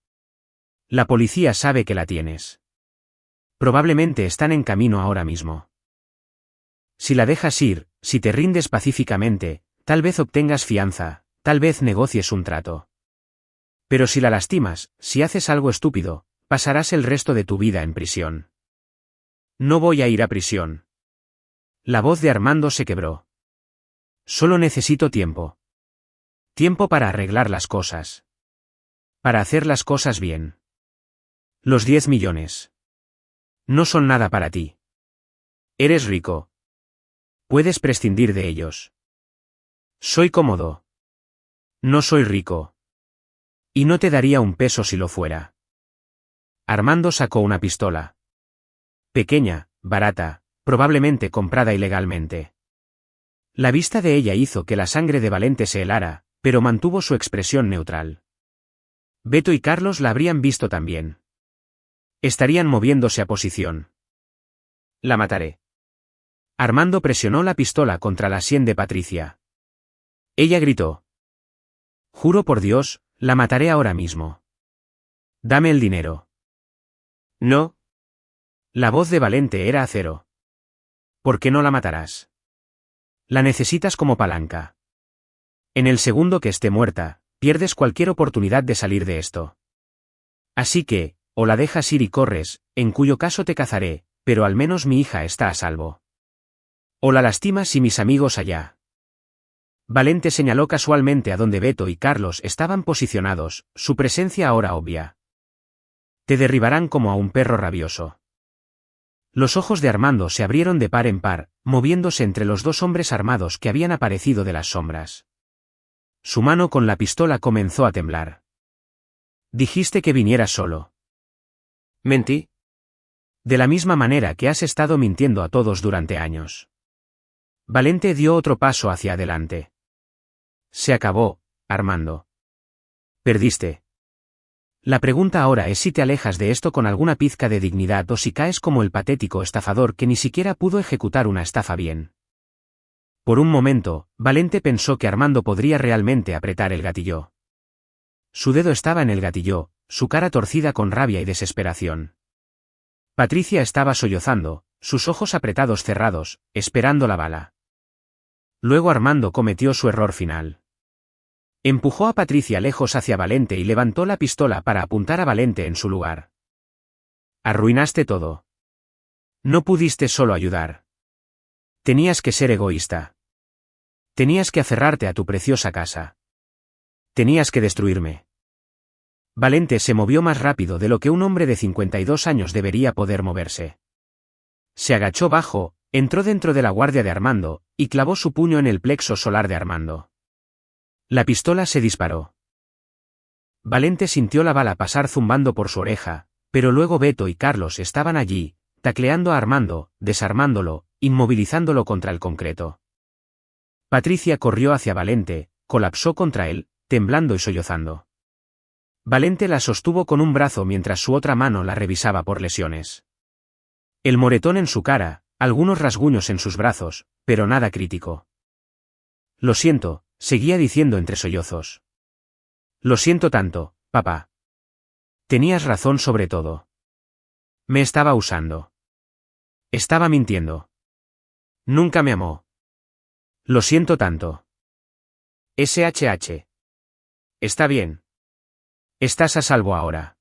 La policía sabe que la tienes. Probablemente están en camino ahora mismo. Si la dejas ir, si te rindes pacíficamente, tal vez obtengas fianza, tal vez negocies un trato. Pero si la lastimas, si haces algo estúpido, pasarás el resto de tu vida en prisión. No voy a ir a prisión. La voz de Armando se quebró. Solo necesito tiempo. Tiempo para arreglar las cosas. Para hacer las cosas bien. Los 10 millones. No son nada para ti. Eres rico. Puedes prescindir de ellos. Soy cómodo. No soy rico. Y no te daría un peso si lo fuera. Armando sacó una pistola. Pequeña, barata, probablemente comprada ilegalmente. La vista de ella hizo que la sangre de Valente se helara, pero mantuvo su expresión neutral. Beto y Carlos la habrían visto también. Estarían moviéndose a posición. La mataré. Armando presionó la pistola contra la sien de Patricia. Ella gritó. Juro por Dios, la mataré ahora mismo. Dame el dinero. No. La voz de Valente era acero. ¿Por qué no la matarás? La necesitas como palanca. En el segundo que esté muerta, pierdes cualquier oportunidad de salir de esto. Así que, o la dejas ir y corres, en cuyo caso te cazaré, pero al menos mi hija está a salvo. O la lastimas y mis amigos allá. Valente señaló casualmente a donde Beto y Carlos estaban posicionados, su presencia ahora obvia. Te derribarán como a un perro rabioso. Los ojos de Armando se abrieron de par en par, moviéndose entre los dos hombres armados que habían aparecido de las sombras. Su mano con la pistola comenzó a temblar. Dijiste que viniera solo. Mentí. De la misma manera que has estado mintiendo a todos durante años. Valente dio otro paso hacia adelante. Se acabó, Armando. Perdiste. La pregunta ahora es si te alejas de esto con alguna pizca de dignidad o si caes como el patético estafador que ni siquiera pudo ejecutar una estafa bien. Por un momento, Valente pensó que Armando podría realmente apretar el gatillo. Su dedo estaba en el gatillo, su cara torcida con rabia y desesperación. Patricia estaba sollozando, sus ojos apretados cerrados, esperando la bala. Luego Armando cometió su error final. Empujó a Patricia lejos hacia Valente y levantó la pistola para apuntar a Valente en su lugar. Arruinaste todo. No pudiste solo ayudar. Tenías que ser egoísta. Tenías que aferrarte a tu preciosa casa. Tenías que destruirme. Valente se movió más rápido de lo que un hombre de 52 años debería poder moverse. Se agachó bajo, entró dentro de la guardia de Armando, y clavó su puño en el plexo solar de Armando. La pistola se disparó. Valente sintió la bala pasar zumbando por su oreja, pero luego Beto y Carlos estaban allí, tacleando a Armando, desarmándolo, inmovilizándolo contra el concreto. Patricia corrió hacia Valente, colapsó contra él, temblando y sollozando. Valente la sostuvo con un brazo mientras su otra mano la revisaba por lesiones. El moretón en su cara, algunos rasguños en sus brazos, pero nada crítico. Lo siento, seguía diciendo entre sollozos. Lo siento tanto, papá. Tenías razón sobre todo. Me estaba usando. Estaba mintiendo. Nunca me amó. Lo siento tanto. SHH. Está bien. Estás a salvo ahora.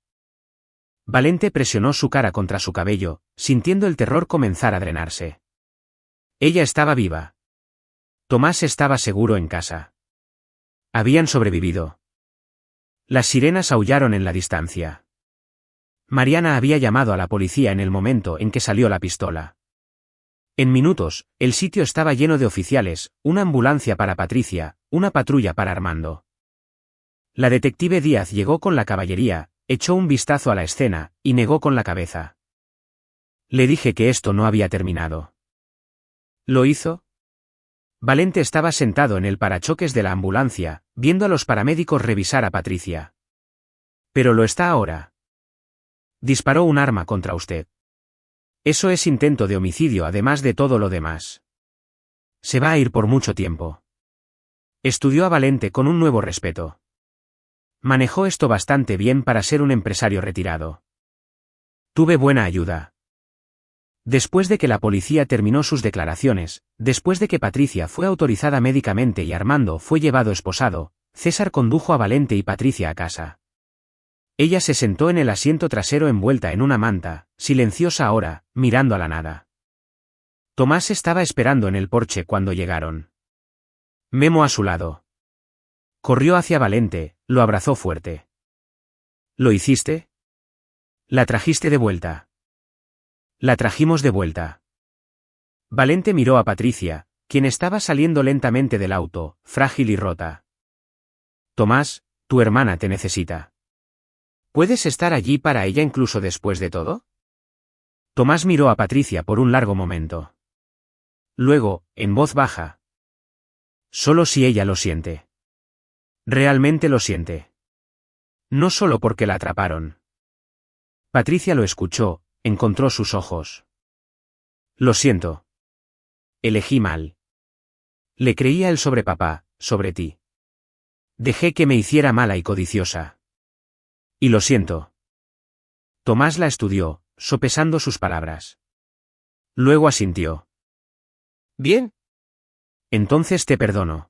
Valente presionó su cara contra su cabello, sintiendo el terror comenzar a drenarse. Ella estaba viva. Tomás estaba seguro en casa. Habían sobrevivido. Las sirenas aullaron en la distancia. Mariana había llamado a la policía en el momento en que salió la pistola. En minutos, el sitio estaba lleno de oficiales, una ambulancia para Patricia, una patrulla para Armando. La detective Díaz llegó con la caballería, echó un vistazo a la escena, y negó con la cabeza. Le dije que esto no había terminado. ¿Lo hizo? Valente estaba sentado en el parachoques de la ambulancia, viendo a los paramédicos revisar a Patricia. Pero lo está ahora. Disparó un arma contra usted. Eso es intento de homicidio además de todo lo demás. Se va a ir por mucho tiempo. Estudió a Valente con un nuevo respeto. Manejó esto bastante bien para ser un empresario retirado. Tuve buena ayuda. Después de que la policía terminó sus declaraciones, después de que Patricia fue autorizada médicamente y Armando fue llevado esposado, César condujo a Valente y Patricia a casa. Ella se sentó en el asiento trasero envuelta en una manta, silenciosa ahora, mirando a la nada. Tomás estaba esperando en el porche cuando llegaron. Memo a su lado. Corrió hacia Valente, lo abrazó fuerte. ¿Lo hiciste? ¿La trajiste de vuelta? La trajimos de vuelta. Valente miró a Patricia, quien estaba saliendo lentamente del auto, frágil y rota. Tomás, tu hermana te necesita. ¿Puedes estar allí para ella incluso después de todo? Tomás miró a Patricia por un largo momento. Luego, en voz baja. Solo si ella lo siente. Realmente lo siente. No solo porque la atraparon. Patricia lo escuchó, encontró sus ojos. Lo siento. Elegí mal. Le creía él sobre papá, sobre ti. Dejé que me hiciera mala y codiciosa. Y lo siento. Tomás la estudió, sopesando sus palabras. Luego asintió. Bien. Entonces te perdono.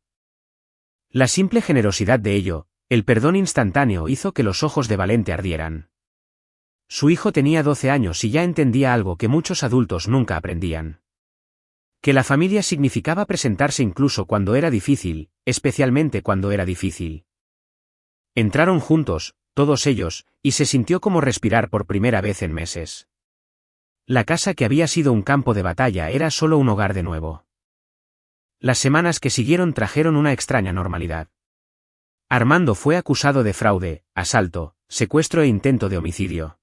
La simple generosidad de ello, el perdón instantáneo hizo que los ojos de Valente ardieran. Su hijo tenía 12 años y ya entendía algo que muchos adultos nunca aprendían. Que la familia significaba presentarse incluso cuando era difícil, especialmente cuando era difícil. Entraron juntos, todos ellos, y se sintió como respirar por primera vez en meses. La casa que había sido un campo de batalla era solo un hogar de nuevo. Las semanas que siguieron trajeron una extraña normalidad. Armando fue acusado de fraude, asalto, secuestro e intento de homicidio.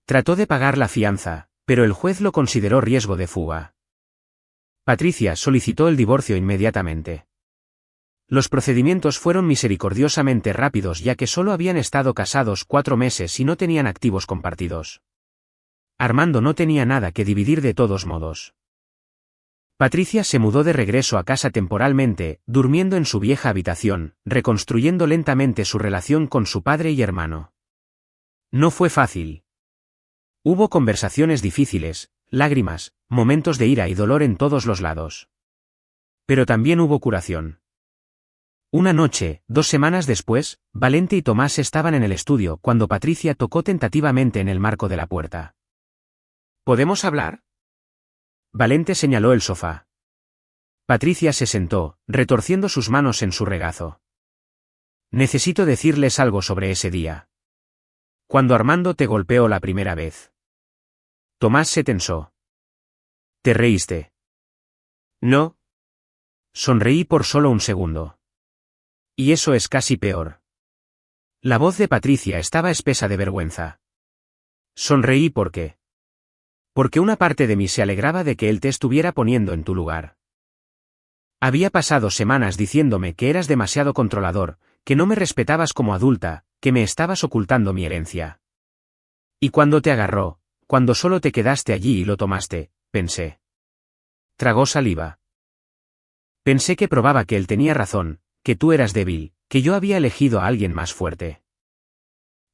Trató de pagar la fianza, pero el juez lo consideró riesgo de fuga. Patricia solicitó el divorcio inmediatamente. Los procedimientos fueron misericordiosamente rápidos ya que solo habían estado casados 4 meses y no tenían activos compartidos. Armando no tenía nada que dividir de todos modos. Patricia se mudó de regreso a casa temporalmente, durmiendo en su vieja habitación, reconstruyendo lentamente su relación con su padre y hermano. No fue fácil. Hubo conversaciones difíciles, lágrimas, momentos de ira y dolor en todos los lados. Pero también hubo curación. Una noche, 2 semanas después, Valente y Tomás estaban en el estudio cuando Patricia tocó tentativamente en el marco de la puerta. ¿Podemos hablar? Valente señaló el sofá. Patricia se sentó, retorciendo sus manos en su regazo. Necesito decirles algo sobre ese día. Cuando Armando te golpeó la primera vez. Tomás se tensó. ¿Te reíste? No. Sonreí por solo un segundo. Y eso es casi peor. La voz de Patricia estaba espesa de vergüenza. Sonreí porque una parte de mí se alegraba de que él te estuviera poniendo en tu lugar. Había pasado semanas diciéndome que eras demasiado controlador, que no me respetabas como adulta, que me estabas ocultando mi herencia. Y cuando te agarró, cuando solo te quedaste allí y lo tomaste, pensé. Tragó saliva. Pensé que probaba que él tenía razón, que tú eras débil, que yo había elegido a alguien más fuerte.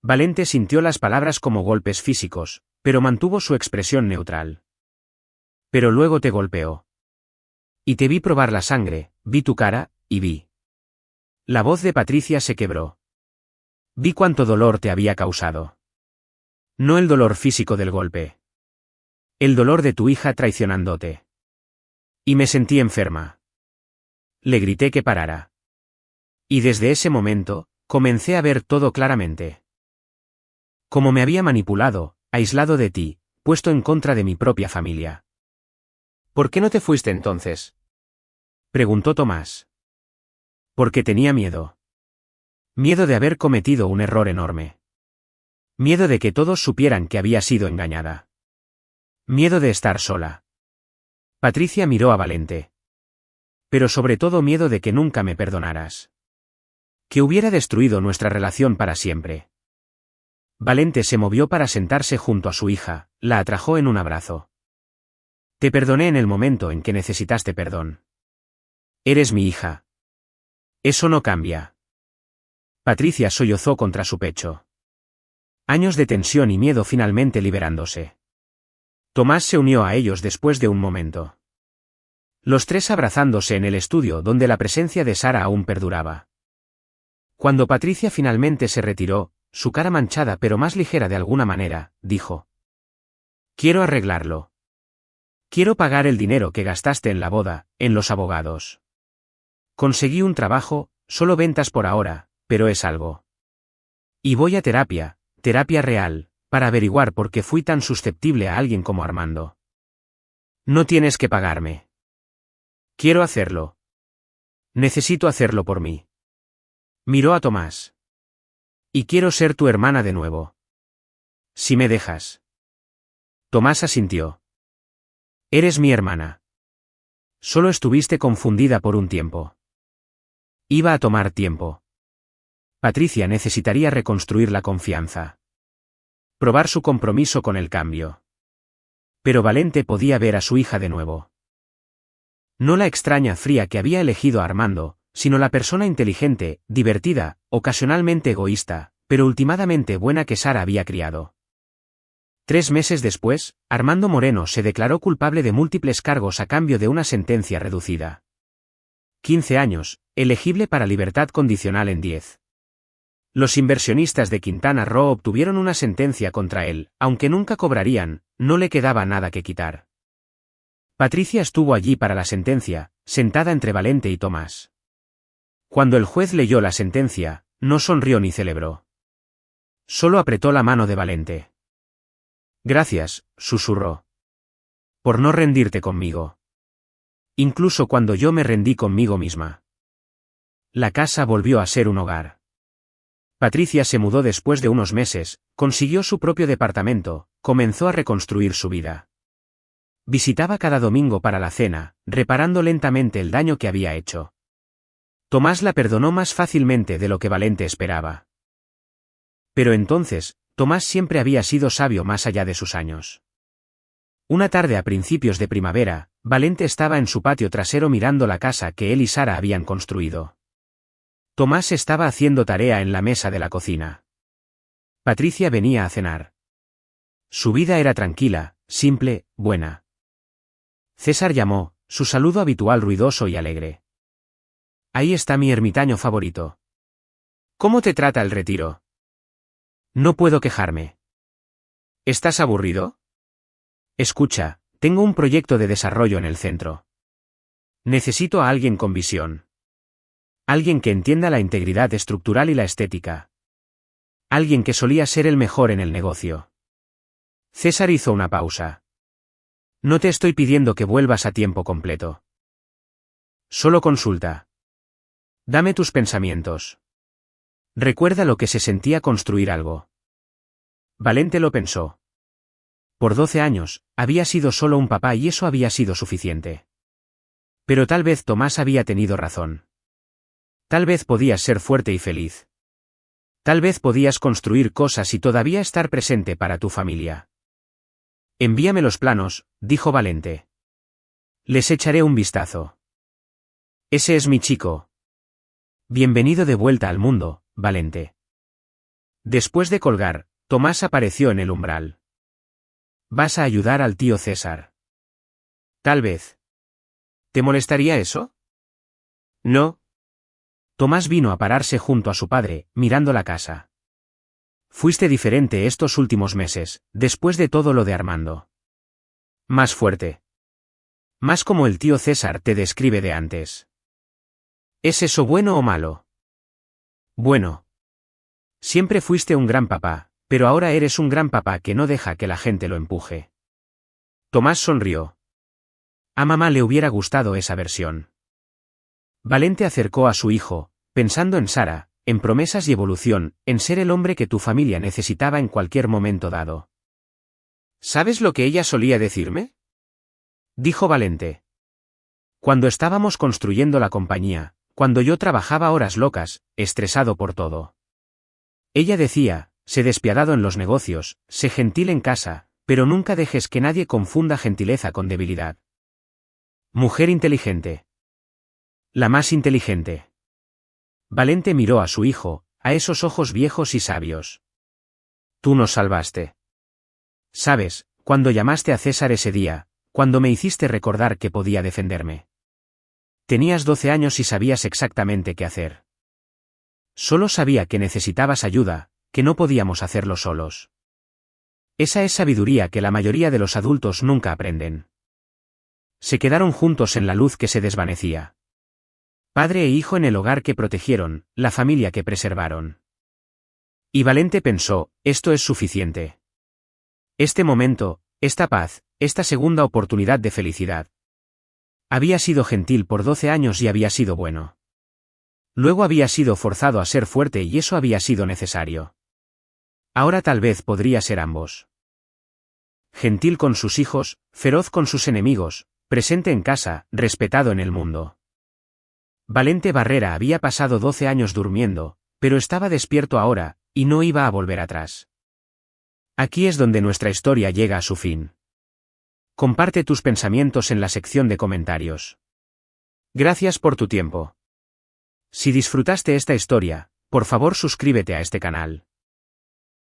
Valente sintió las palabras como golpes físicos, pero mantuvo su expresión neutral. Pero luego te golpeó. Y te vi probar la sangre, vi tu cara, y vi. La voz de Patricia se quebró. Vi cuánto dolor te había causado. No el dolor físico del golpe. El dolor de tu hija traicionándote. Y me sentí enferma. Le grité que parara. Y desde ese momento, comencé a ver todo claramente. Cómo me había manipulado, aislado de ti, puesto en contra de mi propia familia. ¿Por qué no te fuiste entonces? Preguntó Tomás. Porque tenía miedo. Miedo de haber cometido un error enorme. Miedo de que todos supieran que había sido engañada. Miedo de estar sola. Patricia miró a Valente. Pero sobre todo miedo de que nunca me perdonaras. Que hubiera destruido nuestra relación para siempre. Valente se movió para sentarse junto a su hija, la atrajo en un abrazo. Te perdoné en el momento en que necesitaste perdón. Eres mi hija. Eso no cambia. Patricia sollozó contra su pecho. Años de tensión y miedo finalmente liberándose. Tomás se unió a ellos después de un momento. Los tres abrazándose en el estudio donde la presencia de Sara aún perduraba. Cuando Patricia finalmente se retiró, su cara manchada pero más ligera de alguna manera, dijo. Quiero arreglarlo. Quiero pagar el dinero que gastaste en la boda, en los abogados. Conseguí un trabajo, solo ventas por ahora, pero es algo. Y voy a terapia real, para averiguar por qué fui tan susceptible a alguien como Armando. No tienes que pagarme. Quiero hacerlo. Necesito hacerlo por mí. Miró a Tomás. Y quiero ser tu hermana de nuevo. Si me dejas. Tomás asintió. Eres mi hermana. Solo estuviste confundida por un tiempo. Iba a tomar tiempo. Patricia necesitaría reconstruir la confianza. Probar su compromiso con el cambio. Pero Valente podía ver a su hija de nuevo. No la extraña fría que había elegido a Armando, sino la persona inteligente, divertida, ocasionalmente egoísta, pero ultimadamente buena que Sara había criado. 3 meses después, Armando Moreno se declaró culpable de múltiples cargos a cambio de una sentencia reducida. 15 años, elegible para libertad condicional en 10. Los inversionistas de Quintana Roo obtuvieron una sentencia contra él, aunque nunca cobrarían, no le quedaba nada que quitar. Patricia estuvo allí para la sentencia, sentada entre Valente y Tomás. Cuando el juez leyó la sentencia, no sonrió ni celebró. Solo apretó la mano de Valente. Gracias, susurró. Por no rendirte conmigo. Incluso cuando yo me rendí conmigo misma. La casa volvió a ser un hogar. Patricia se mudó después de unos meses, consiguió su propio departamento, comenzó a reconstruir su vida. Visitaba cada domingo para la cena, reparando lentamente el daño que había hecho. Tomás la perdonó más fácilmente de lo que Valente esperaba. Pero entonces, Tomás siempre había sido sabio más allá de sus años. Una tarde a principios de primavera, Valente estaba en su patio trasero mirando la casa que él y Sara habían construido. Tomás estaba haciendo tarea en la mesa de la cocina. Patricia venía a cenar. Su vida era tranquila, simple, buena. César llamó, su saludo habitual ruidoso y alegre. Ahí está mi ermitaño favorito. ¿Cómo te trata el retiro? No puedo quejarme. ¿Estás aburrido? Escucha, tengo un proyecto de desarrollo en el centro. Necesito a alguien con visión. Alguien que entienda la integridad estructural y la estética. Alguien que solía ser el mejor en el negocio. César hizo una pausa. No te estoy pidiendo que vuelvas a tiempo completo. Solo consulta. Dame tus pensamientos. Recuerda lo que se sentía construir algo. Valente lo pensó. Por 12 años, había sido solo un papá y eso había sido suficiente. Pero tal vez Tomás había tenido razón. Tal vez podías ser fuerte y feliz. Tal vez podías construir cosas y todavía estar presente para tu familia. Envíame los planos, dijo Valente. Les echaré un vistazo. Ese es mi chico. Bienvenido de vuelta al mundo, Valente. Después de colgar, Tomás apareció en el umbral. ¿Vas a ayudar al tío César? Tal vez. ¿Te molestaría eso? No. Tomás vino a pararse junto a su padre, mirando la casa. Fuiste diferente estos últimos meses, después de todo lo de Armando. Más fuerte. Más como el tío César te describe de antes. ¿Es eso bueno o malo? Bueno. Siempre fuiste un gran papá, pero ahora eres un gran papá que no deja que la gente lo empuje. Tomás sonrió. A mamá le hubiera gustado esa versión. Valente acercó a su hijo, pensando en Sara, en promesas y evolución, en ser el hombre que tu familia necesitaba en cualquier momento dado. ¿Sabes lo que ella solía decirme? Dijo Valente. Cuando estábamos construyendo la compañía, cuando yo trabajaba horas locas, estresado por todo. Ella decía, sé despiadado en los negocios, sé gentil en casa, pero nunca dejes que nadie confunda gentileza con debilidad. Mujer inteligente. La más inteligente. Valente miró a su hijo, a esos ojos viejos y sabios. Tú nos salvaste. Sabes, cuando llamaste a César ese día, cuando me hiciste recordar que podía defenderme. Tenías 12 años y sabías exactamente qué hacer. Solo sabía que necesitabas ayuda, que no podíamos hacerlo solos. Esa es sabiduría que la mayoría de los adultos nunca aprenden. Se quedaron juntos en la luz que se desvanecía. Padre e hijo en el hogar que protegieron, la familia que preservaron. Y Valente pensó, esto es suficiente. Este momento, esta paz, esta segunda oportunidad de felicidad. Había sido gentil por 12 años y había sido bueno. Luego había sido forzado a ser fuerte y eso había sido necesario. Ahora tal vez podría ser ambos. Gentil con sus hijos, feroz con sus enemigos, presente en casa, respetado en el mundo. Valente Barrera había pasado 12 años durmiendo, pero estaba despierto ahora, y no iba a volver atrás. Aquí es donde nuestra historia llega a su fin. Comparte tus pensamientos en la sección de comentarios. Gracias por tu tiempo. Si disfrutaste esta historia, por favor suscríbete a este canal.